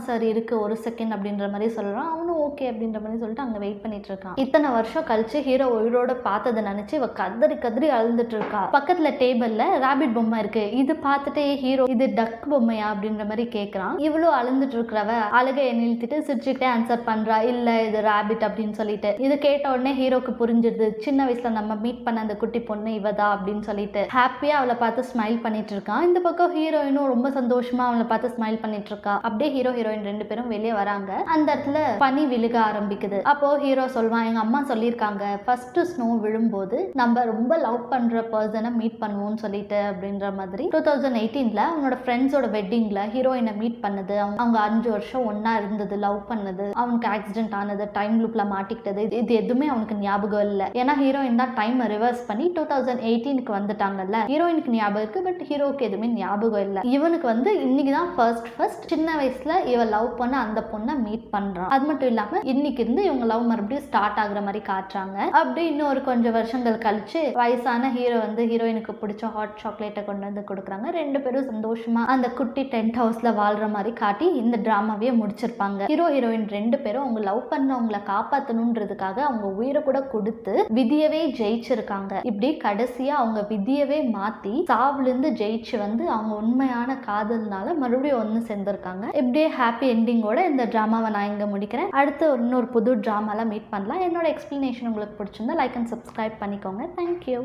சரி இருக்கு, ஒரு செகண்ட் அப்படின்ற மாதிரி சொல்றான். அவனும் ஓகே அப்படின்ற மாதிரி சொல்லிட்டு அங்கே வெயிட் பண்ணிட்டு இருக்கான். இத்தனை வருஷம் கழிச்சு ஹீரோ உயிரோட பார்த்ததை நினைச்சு இவ கதறி கதறி அழுந்துட்டு இருக்கா. பக்கத்துல டேபிள்ல ராபிட் பொம்மை இருக்கு. இது பார்த்துட்டே ஹீரோ இது டக் பொம்மையா அப்படின்ற மாதிரி கேட்குறான். இவ்வளவு அழுந்துட்டு இருக்கிறவ அழுகையை நிறுத்திட்டு சிரிச்சுக்கிட்டே ஆன்சர் பண்றா, இல்ல இது ராபிட் அப்படின்னு சொல்லிட்டு. இது கேட்ட உடனே ஹீரோக்கு புரிஞ்சிருது, சின்ன வயசுல நம்ம மீட் பண்ண அந்த குட்டி பொண்ணு இவதா அப்படின்னு சொல்லிட்டு ஹாப்பியா அவளை பார்த்து ஸ்மைல் பண்ணிட்டு இருக்கான். இந்த பக்கம் ஹீரோயினும் ரொம்ப சந்தோஷமா அவளை பார்த்து ஸ்மைல் பண்ணிட்டு இருக்கா. அப்படியே ஹீரோயின் 2 பேரும் வெளியே வராங்க. அந்த இடத்துல பனி விழுக ஆரம்பிக்குது. அப்போ ஹீரோ சொல்வான், எங்க அம்மா சொல்லியிருக்காங்க ஃபர்ஸ்ட் ஸ்னோ விழும்போது நம்ம ரொம்ப லவ் பண்ற பர்சனை மீட் பண்ணுவோம்னு சொல்லிட்டு அப்படின்ற மாதிரி. 2018ல அவனோட ஃப்ரெண்ட்ஸோட வெட்டிங்ல ஹீரோயினை மீட் பண்ணது, அவங்க 5 வருஷம் ஒன்னா இருந்தது, லவ் பண்ணது, அவனுக்கு ஆக்சிடென்ட் ஆனது, டைம் லூப்ல மாட்டிக்கிட்டது, இது எதுவுமே அவனுக்கு ஞாபகம் இல்லை. ஏன்னா ஹீரோயின் தான் டைம் ரிவர்ஸ் பண்ணி 2018க்கு வந்துட்டாங்கல்ல. ஹீரோயினுக்கு ஞாபகம் இருக்கு, பட் ஹீரோக்கு எதுவுமே ஞாபகம் இல்லை. இவனுக்கு வந்து இன்னைக்கு தான் ஃபர்ஸ்ட் சின்ன வயசுல இவ லவ் பண்ண அந்த பொண்ணை மீட் பண்றான். அது மட்டும் இல்லாம இன்னைக்கு இருந்து இவங்க லவ் மறுபடியும் ஸ்டார்ட் ஆகுற மாதிரி காட்டுறாங்க. அப்படி இன்னும் ஒரு கொஞ்சம் வருஷங்கள் கழிச்சு வயசான ஹீரோ வந்து ஹீரோயினுக்கு பிடிச்ச ஹாட் சாக்லேட்டை கொண்டு வந்து கொடுக்குறாங்க. 2 பேரும் சந்தோஷமா அந்த குட்டி டென்ட் ஹவுஸ்ல வாழ்ற மாதிரி காட்டி இந்த டிராமாவே முடிச்சிருப்பாங்க. ஹீரோயின் 2 பேரும் அவங்க லவ் பண்ணவங்களை காப்பாற்றணுன்றதுக்காக அவங்க உயிரை கூட கொடுத்து விதியவே ஜெயிச்சிருக்காங்க. இப்படி கடைசியா அவங்க விதியவே மாத்தி சாவுல இருந்து ஜெயிச்சு வந்து அவங்க உண்மையான காதல்னால மறுபடியும் ஒன்று சேர்ந்திருக்காங்க. இப்படியே ஹாப்பி என்டிங்கோட இந்த டிராமாவை நான் இங்க முடிக்கிறேன். அடுத்து இன்னொரு புது டிராமாலாம் மீட் பண்ணலாம். என்னோட எக்ஸ்பிளனேஷன் உங்களுக்கு பிடிச்சிருந்தா லைக் அண்ட் சப்ஸ்கிரைப் பண்ணிக்கோங்க. தேங்க்யூ.